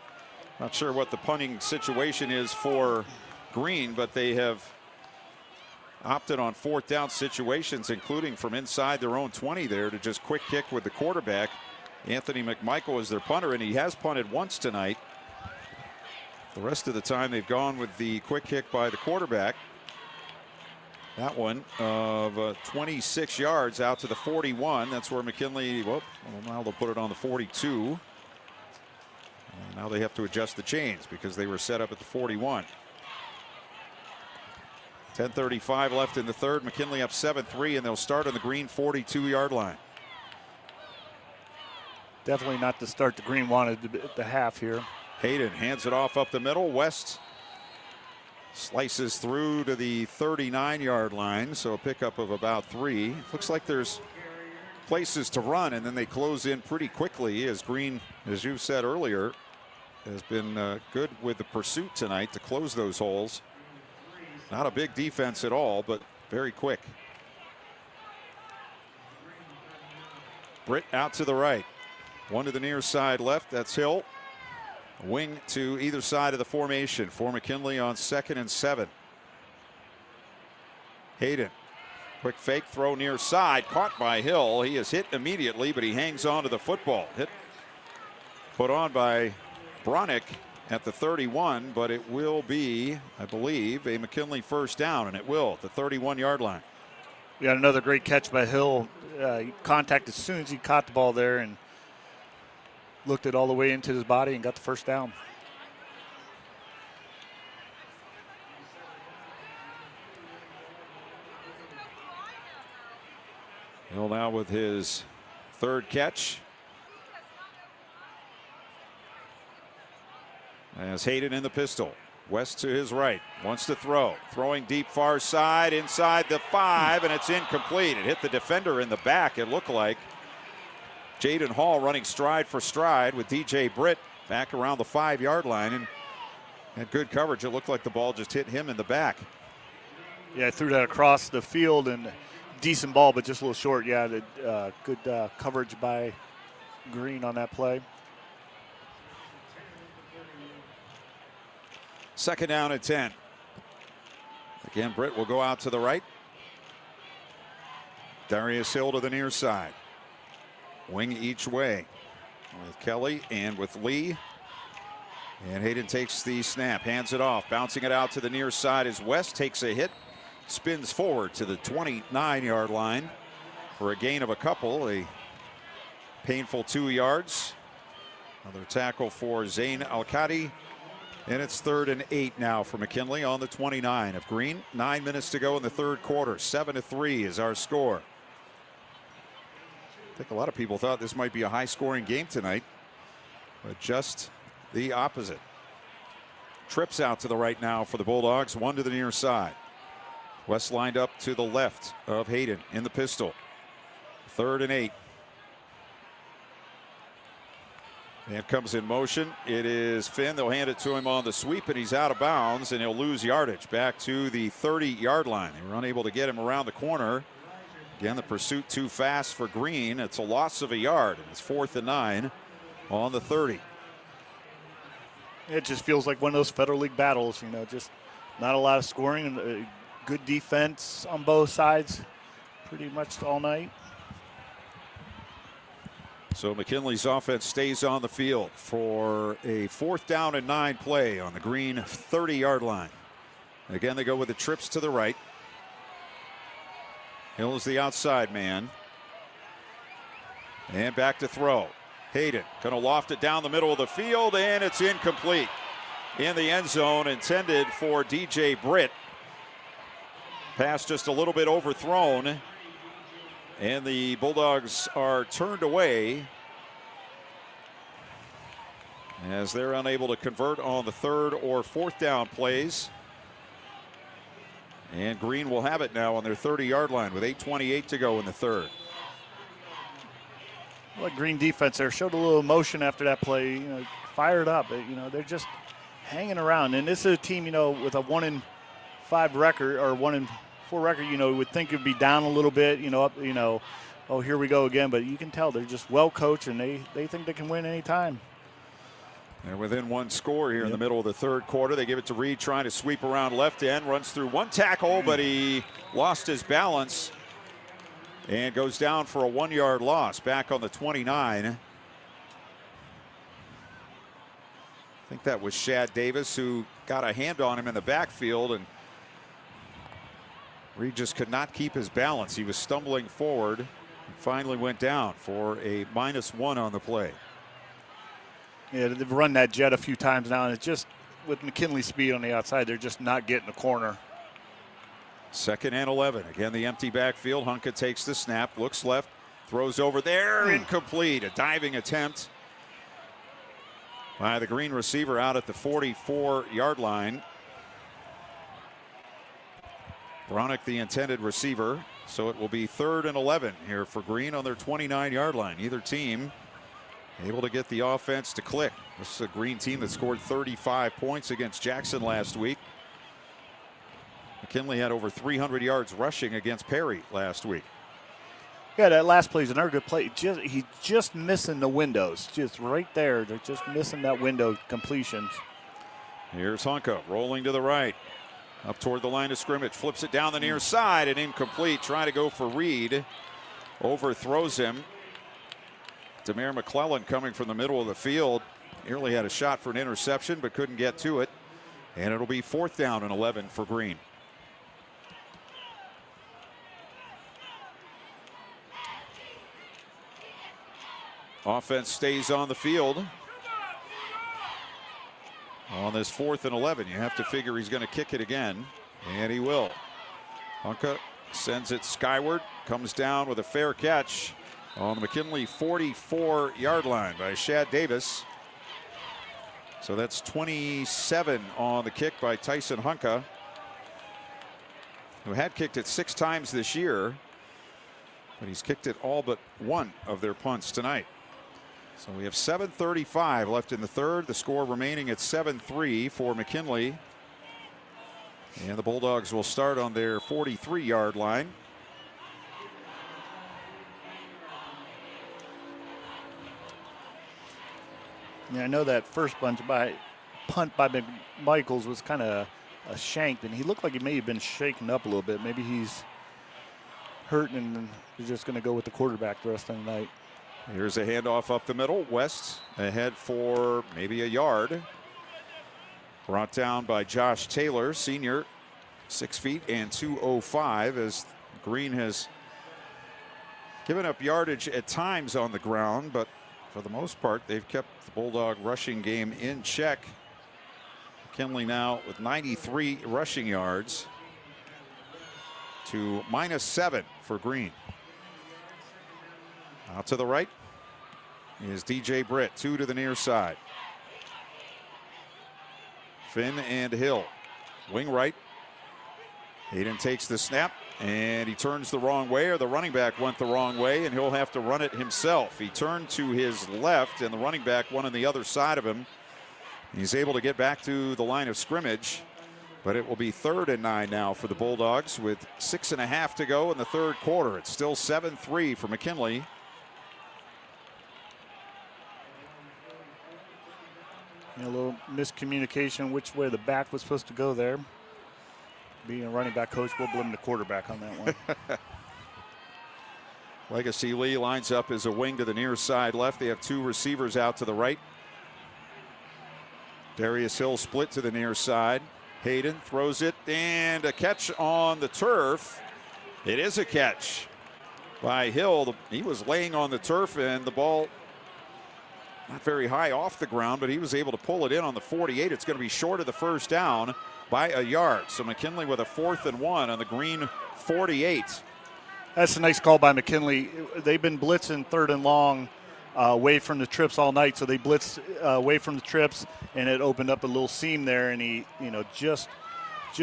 Not sure what the punting situation is for Green, but they have opted on 4th down situations, including from inside their own 20 there, to just quick kick with the quarterback. Anthony McMichael is their punter, and he has punted once tonight. The rest of the time they've gone with the quick kick by the quarterback. That one of 26 yards out to the 41. That's where McKinley, well, now they'll put it on the 42. And now they have to adjust the chains because they were set up at the 41. 10:35 left in the 3rd. McKinley up 7-3, and they'll start on the Green 42-yard line. Definitely not the start the Green wanted at the half here. Hayden hands it off up the middle. West slices through to the 39-yard line, so a pickup of about 3. Looks like there's places to run, and then they close in pretty quickly, as Green, as you said earlier, has been good with the pursuit tonight to close those holes. Not a big defense at all, but very quick. Britt out to the right. One to the near side left, that's Hill. Wing to either side of the formation for McKinley on 2nd and 7. Hayden. Quick fake throw near side, caught by Hill. He is hit immediately, but he hangs on to the football. Hit put on by Bronick at the 31, but it will be, I believe, a McKinley first down, and it will at the 31-yard line. We got another great catch by Hill. Contact as soon as he caught the ball there and looked it all the way into his body and got the first down. Hill now with his third catch. As Hayden in the pistol. West to his right. Wants to throw. Throwing deep far side inside the 5, and it's incomplete. It hit the defender in the back, it looked like. Jaden Hall running stride for stride with DJ Britt back around the 5-yard line, and had good coverage. It looked like the ball just hit him in the back. Yeah, I threw that across the field, and decent ball, but just a little short. Yeah, good coverage by Green on that play. Second down at 10. Again, Britt will go out to the right. Darius Hill to the near side. Wing each way with Kelly and with Lee. And Hayden takes the snap, hands it off, bouncing it out to the near side as West takes a hit, spins forward to the 29-yard line for a gain of a couple, a painful 2 yards. Another tackle for Zain Al-Khadi. And it's 3rd and 8 now for McKinley on the 29 of Green. 9 minutes to go in the third quarter. 7-3 is our score. I think a lot of people thought this might be a high-scoring game tonight, but just the opposite. Trips out to the right now for the Bulldogs. One to the near side. West lined up to the left of Hayden in the pistol. 3rd and 8. And comes in motion. It is Finn. They'll hand it to him on the sweep, and he's out of bounds, and he'll lose yardage back to the 30-yard line. They were unable to get him around the corner. Again, the pursuit too fast for Green. It's a loss of a yard, and it's 4th and 9 on the 30. It just feels like one of those Federal League battles, you know, just not a lot of scoring and good defense on both sides pretty much all night. So McKinley's offense stays on the field for a 4th down and 9 play on the Green 30-yard line. Again, they go with the trips to the right. Hill is the outside man. And back to throw. Hayden going to loft it down the middle of the field, and it's incomplete. In the end zone, intended for DJ Britt. Pass just a little bit overthrown. And the Bulldogs are turned away as they're unable to convert on the 3rd or 4th down plays. And Green will have it now on their 30-yard line with 8:28 to go in the 3rd. Well, Green defense there showed a little emotion after that play. You know, fired up. You know, they're just hanging around. And this is a team, you know, with a 1-5 record or 1-4 record. You know, would think it'd be down a little bit. You know, up. You know, oh, here we go again. But you can tell they're just well coached, and they think they can win anytime. They're within one score here in the middle of the 3rd quarter. They give it to Reed, trying to sweep around left end. Runs through one tackle, but he lost his balance and goes down for a 1-yard loss back on the 29. I think that was Shad Davis who got a hand on him in the backfield, and Reed just could not keep his balance. He was stumbling forward and finally went down for a -1 on the play. Yeah, they've run that jet a few times now, and it's just with McKinley's speed on the outside, they're just not getting the corner. 2nd and 11. Again, the empty backfield. Hunka takes the snap, looks left, throws over there, incomplete. A diving attempt by the Green receiver out at the 44-yard line. Bronick, the intended receiver. So it will be 3rd and 11 here for Green on their 29-yard line. Either team able to get the offense to click. This is a Green team that scored 35 points against Jackson last week. McKinley had over 300 yards rushing against Perry last week. Yeah, that last play is another good play. He's just missing the windows. Just right there. They're just missing that window completions. Here's Hunka rolling to the right. Up toward the line of scrimmage, flips it down the near side and incomplete. Trying to go for Reed. Overthrows him. Demare McClellan coming from the middle of the field. Nearly had a shot for an interception, but couldn't get to it. And it'll be 4th down and 11 for Green. Offense stays on the field. On this 4th and 11, you have to figure he's going to kick it again, and he will. Hunka sends it skyward, comes down with a fair catch on the McKinley 44-yard line by Shad Davis. So that's 27 on the kick by Tyson Hunka, who had kicked it 6 times this year, but he's kicked it all but 1 of their punts tonight. So we have 7:35 left in the third. The score remaining at 7-3 for McKinley. And the Bulldogs will start on their 43-yard line. Yeah, I know that first punt by McMichaels was kind of a shank, and he looked like he may have been shaken up a little bit. Maybe he's hurt and he's just going to go with the quarterback the rest of the night. Here's a handoff up the middle. West ahead for maybe a yard. Brought down by Josh Taylor, senior, 6 feet and 205, as Green has given up yardage at times on the ground, but for the most part, they've kept the Bulldog rushing game in check. McKinley now with 93 rushing yards to -7 for Green. Out to the right is DJ Britt, 2 to the near side. Finn and Hill, wing right. Hayden takes the snap and he turns the wrong way, or the running back went the wrong way, and he'll have to run it himself. He turned to his left and the running back went on the other side of him. He's able to get back to the line of scrimmage, but it will be 3rd and 9 now for the Bulldogs with 6.5 to go in the third quarter. It's still 7-3 for McKinley. A little miscommunication which way the back was supposed to go there. Being a running back coach, we'll blame the quarterback on that one. Legacy Lee lines up as a wing to the near side left. They have 2 receivers out to the right. Darius Hill split to the near side. Hayden throws it, and a catch on the turf. It is a catch by Hill. He was laying on the turf, and the ball not very high off the ground, but he was able to pull it in on the 48. It's going to be short of the first down by a yard. So McKinley with a 4th and 1 on the Green 48. That's a nice call by McKinley. They've been blitzing 3rd and long away from the trips all night, so they blitzed away from the trips, and it opened up a little seam there, and he, just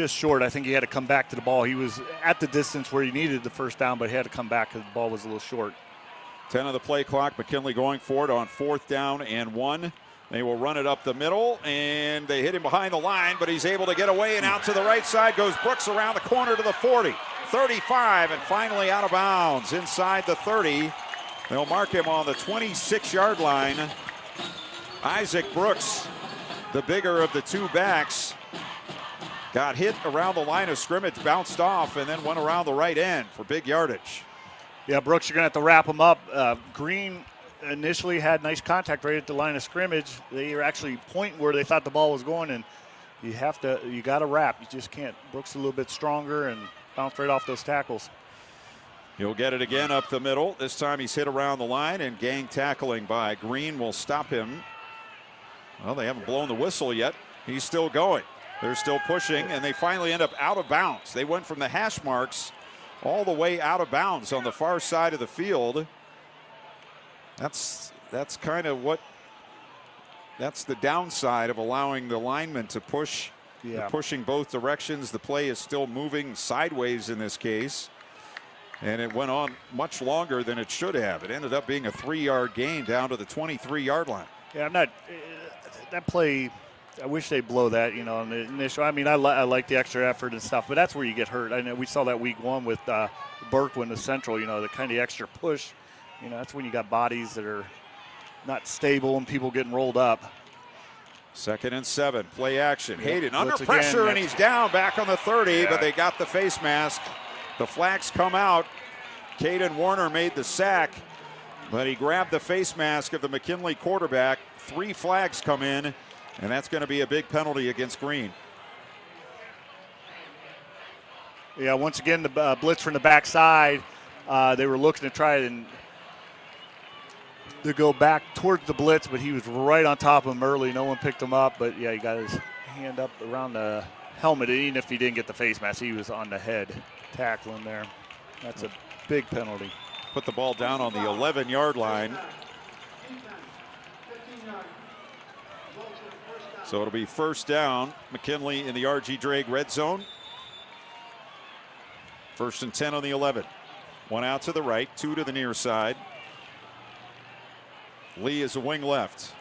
short. I think he had to come back to the ball. He was at the distance where he needed the first down, but he had to come back because the ball was a little short. 10 of the play clock. McKinley going for it on 4th down and 1. They will run it up the middle, and they hit him behind the line, but he's able to get away, and out to the right side goes Brooks around the corner to the 40, 35, and finally out of bounds inside the 30. They'll mark him on the 26-yard line. Isaac Brooks, the bigger of the 2 backs, got hit around the line of scrimmage, bounced off, and then went around the right end for big yardage. Yeah, Brooks, you're going to have to wrap him up. Green initially had nice contact right at the line of scrimmage. They were actually pointing where they thought the ball was going, and you got to wrap. You just can't. Brooks a little bit stronger and bounced right off those tackles. He'll get it again up the middle. This time he's hit around the line, and gang tackling by Green will stop him. Well, they haven't blown the whistle yet. He's still going. They're still pushing, and they finally end up out of bounds. They went from the hash marks all the way out of bounds on the far side of the field. That's kind of that's the downside of allowing the linemen to push. Yeah. They're pushing both directions. The play is still moving sideways in this case, and it went on much longer than it should have. It ended up being a 3-yard gain down to the 23-yard line. Yeah, that play, I wish they'd blow that, in the initial. I mean, I like the extra effort and stuff, but that's where you get hurt. I know we saw that week 1 with Berkwin, the Central, the kind of extra push. That's when you got bodies that are not stable and people getting rolled up. 2nd and 7. Play action. Hayden under Blitz pressure, again. and he's down back on the 30, Yeah. but they got the face mask. The flags come out. Caden Warner made the sack, but he grabbed the face mask of the McKinley quarterback. 3 flags come in, and that's going to be a big penalty against Green. Yeah, once again, the blitz from the backside. They were looking to try to go back towards the blitz, but he was right on top of him early. No one picked him up, but yeah, he got his hand up around the helmet. Even if he didn't get the face mask, he was on the head tackling there. That's a big penalty. Put the ball down on the 11-yard line. So it'll be first down. McKinley in the R.G. Drake red zone. 1st and 10 on the 11. 1 out to the right, 2 to the near side. Lee is a wing left.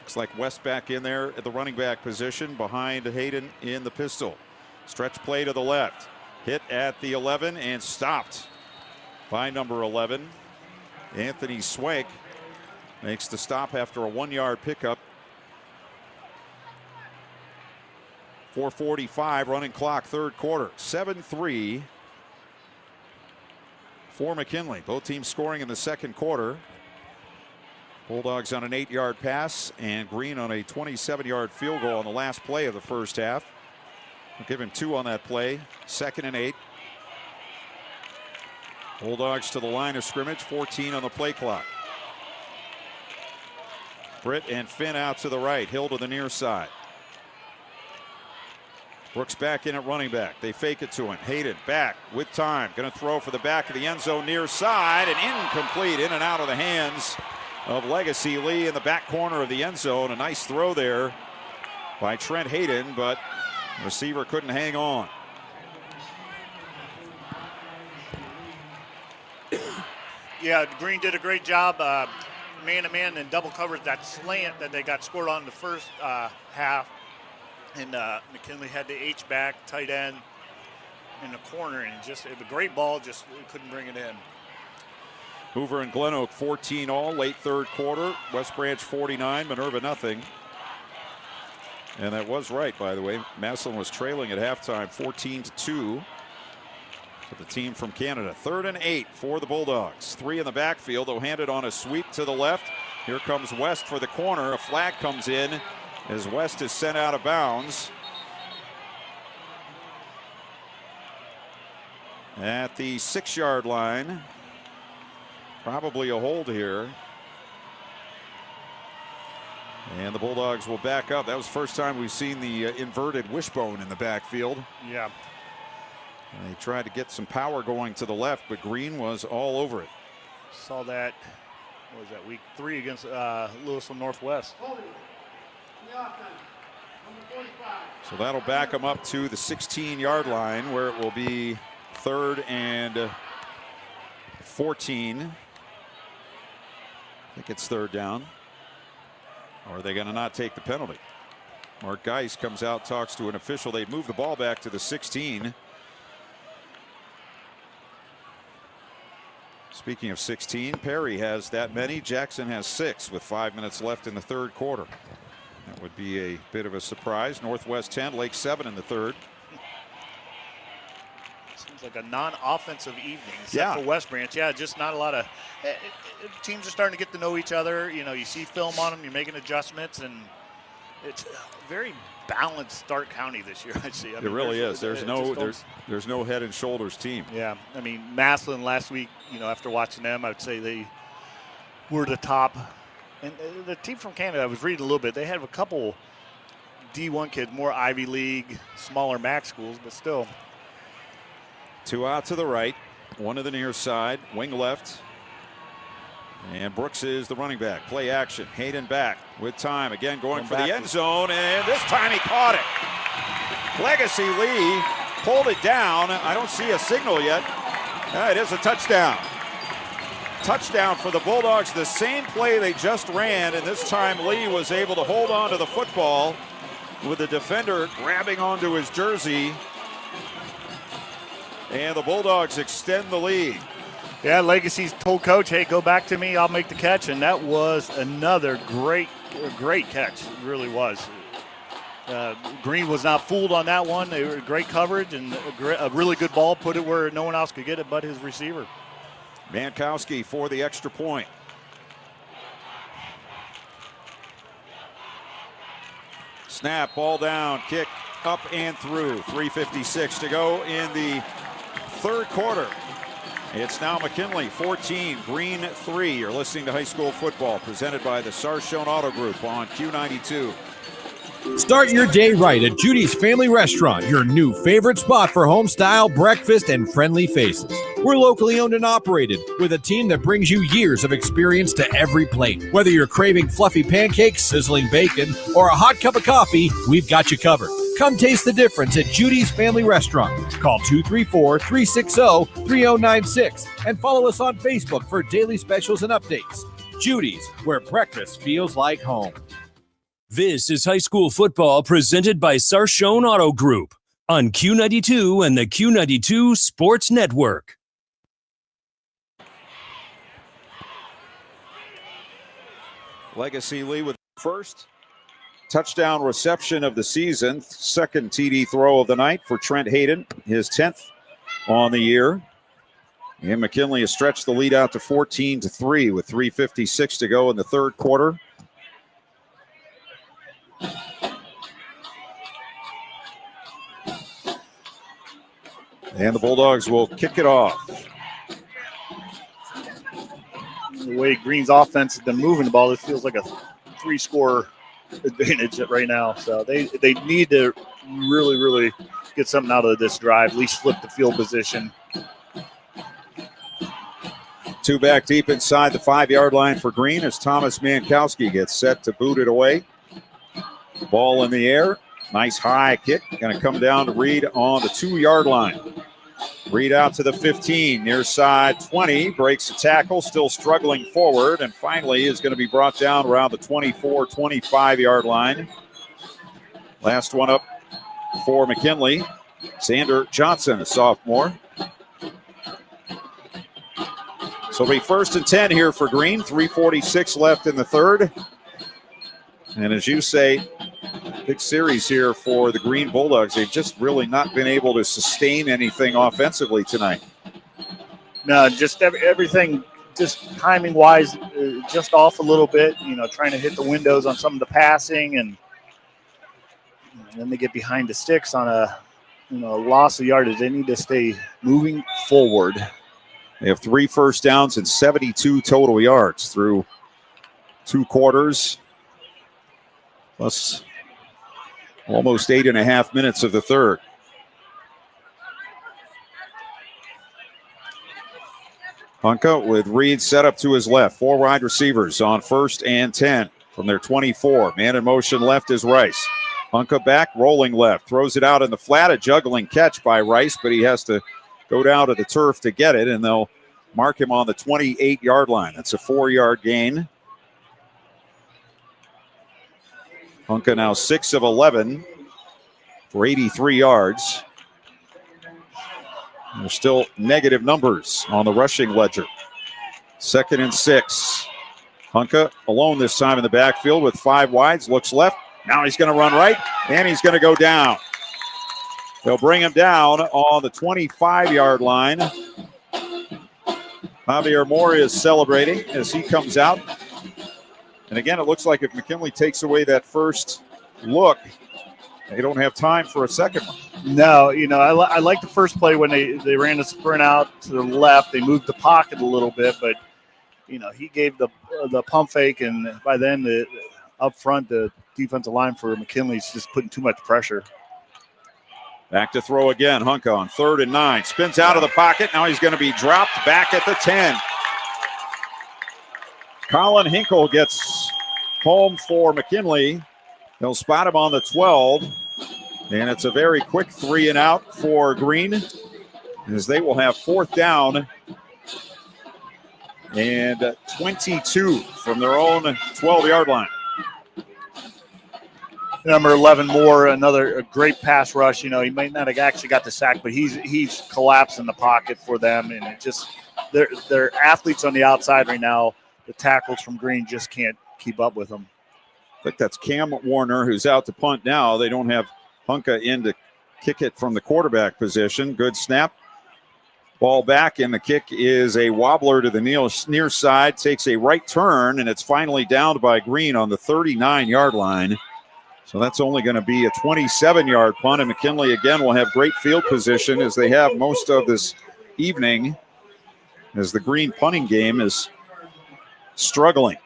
Looks like West back in there at the running back position behind Hayden in the pistol. Stretch play to the left. Hit at the 11 and stopped by number 11. Anthony Swank makes the stop after a 1-yard pickup. 4:45 running clock, 3rd quarter. 7-3 for McKinley. Both teams scoring in the 2nd quarter. Bulldogs on an 8-yard pass and Green on a 27-yard field goal on the last play of the first half. We'll give him 2 on that play. 2nd and 8. Bulldogs to the line of scrimmage, 14 on the play clock. Britt and Finn out to the right, Hill to the near side. Brooks back in at running back. They fake it to him. Hayden back with time. Going to throw for the back of the end zone near side and incomplete, in and out of the hands of Legacy Lee in the back corner of the end zone. A nice throw there by Trent Hayden, but the receiver couldn't hang on. Yeah, Green did a great job man-to-man and double coverage, that slant that they got scored on the first half. And McKinley had the H-back, tight end in the corner, and just a great ball, just couldn't bring it in. Hoover and GlenOak 14 all, late 3rd quarter. West Branch 49, Manurva nothing. And that was right, by the way. Massillon was trailing at halftime 14-2 for the team from Canada. 3rd and 8 for the Bulldogs. 3 in the backfield. They'll hand it on a sweep to the left. Here comes West for the corner. A flag comes in as West is sent out of bounds at the 6-yard line. Probably a hold here. And the Bulldogs will back up. That was the first time we've seen the inverted wishbone in the backfield. Yeah. And they tried to get some power going to the left, but Green was all over it. Saw that, what was that, week 3 against Louisville Northwest. So that'll back them up to the 16-yard line, where it will be 3rd and 14. I think it's 3rd down. Or are they going to not take the penalty? Mark Geis comes out, talks to an official. They move the ball back to the 16. Speaking of 16, Perry has that many. Jackson has 6 with 5 minutes left in the 3rd quarter. That would be a bit of a surprise. Northwest 10, Lake 7 in the 3rd. Seems like a non-offensive evening, except for West Branch. Yeah, just not a lot of teams are starting to get to know each other. You know, you see film on them, you're making adjustments, and it's a very balanced Stark County this year. I'd say. I mean, it really is. There's no head and shoulders team. Yeah, I mean Massillon last week. You know, after watching them, I would say they were the top. And the team from Canada, I was reading a little bit. They have a couple D1 kids, more Ivy League, smaller MAC schools, but still. 2 out to the right, 1 to the near side, wing left. And Brooks is the running back. Play action. Hayden back with time. Again going for the end zone, and this time he caught it. Legacy Lee pulled it down. I don't see a signal yet. It is a touchdown. Touchdown for the Bulldogs. The same play they just ran, and this time Lee was able to hold on to the football with the defender grabbing onto his jersey. And the Bulldogs extend the lead. Yeah, Legacy's told coach, hey, go back to me, I'll make the catch. And that was another great great catch. It really was. Green was not fooled on that one. They were great coverage and a really good ball. Put it where no one else could get it but his receiver. Mankowski for the extra point. Snap, ball down, kick up and through. 3:56 to go in the third quarter. It's now McKinley 14, Green 3. You're listening to High School Football presented by the Sarshone Auto Group on Q92. Start your day right at Judy's Family Restaurant, your new favorite spot for home-style breakfast and friendly faces. We're locally owned and operated with a team that brings you years of experience to every plate. Whether you're craving fluffy pancakes, sizzling bacon, or a hot cup of coffee, we've got you covered. Come taste the difference at Judy's Family Restaurant. Call 234-360-3096 and follow us on Facebook for daily specials and updates. Judy's, where breakfast feels like home. This is High School Football presented by Sarshone Auto Group on Q92 and the Q92 Sports Network. Legacy Lee with first touchdown reception of the season. Second TD throw of the night for Trent Hayden, his 10th on the year. And McKinley has stretched the lead out to 14-3 with 3:56 to go in the third quarter. And the Bulldogs will kick it off. The way Green's offense has been moving the ball, this feels like a 3-score advantage right now. So they need to really get something out of this drive, at least flip the field position. Two back deep inside the 5-yard line for Green as Thomas Mankowski gets set to boot it away. Ball in the air. Nice high kick. Going to come down to Reed on the 2-yard line. Reed out to the 15, near side 20, breaks the tackle, still struggling forward, and finally is going to be brought down around the 24, 25-yard line. Last one up for McKinley. Xander Johnson, a sophomore. So it'll be 1st and 10 here for Green. 3:46 left in the third. And as you say, big series here for the Green Bulldogs. They've just really not been able to sustain anything offensively tonight. No, just everything, just timing-wise, just off a little bit. Trying to hit the windows on some of the passing, and then they get behind the sticks on a loss of yardage. They need to stay moving forward. They have 3 first downs and 72 total yards through 2 quarters. Plus almost 8.5 minutes of the third. Hunka with Reed set up to his left. 4 wide receivers on 1st and 10 from their 24. Man in motion left is Rice. Hunka back, rolling left. Throws it out in the flat. A juggling catch by Rice, but he has to go down to the turf to get it, and they'll mark him on the 28-yard line. That's a 4-yard gain. Hunka now 6 of 11 for 83 yards. There's still negative numbers on the rushing ledger. 2nd and 6. Hunka alone this time in the backfield with 5 wides. Looks left. Now he's going to run right, and he's going to go down. They'll bring him down on the 25-yard line. Javier Moore is celebrating as he comes out. And again, it looks like if McKinley takes away that first look, they don't have time for a second one. No, I like the first play when they ran a sprint out to the left. They moved the pocket a little bit, but, he gave the pump fake, and by then up front, the defensive line for McKinley's just putting too much pressure. Back to throw again. Hunka on 3rd and 9. Spins out of the pocket. Now he's going to be dropped back at the 10. Colin Hinkle gets home for McKinley. They'll spot him on the 12. And it's a very quick 3 and out for Green, as they will have 4th down and 22 from their own 12-yard line. Number 11 Moore, another great pass rush. He might not have actually got the sack, but he's collapsed in the pocket for them. And it just they're athletes on the outside right now. The tackles from Green just can't keep up with them. I think that's Cam Warner who's out to punt now. They don't have Hunka in to kick it from the quarterback position. Good snap. Ball back, and the kick is a wobbler to the near side. Takes a right turn, and it's finally downed by Green on the 39-yard line. So that's only going to be a 27-yard punt, and McKinley again will have great field position as they have most of this evening, as the Green punting game is struggling.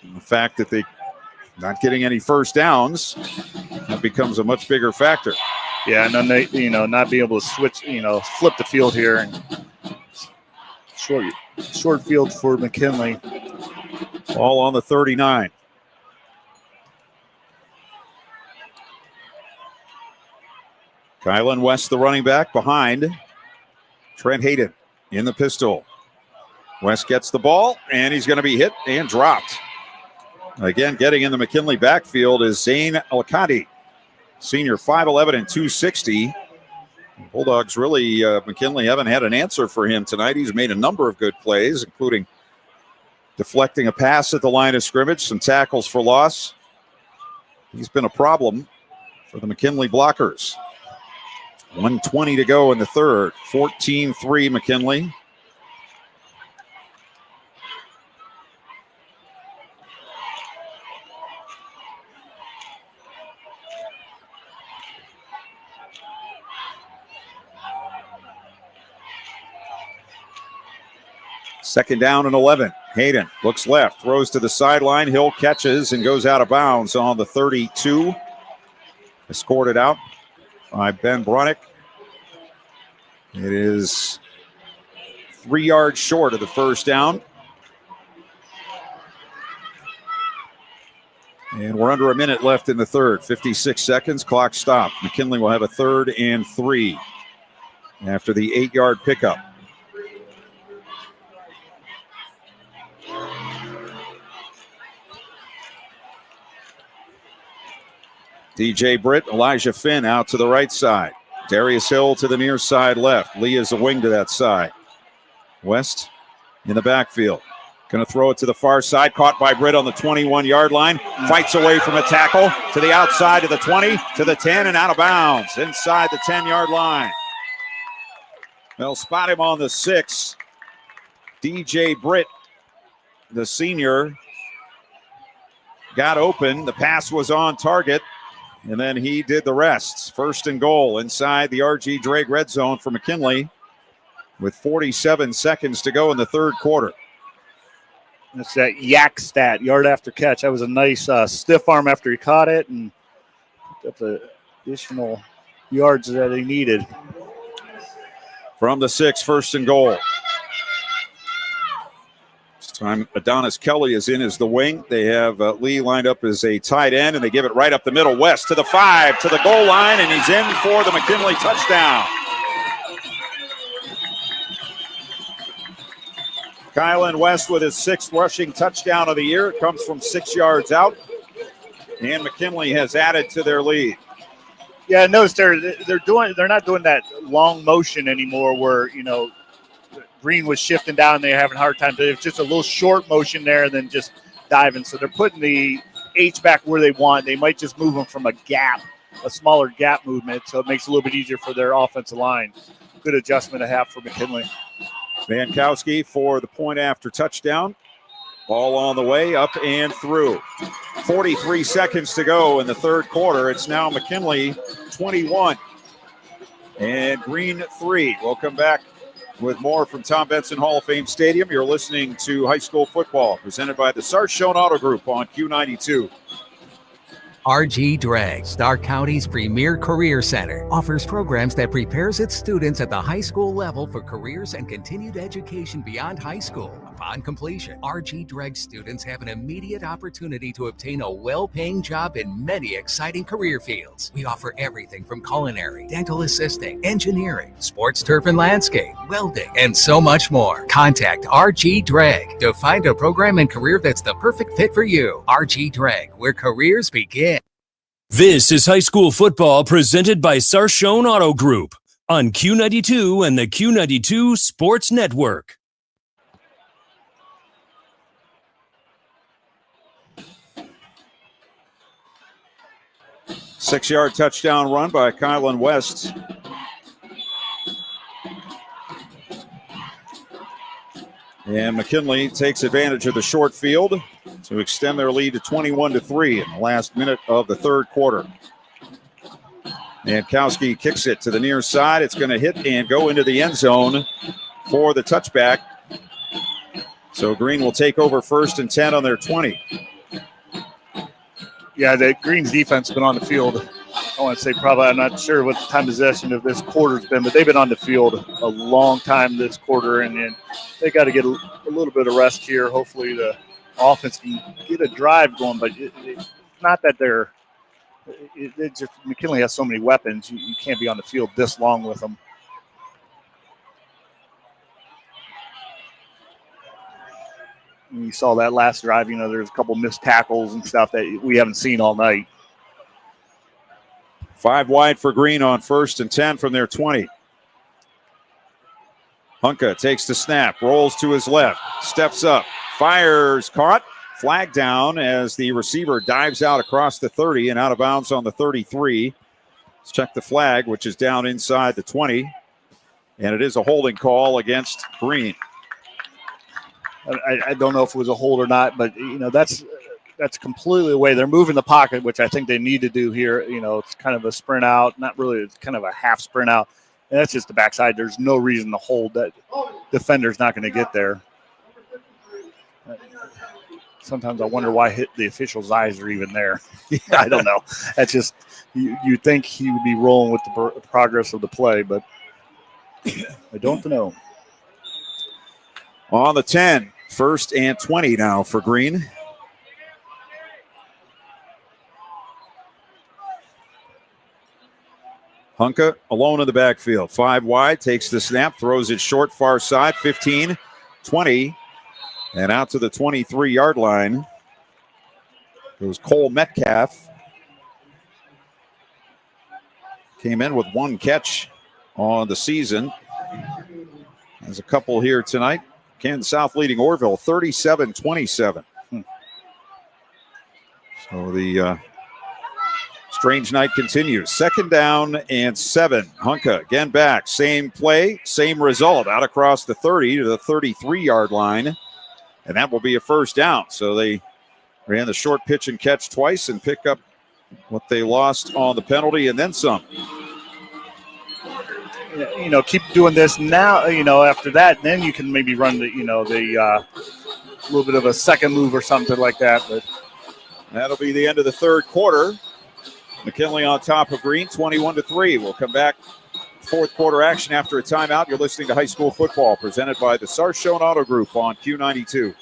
And the fact that they're not getting any first downs, that becomes a much bigger factor. Yeah, and then they, not be able to switch, flip the field here, and short field for McKinley. All on the 39. Kylan West, the running back, behind Trent Hayden in the pistol. West gets the ball, and he's going to be hit and dropped. Again, getting in the McKinley backfield is Zane Alcadi, senior, 5'11" and 260. Bulldogs really, McKinley haven't had an answer for him tonight. He's made a number of good plays, including deflecting a pass at the line of scrimmage, some tackles for loss. He's been a problem for the McKinley blockers. 1:20 to go in the third. 14-3 McKinley. Second down and 11. Hayden looks left, throws to the sideline. Hill catches and goes out of bounds on the 32. Escorted out by Ben Bronick. It is 3 yards short of the first down. And we're under a minute left in the third. 56 seconds, clock stopped. McKinley will have a 3rd and 3 after the 8-yard pickup. DJ Britt, Elijah Finn out to the right side. Darius Hill to the near side left. Lee is a wing to that side. West in the backfield. Going to throw it to the far side. Caught by Britt on the 21-yard line. Fights away from a tackle to the outside of the 20, to the 10, and out of bounds inside the 10-yard line. They'll spot him on the 6. DJ Britt, the senior, got open. The pass was on target. And then he did the rest. 1st and goal inside the R.G. Drake red zone for McKinley with 47 seconds to go in the third quarter. That's that yak stat, yard after catch. That was a nice stiff arm after he caught it and got the additional yards that he needed. From the 6, 1st and goal. Time Adonis Kelly is in as the wing. They have Lee lined up as a tight end, and they give it right up the middle. West to the 5, to the goal line, and he's in for the McKinley touchdown. Kylan West with his 6th rushing touchdown of the year. It comes from 6 yards out, and McKinley has added to their lead. Yeah, notice they're not doing that long motion anymore where, Green was shifting down. They're having a hard time. It's just a little short motion there and then just diving. So they're putting the H back where they want. They might just move them from a smaller gap movement, so it makes it a little bit easier for their offensive line. Good adjustment to have for McKinley. Vankowski for the point after touchdown. Ball on the way, up and through. 43 seconds to go in the third quarter. It's now McKinley 21 and Green 3. We'll come back with more from Tom Benson Hall of Fame Stadium. You're listening to High School Football, presented by the Sarshone Auto Group on Q92. RG Drag, Stark County's premier career center, offers programs that prepares its students at the high school level for careers and continued education beyond high school. Upon completion, RG Drag students have an immediate opportunity to obtain a well-paying job in many exciting career fields. We offer everything from culinary, dental assisting, engineering, sports turf and landscape, welding, and so much more. Contact RG Drag to find a program and career that's the perfect fit for you. RG Drag, where careers begin. This is high school football presented by Sarshone Auto Group on Q92 and the Q92 Sports Network. 6-yard touchdown run by Kylan West. And McKinley takes advantage of the short field to extend their lead to 21-3 in the last minute of the third quarter. Mankowski kicks it to the near side. It's going to hit and go into the end zone for the touchback. So Green will take over 1st and 10 on their 20. Yeah, the Green's defense has been on the field. I want to say probably, I'm not sure what the time possession of this quarter's been, but they've been on the field a long time this quarter, and they got to get a little bit of rest here. Hopefully the offense can get a drive going, but it's not that they're just McKinley has so many weapons. You can't be on the field this long with them. And you saw that last drive. There's a couple missed tackles and stuff that we haven't seen all night. 5 wide for Green on 1st and 10 from their 20. Hunka takes the snap, rolls to his left, steps up, fires, caught, flag down as the receiver dives out across the 30 and out of bounds on the 33. Let's check the flag, which is down inside the 20. And it is a holding call against Green. I don't know if it was a hold or not, but that's completely away. They're moving the pocket, which I think they need to do here. It's kind of a sprint out, not really. It's kind of a half sprint out, and that's just the backside. There's no reason to hold that. Defender's not going to get there. Sometimes I wonder why the official's eyes are even there. I don't know. That's just you think he would be rolling with the progress of the play, but I don't know. On the 10, 1st and 20 now for Green. Hunka alone in the backfield. 5 wide, takes the snap, throws it short, far side, 15, 20, and out to the 23-yard line. Goes Cole Metcalf. Came in with 1 catch on the season. There's a couple here tonight. Canton South leading Orville 37-27. So the strange night continues. 2nd down and 7. Hunka again back. Same play, same result. Out across the 30 to the 33-yard line. And that will be a 1st down. So they ran the short pitch and catch twice and pick up what they lost on the penalty and then some. Keep doing this now, after that, then you can maybe run the little bit of a second move or something like that. But that'll be the end of the third quarter. McKinley on top of Green, 21-3. We'll come back. 4th quarter action after a timeout. You're listening to High School Football presented by the Sarshone Auto Group on Q92.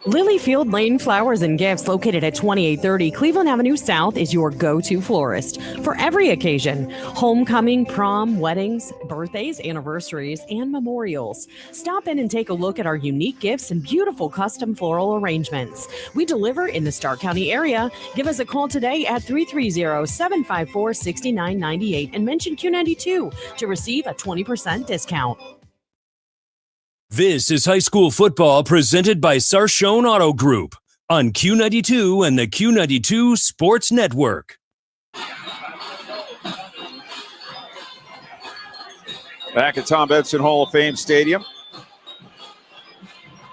Lilyfield Lane Flowers and Gifts, located at 2830 Cleveland Avenue South, is your go-to florist for every occasion. Homecoming, prom, weddings, birthdays, anniversaries, and memorials. Stop in and take a look at our unique gifts and beautiful custom floral arrangements. We deliver in the Stark County area. Give us a call today at 330-754-6998 and mention Q92 to receive a 20% discount. This is high school football presented by Sarshone Auto Group on Q92 and the Q92 Sports Network. Back at Tom Benson Hall of Fame Stadium.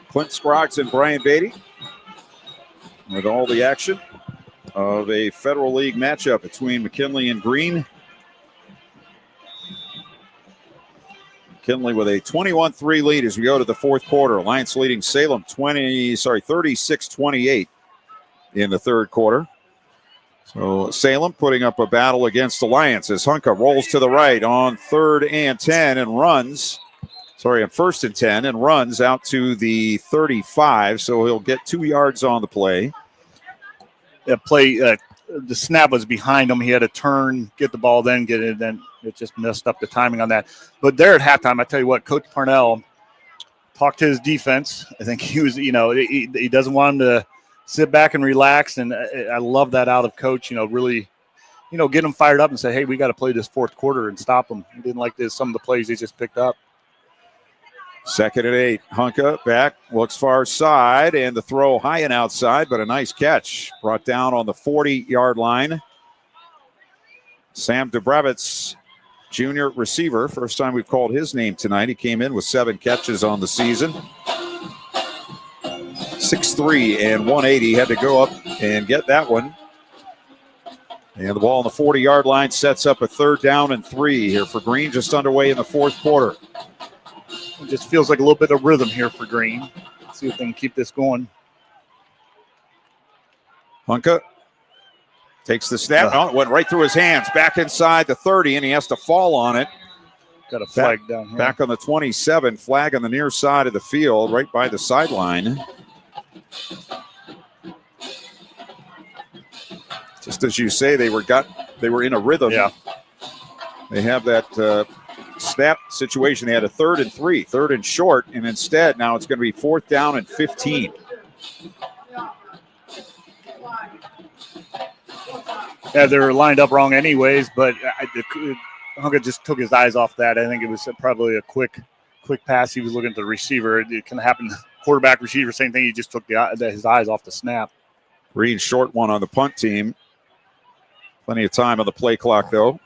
Clint Scroggs and Brian Beatty with all the action of a Federal League matchup between McKinley and Green. McKinley with a 21-3 lead as we go to the 4th quarter. Alliance leading Salem 36-28 in the 3rd quarter. So Salem putting up a battle against Alliance as Hunka rolls to the right on 3rd and 10 and runs. On 1st and 10 and runs out to the 35. So he'll get 2 yards on the play. The snap was behind him. He had to turn, get the ball, then get it. Then it just messed up the timing on that. But there at halftime, I tell you what, Coach Parnell talked to his defense. I think he was, he doesn't want him to sit back and relax. And I love that out of Coach, really, get him fired up and say, hey, we got to play this 4th quarter and stop them. He didn't like some of the plays he just picked up. 2nd and 8. Hunka back, looks far side, and the throw high and outside, but a nice catch. Brought down on the 40-yard line Sam Dubravitz, junior receiver. First time we've called his name tonight. He came in with 7 catches on the season. 6'3" and 180. Had to go up and get that one. And the ball on the 40-yard line sets up a 3rd down and 3 here for Green, just underway in the 4th quarter. It just feels like a little bit of rhythm here for Green. Let's see if they can keep this going. Hunka takes the snap. Oh, it went right through his hands. Back inside the 30, and he has to fall on it. Got a flag down here. Back on the 27, flag on the near side of the field, right by the sideline. Just as you say, they were in a rhythm. Yeah. They have that snap situation. They had a 3rd and 3, 3rd and short, and instead now it's going to be 4th down and 15. Yeah, they were lined up wrong anyways, but Hunka just took his eyes off that. I think it was probably a quick pass. He was looking at the receiver. It can happen. Quarterback, receiver, same thing. He just took his eyes off the snap. Green short one on the punt team. Plenty of time on the play clock, though.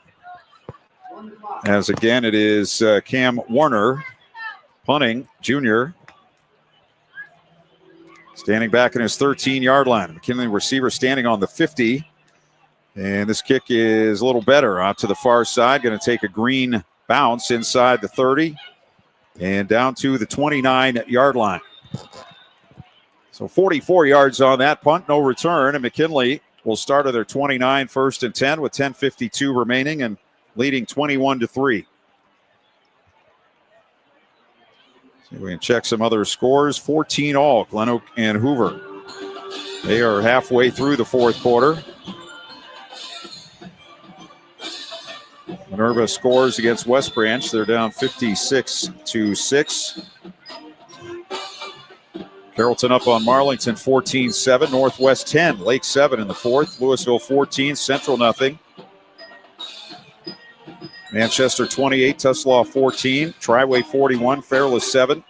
As again, it is Cam Warner punting, junior. Standing back in his 13-yard line. McKinley receiver standing on the 50. And this kick is a little better out to the far side. Going to take a Green bounce inside the 30 and down to the 29-yard line. So 44 yards on that punt, no return. And McKinley will start at their 29, 1st and 10 with 10:52 remaining and leading 21-3. See if we can check some other scores. 14 all, GlenOak and Hoover. They are halfway through the 4th quarter. Manurva scores against West Branch. They're down 56-6. Carrollton up on Marlington 14-7. Northwest 10. Lake 7 in the 4th. Louisville 14. Central nothing. Manchester 28. Tuslaw 14. Triway 41. Fairless 7.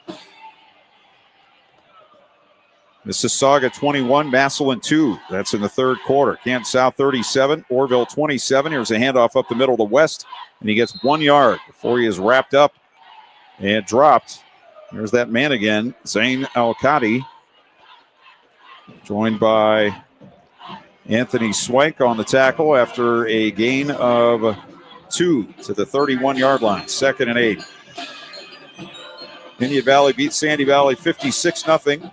Mississauga 21. Massillon 2. That's in the 3rd quarter. Canton South 37. Orville 27. Here's a handoff up the middle to West. And he gets 1 yard before he is wrapped up and dropped. There's that man again, Zane Alcati, joined by Anthony Swank on the tackle after a gain of 2 to the 31-yard line. 2nd and 8. Indian Valley beats Sandy Valley 56-0.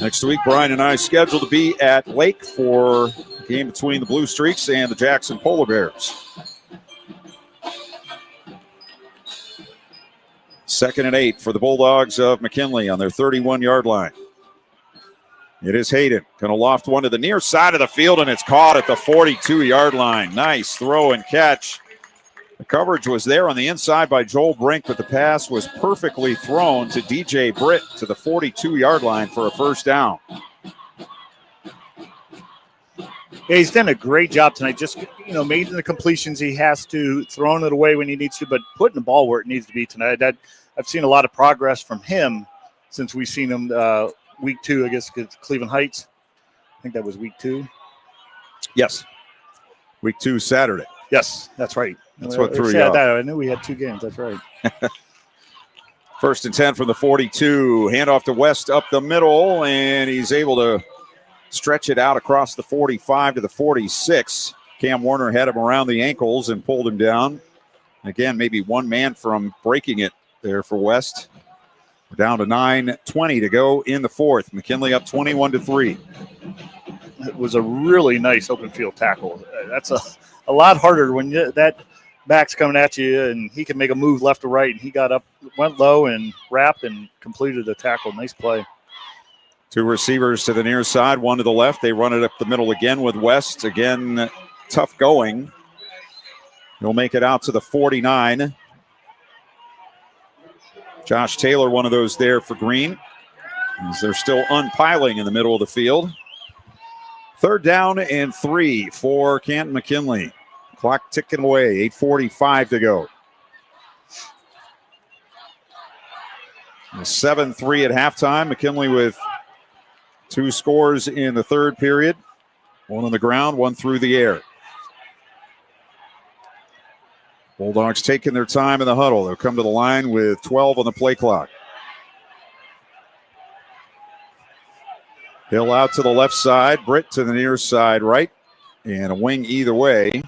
Next week, Brian and I scheduled to be at Lake for a game between the Blue Streaks and the Jackson Polar Bears. 2nd and 8 for the Bulldogs of McKinley on their 31-yard line. It is Hayden. Going to loft one to the near side of the field, and it's caught at the 42-yard line. Nice throw and catch. The coverage was there on the inside by Joel Brink, but the pass was perfectly thrown to DJ Britt to the 42-yard line for a 1st down. Yeah, he's done a great job tonight. Just, making the completions he has to, throwing it away when he needs to, but putting the ball where it needs to be tonight. I've seen a lot of progress from him since we've seen him week 2, I guess, against Cleveland Heights. I think that was week 2. Yes. Week 2, Saturday. Yes, that's right. That's what threw you off. I knew we had 2 games. That's right. 1st and 10 from the 42. Handoff to West up the middle, and he's able to stretch it out across the 45 to the 46. Cam Warner had him around the ankles and pulled him down. Again, maybe one man from breaking it there for West. We're down to 9:20 to go in the 4th. McKinley up 21-3. It was a really nice open field tackle. That's a lot harder when that back's coming at you and he can make a move left or right. And he got up, went low and wrapped and completed the tackle. Nice play. 2 receivers to the near side, 1 to the left. They run it up the middle again with West. Again, tough going. He'll make it out to the 49. Josh Taylor, one of those there for Green, as they're still unpiling in the middle of the field. 3rd down and 3 for Canton McKinley. Clock ticking away, 8:45 to go. 7-3 at halftime. McKinley with 2 scores in the 3rd period. One on the ground, one through the air. Bulldogs taking their time in the huddle. They'll come to the line with 12 on the play clock. Hill out to the left side, Britt to the near side right, and a wing either way.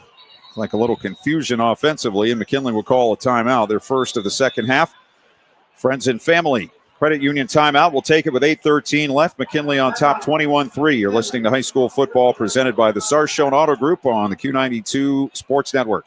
Like a little confusion offensively, and McKinley will call a timeout, their first of the second half. Friends and family credit union timeout. We'll take it with 8:13 left. McKinley on top 21-3. You're listening to high school football presented by the Sarshone Auto Group on the Q92 Sports Network.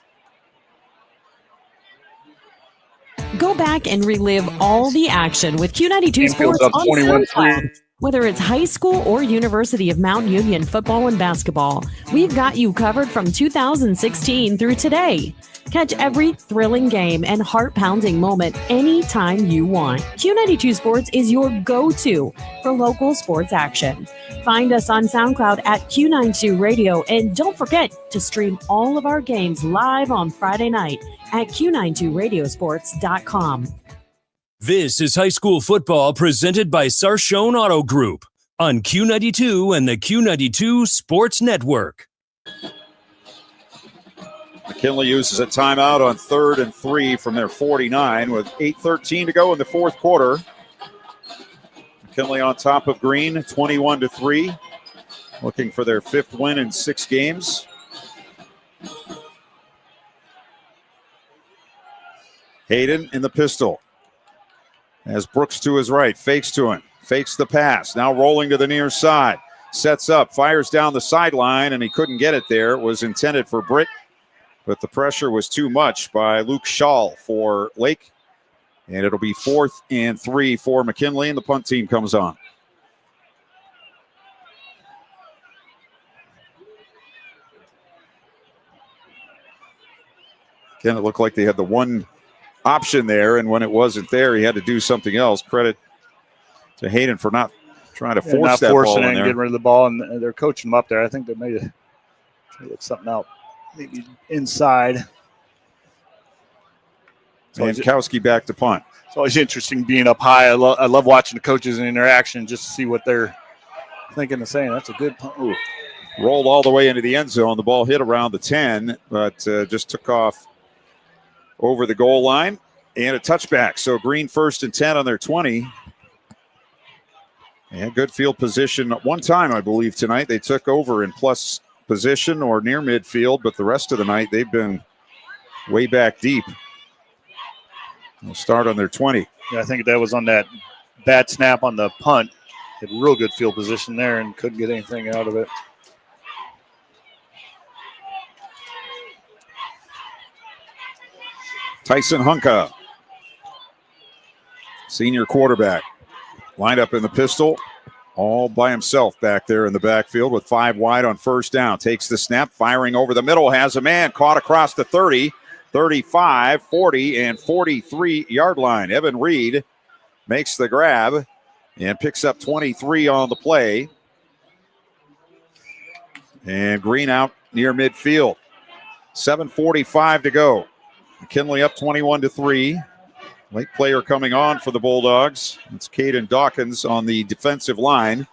Go back and relive all the action with Q92 Sports up on 21-3. SoundCloud. Whether it's high school or University of Mount Union football and basketball, we've got you covered from 2016 through today. Catch every thrilling game and heart-pounding moment anytime you want. Q92 Sports is your go-to for local sports action. Find us on SoundCloud at Q92 Radio, and don't forget to stream all of our games live on Friday night at Q92Radiosports.com. This is high school football presented by Sarshone Auto Group on Q92 and the Q92 Sports Network. McKinley uses a timeout on 3rd and 3 from their 49 with 8:13 to go in the fourth quarter. McKinley on top of Green, 21-3, looking for their 5th win in 6 games. Hayden in the pistol. As Brooks to his right, fakes to him, fakes the pass, now rolling to the near side, sets up, fires down the sideline, and he couldn't get it there. It was intended for Britt, but the pressure was too much by Luke Schall for Lake, and it'll be 4th and 3 for McKinley, and the punt team comes on. Again, it looked like they had the one option there, and when it wasn't there, he had to do something else. Credit to Hayden for not trying to force that ball in there. Getting rid of the ball, and they're coaching them up there. I think they may have look something out, maybe inside. Mankowski back to punt. It's always interesting being up high. I love watching the coaches in interaction just to see what they're thinking and saying. That's a good punt. Ooh. Rolled all the way into the end zone. The ball hit around the 10, but just took off over the goal line, and a touchback. So Green 1st and 10 on their 20. And good field position. One time, I believe, tonight they took over in plus position or near midfield, but the rest of the night they've been way back deep. They'll start on their 20. Yeah, I think that was on that bad snap on the punt. Had real good field position there and couldn't get anything out of it. Tyson Hunka, senior quarterback, lined up in the pistol, all by himself back there in the backfield with 5 wide on 1st down. Takes the snap, firing over the middle, has a man caught across the 30, 35, 40, and 43-yard line. Evan Reed makes the grab and picks up 23 on the play. And Green out near midfield. 7:45 to go. McKinley up 21-3. Late player coming on for the Bulldogs. It's Caden Dawkins on the defensive line.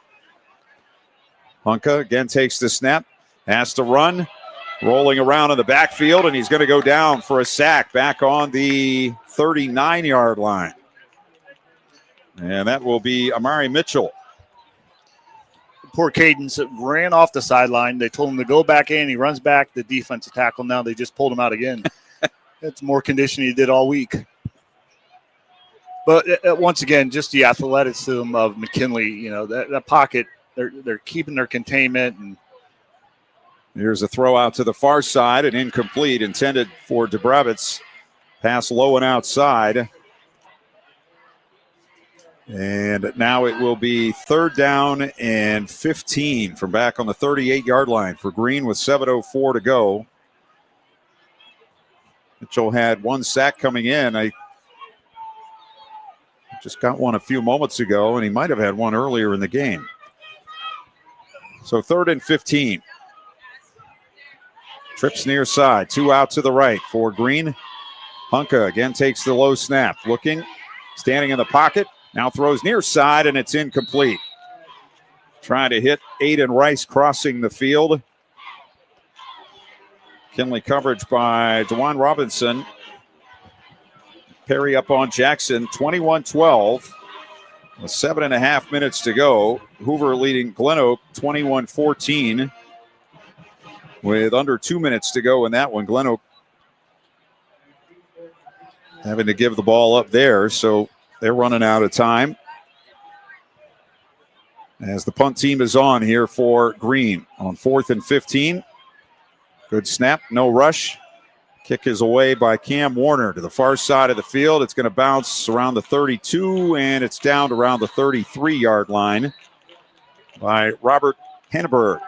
Hunka again takes the snap, has to run, rolling around in the backfield, and he's going to go down for a sack back on the 39-yard line. And that will be Amari Mitchell. Poor Caden ran off the sideline. They told him to go back in. He runs back. The defensive tackle, now they just pulled him out again. It's more conditioning he did all week. But once again, just the athleticism of McKinley, you know, that pocket, they're keeping their containment. And here's a throw out to the far side, and incomplete, intended for Dubravitz. Pass low and outside. And now it will be 3rd down and 15 from back on the 38-yard line for Green with 7:04 to go. Mitchell had 1 sack coming in. I just got one a few moments ago, and he might have had one earlier in the game. So 3rd and 15. Trips near side. 2 out to the right for Green. Hunka again takes the low snap. Looking, standing in the pocket. Now throws near side, and it's incomplete. Trying to hit Aiden Rice crossing the field. McKinley coverage by DeJuan Robinson. Perry up on Jackson, 21-12. With 7.5 minutes to go. Hoover leading GlenOak 21-14. With under 2 minutes to go in that one. GlenOak having to give the ball up there, so they're running out of time. As the punt team is on here for Green on 4th and 15. Good snap, no rush. Kick is away by Cam Warner to the far side of the field. It's going to bounce around the 32, and it's down to around the 33-yard line by Robert Henneberg.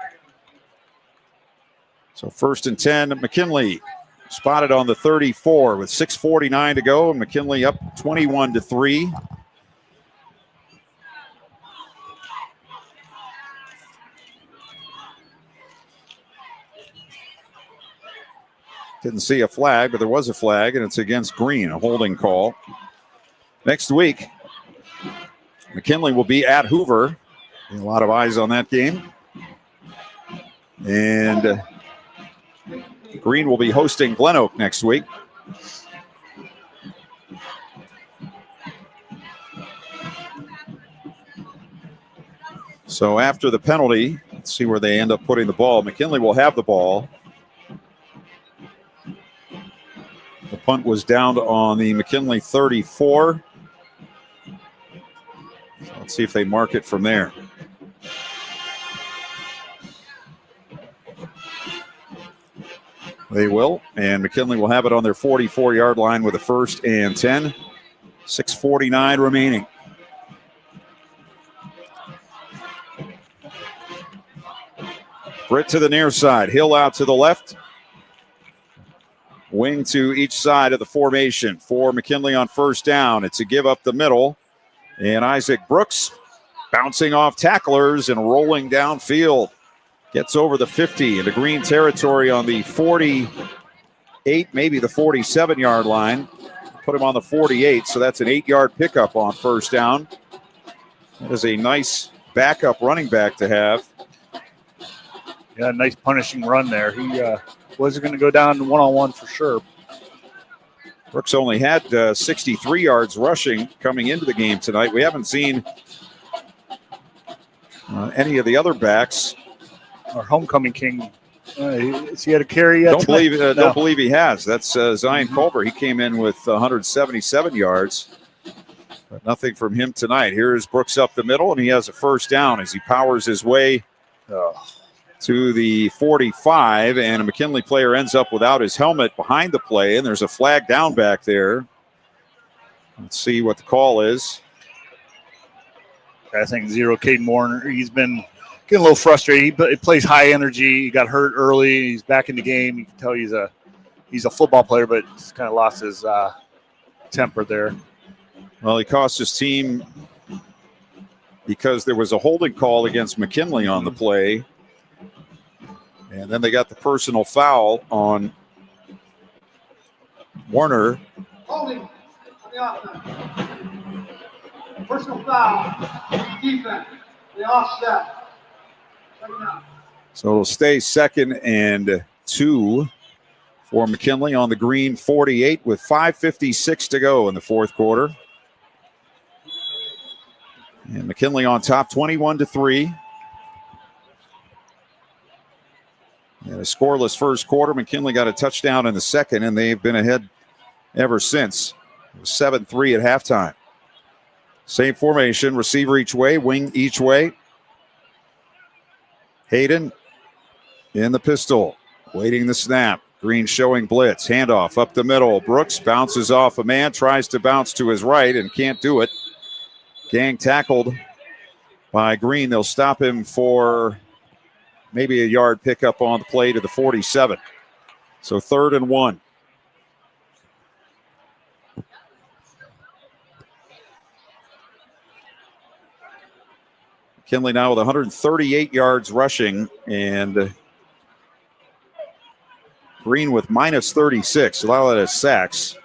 So 1st and 10, McKinley spotted on the 34 with 6:49 to go, and McKinley up 21-3. Didn't see a flag, but there was a flag, and it's against Green, a holding call. Next week, McKinley will be at Hoover. A lot of eyes on that game. And Green will be hosting GlenOak next week. So after the penalty, let's see where they end up putting the ball. McKinley will have the ball. The punt was down on the McKinley 34. So let's see if they mark it from there. They will, and McKinley will have it on their 44-yard line with a 1st and 10. 6:49 remaining. Britt to the near side. Hill out to the left. Wing to each side of the formation for McKinley on 1st down. It's a give up the middle. And Isaac Brooks bouncing off tacklers and rolling downfield. Gets over the 50 into Green territory on the 48, maybe the 47-yard line. Put him on the 48, so that's an 8-yard pickup on 1st down. That is a nice backup running back to have. Yeah, nice punishing run there. He wasn't going to go down one-on-one for sure. Brooks only had 63 yards rushing coming into the game tonight. We haven't seen any of the other backs. Our homecoming king, has he had a carry yet? Don't believe he has. That's Zion Culver. He came in with 177 yards, but nothing from him tonight. Here's Brooks up the middle, and he has a 1st down as he powers his way to the 45, and a McKinley player ends up without his helmet behind the play, and there's a flag down back there. Let's see what the call is. I think 0 Caden Warner. He's been getting a little frustrated. He plays high energy. He got hurt early. He's back in the game. You can tell he's a football player, but just kind of lost his temper there. Well, he cost his team because there was a holding call against McKinley on the play. And then they got the personal foul on Warner. Holding on the offense. Personal foul. Defense. The offset. So it'll stay 2nd and 2 for McKinley on the Green 48 with 5:56 to go in the 4th quarter. And McKinley on top 21-3. And a scoreless 1st quarter. McKinley got a touchdown in the 2nd, and they've been ahead ever since. It was 7-3 at halftime. Same formation, receiver each way, wing each way. Hayden in the pistol, waiting the snap. Green showing blitz, handoff up the middle. Brooks bounces off a man, tries to bounce to his right and can't do it. Gang tackled by Green. They'll stop him for maybe a yard pickup on the play to the 47. So 3rd and 1. McKinley now with 138 yards rushing, and Green with minus 36. A lot of that is sacks.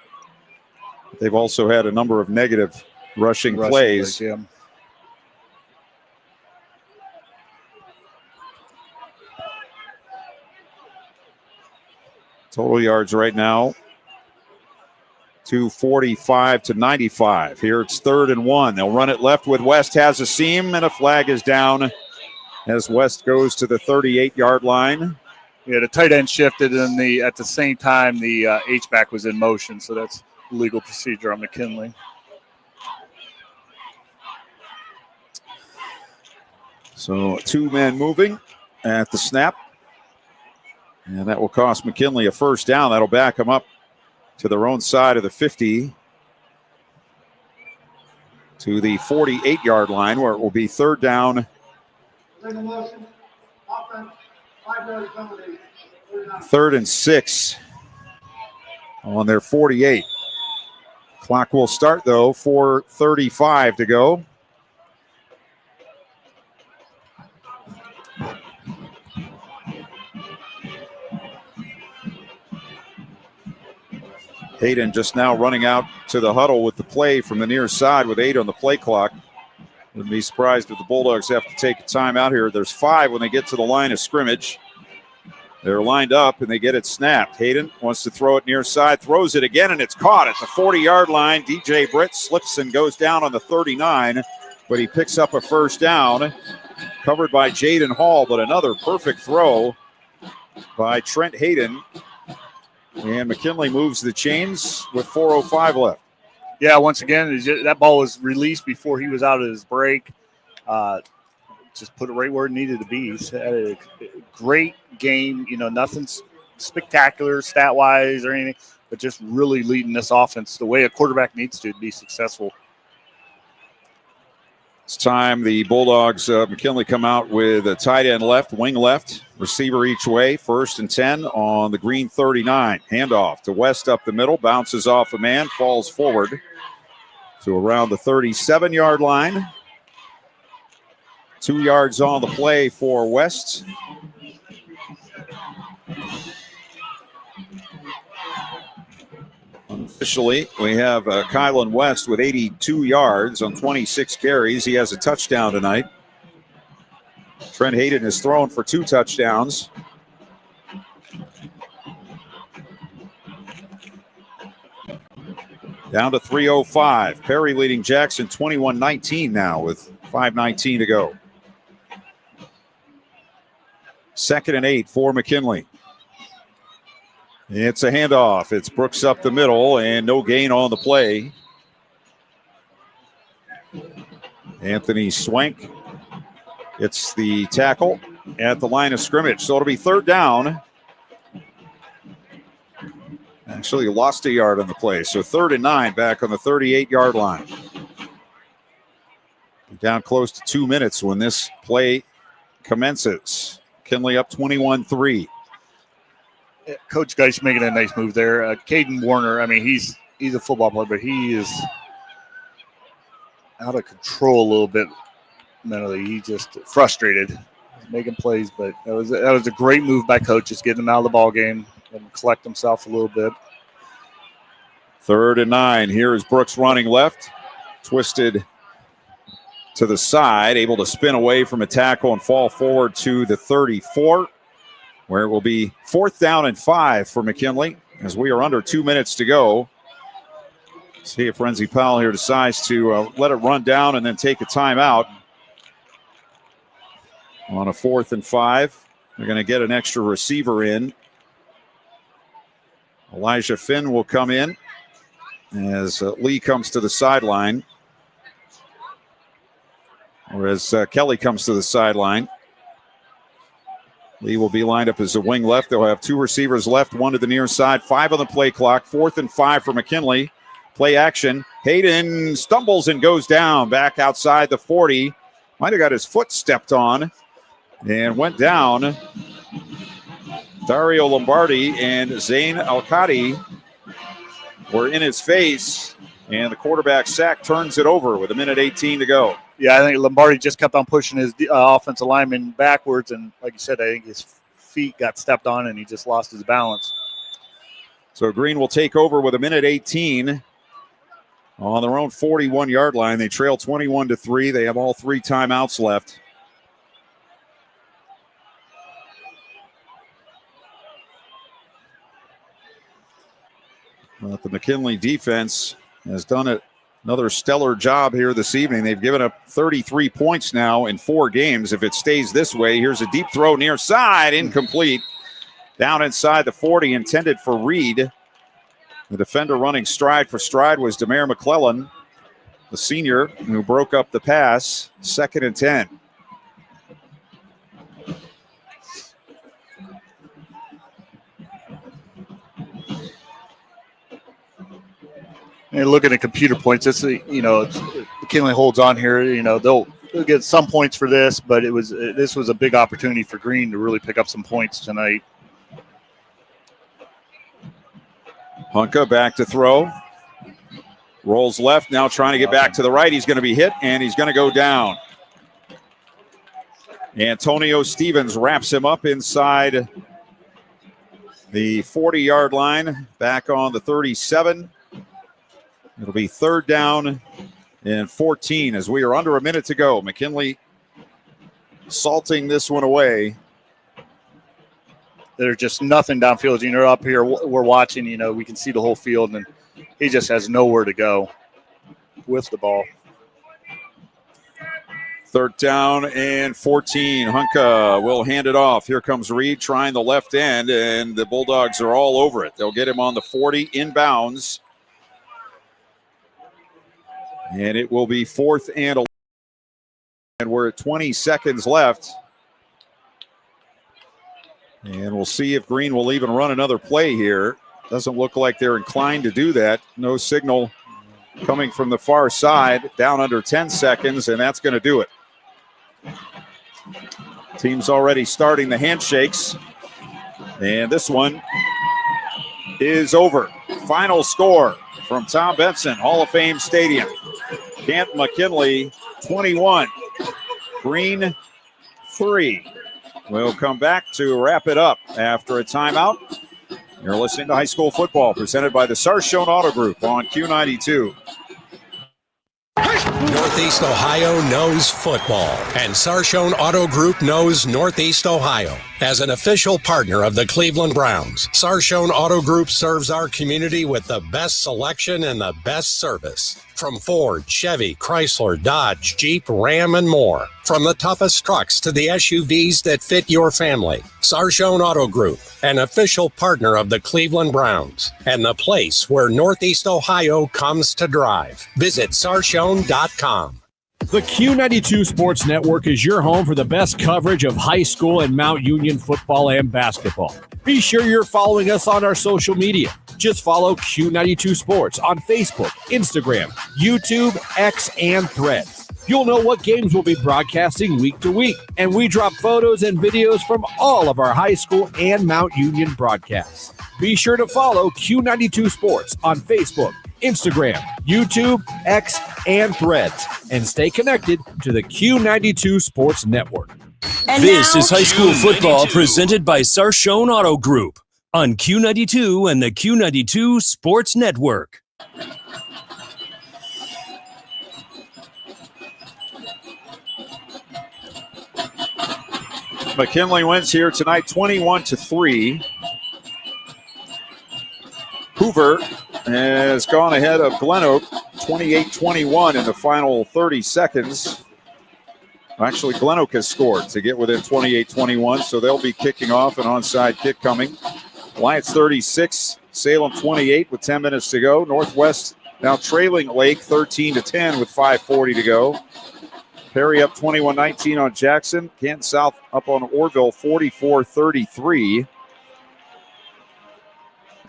They've also had a number of negative rushing plays. Yeah. Total yards right now, 245 to 95. Here it's 3rd and 1. They'll run it left with West, has a seam, and a flag is down as West goes to the 38-yard line. Yeah, the tight end shifted, and at the same time the H-back was in motion, so that's legal procedure on McKinley. So 2 men moving at the snap, and that will cost McKinley a first down. That'll back them up to their own side of the 50 to the 48-yard line, where it will be 3rd down. 3rd and 6 on their 48. Clock will start, though, 4:35 to go. Hayden just now running out to the huddle with the play from the near side with 8 on the play clock. Wouldn't be surprised if the Bulldogs have to take a timeout here. There's 5 when they get to the line of scrimmage. They're lined up and they get it snapped. Hayden wants to throw it near side, throws it again, and it's caught at the 40-yard line. DJ Britt slips and goes down on the 39, but he picks up a first down. Covered by Jaden Hall, but another perfect throw by Trent Hayden. And McKinley moves the chains with 4:05 left. Yeah, once again, that ball was released before he was out of his break. Just put it right where it needed to be. He's had a great game. Nothing spectacular stat-wise or anything, but just really leading this offense the way a quarterback needs to be successful. It's time the Bulldogs, McKinley, come out with a tight end left, wing left, receiver each way, 1st and 10 on the green 39. Handoff to West up the middle, bounces off a man, falls forward to around the 37-yard line. 2 yards on the play for West. Unofficially, we have Kylan West with 82 yards on 26 carries. He has a touchdown tonight. Trent Hayden has thrown for 2 touchdowns. Down to 3:05. Perry leading Jackson 21-19 now with 5:19 to go. 2nd and 8 for McKinley. It's a handoff. It's Brooks up the middle and no gain on the play. Anthony Swank gets the tackle at the line of scrimmage. So it'll be 3rd down. Actually lost a yard on the play. So 3rd and 9 back on the 38-yard line. Down close to 2 minutes when this play commences. McKinley up 21-3. Coach Geist making a nice move there. Caden Warner, I mean, he's a football player, but he is out of control a little bit mentally. He's just frustrated. He's making plays, but that was a great move by Coach, just getting him out of the ball game and collect himself a little bit. 3rd and 9. Here is Brooks running left. Twisted to the side, able to spin away from a tackle and fall forward to the 34. Where it will be 4th down and 5 for McKinley as we are under 2 minutes to go. See if Renzi Powell here decides to let it run down and then take a timeout. On a 4th and 5, they're going to get an extra receiver in. Elijah Finn will come in as Lee comes to the sideline. Or as Kelly comes to the sideline. Lee will be lined up as a wing left. They'll have 2 receivers left, 1 to the near side, 5 on the play clock, 4th and 5 for McKinley. Play action. Hayden stumbles and goes down back outside the 40. Might have got his foot stepped on and went down. Dario Lombardi and Zane Alcati were in his face, and the quarterback sack turns it over with 1:18 to go. Yeah, I think Lombardi just kept on pushing his offensive lineman backwards, and like you said, I think his feet got stepped on, and he just lost his balance. So Green will take over with 1:18 on their own 41-yard line. They trail 21-3. They have all 3 timeouts left. But the McKinley defense has done another stellar job here this evening. They've given up 33 points now in 4 games. If it stays this way, here's a deep throw near side, incomplete. Down inside the 40, intended for Reed. The defender running stride for stride was Demare McClellan, the senior, who broke up the pass. 2nd and 10. And looking at computer points, McKinley holds on here. They'll get some points for this, but this was a big opportunity for Green to really pick up some points tonight. Hunka back to throw. Rolls left, now trying to get back to the right. He's going to be hit, and he's going to go down. Antonio Stevens wraps him up inside the 40-yard line, back on the 37. It'll be 3rd down and 14 as we are under a minute to go. McKinley salting this one away. There's just nothing downfield. Up here, we're watching, we can see the whole field, and he just has nowhere to go with the ball. 3rd down and 14. Hunka will hand it off. Here comes Reed trying the left end, and the Bulldogs are all over it. They'll get him on the 40 inbounds. And it will be 4th and 11. And we're at 20 seconds left. And we'll see if Green will even run another play here. Doesn't look like they're inclined to do that. No signal coming from the far side. Down under 10 seconds, and that's going to do it. Team's already starting the handshakes. And this one is over. Final score from Tom Benson, Hall of Fame Stadium. Canton McKinley 21, Green 3. We'll come back to wrap it up after a timeout. You're listening to High School Football presented by the Sarshone Auto Group on Q92. Northeast Ohio knows football, and Sarshone Auto Group knows Northeast Ohio. As an official partner of the Cleveland Browns, Sarshone Auto Group serves our community with the best selection and the best service. From Ford, Chevy, Chrysler, Dodge, Jeep, Ram, and more. From the toughest trucks to the SUVs that fit your family. Sarshone Auto Group, an official partner of the Cleveland Browns, and the place where Northeast Ohio comes to drive. Visit sarshone.com. The Q92 Sports Network is your home for the best coverage of high school and Mount Union football and basketball. Be sure you're following us on our social media. Just follow Q92 Sports on Facebook, Instagram, YouTube, X, and Threads. You'll know what games we'll be broadcasting week to week, and we drop photos and videos from all of our high school and Mount Union broadcasts. Be sure to follow Q92 Sports on Facebook, Instagram, YouTube, X, and Threads, and stay connected to the Q92 Sports Network. This is high school football presented by Sarshone Auto Group on Q92 and the Q92 Sports Network. McKinley wins here tonight 21-3. Hoover has gone ahead of GlenOak 28-21 in the final 30 seconds. Actually, GlenOak has scored to get within 28-21, so they'll be kicking off, an onside kick coming. Alliance 36, Salem 28 with 10 minutes to go. Northwest now trailing Lake 13-10 with 5:40 to go. Perry up 21-19 on Jackson. Canton South up on Orville 44-33.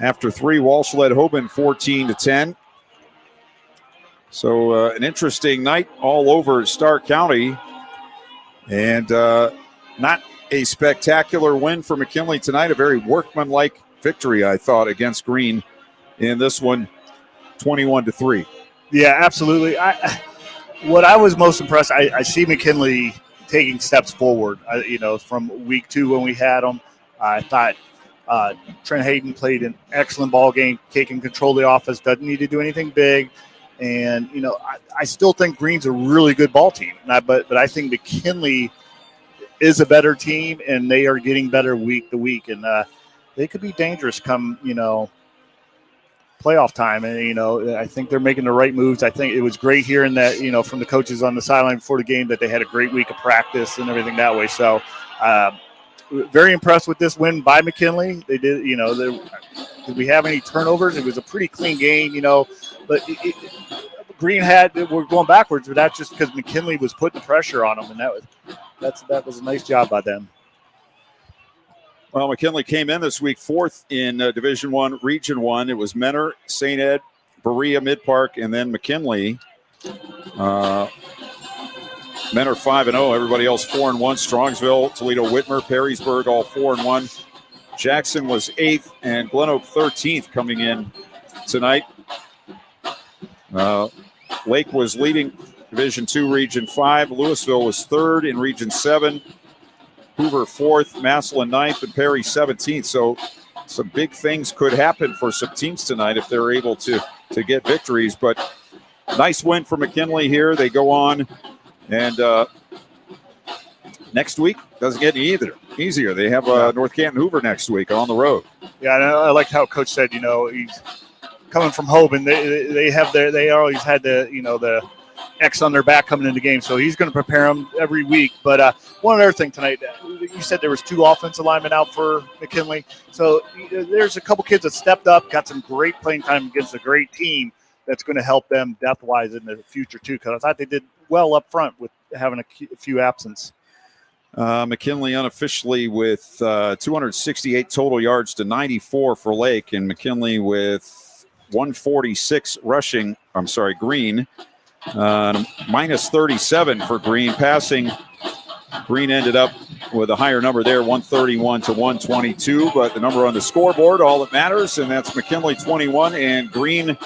After 3, Walsh led Hoban 14-10. So an interesting night all over Stark County. And not a spectacular win for McKinley tonight. A very workmanlike victory, I thought, against Green in this one, 21-3. Yeah, absolutely. What I was most impressed, I see McKinley taking steps forward. From week 2 when we had them, I thought Trent Hayden played an excellent ball game, taking control of the offense, doesn't need to do anything big. And, I still think Green's a really good ball team. But I think McKinley is a better team, and they are getting better week to week. And they could be dangerous come, playoff time. And, I think they're making the right moves. I think it was great hearing that, from the coaches on the sideline before the game that they had a great week of practice and everything that way. So very impressed with this win by McKinley. They did, did we have any turnovers? It was a pretty clean game, but Green we're going backwards, but that's just because McKinley was putting pressure on them, and that was a nice job by them. Well, McKinley came in this week fourth in Division I, Region 1. It was Menor, St. Ed, Berea, Mid-Park, and then McKinley. Menor 5-0. Everybody else 4-1. Strongsville, Toledo, Whitmer, Perrysburg, all 4-1. Jackson was 8th, and GlenOak 13th coming in tonight. Lake was leading Division 2, Region 5. Louisville was 3rd in Region 7. Hoover 4th, Massillon 9th, and Perry 17th. So some big things could happen for some teams tonight if they're able to get victories. But nice win for McKinley here. They go on, and next week doesn't get any easier. They have North Canton Hoover next week on the road. Yeah, and I liked how Coach said, he's coming from Hoban. They always had the X on their back coming into games, so he's going to prepare them every week. But one other thing tonight, you said there was 2 offensive linemen out for McKinley. So there's a couple kids that stepped up, got some great playing time against a great team that's going to help them depth-wise in the future too, because I thought they did well up front with having a few absence. McKinley unofficially with 268 total yards to 94 for Lake, and McKinley with 146 rushing. Green. Minus 37 for Green. Passing, Green ended up with a higher number there, 131 to 122. But the number on the scoreboard, all that matters, and that's McKinley 21 and Green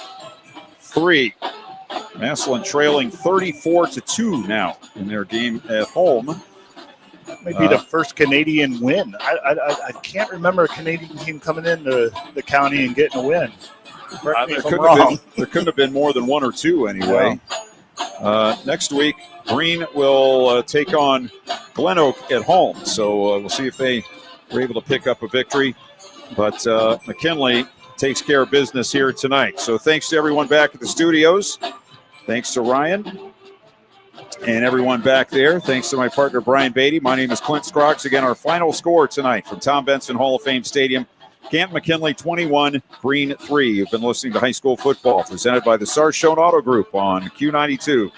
3. Massillon trailing 34-2 now in their game at home. That may be the first Canadian win. I can't remember a Canadian team coming into the county and getting a win. There couldn't have been more than 1 or 2 anyway. Yeah. Next week, Green will take on GlenOak at home. So we'll see if they were able to pick up a victory. But McKinley takes care of business here tonight. So thanks to everyone back at the studios. Thanks to Ryan and everyone back there. Thanks to my partner, Brian Beatty. My name is Clint Scroggs. Again, our final score tonight from Tom Benson Hall of Fame Stadium. Canton McKinley 21, Green 3. You've been listening to High School Football presented by the Sarshone Auto Group on Q92.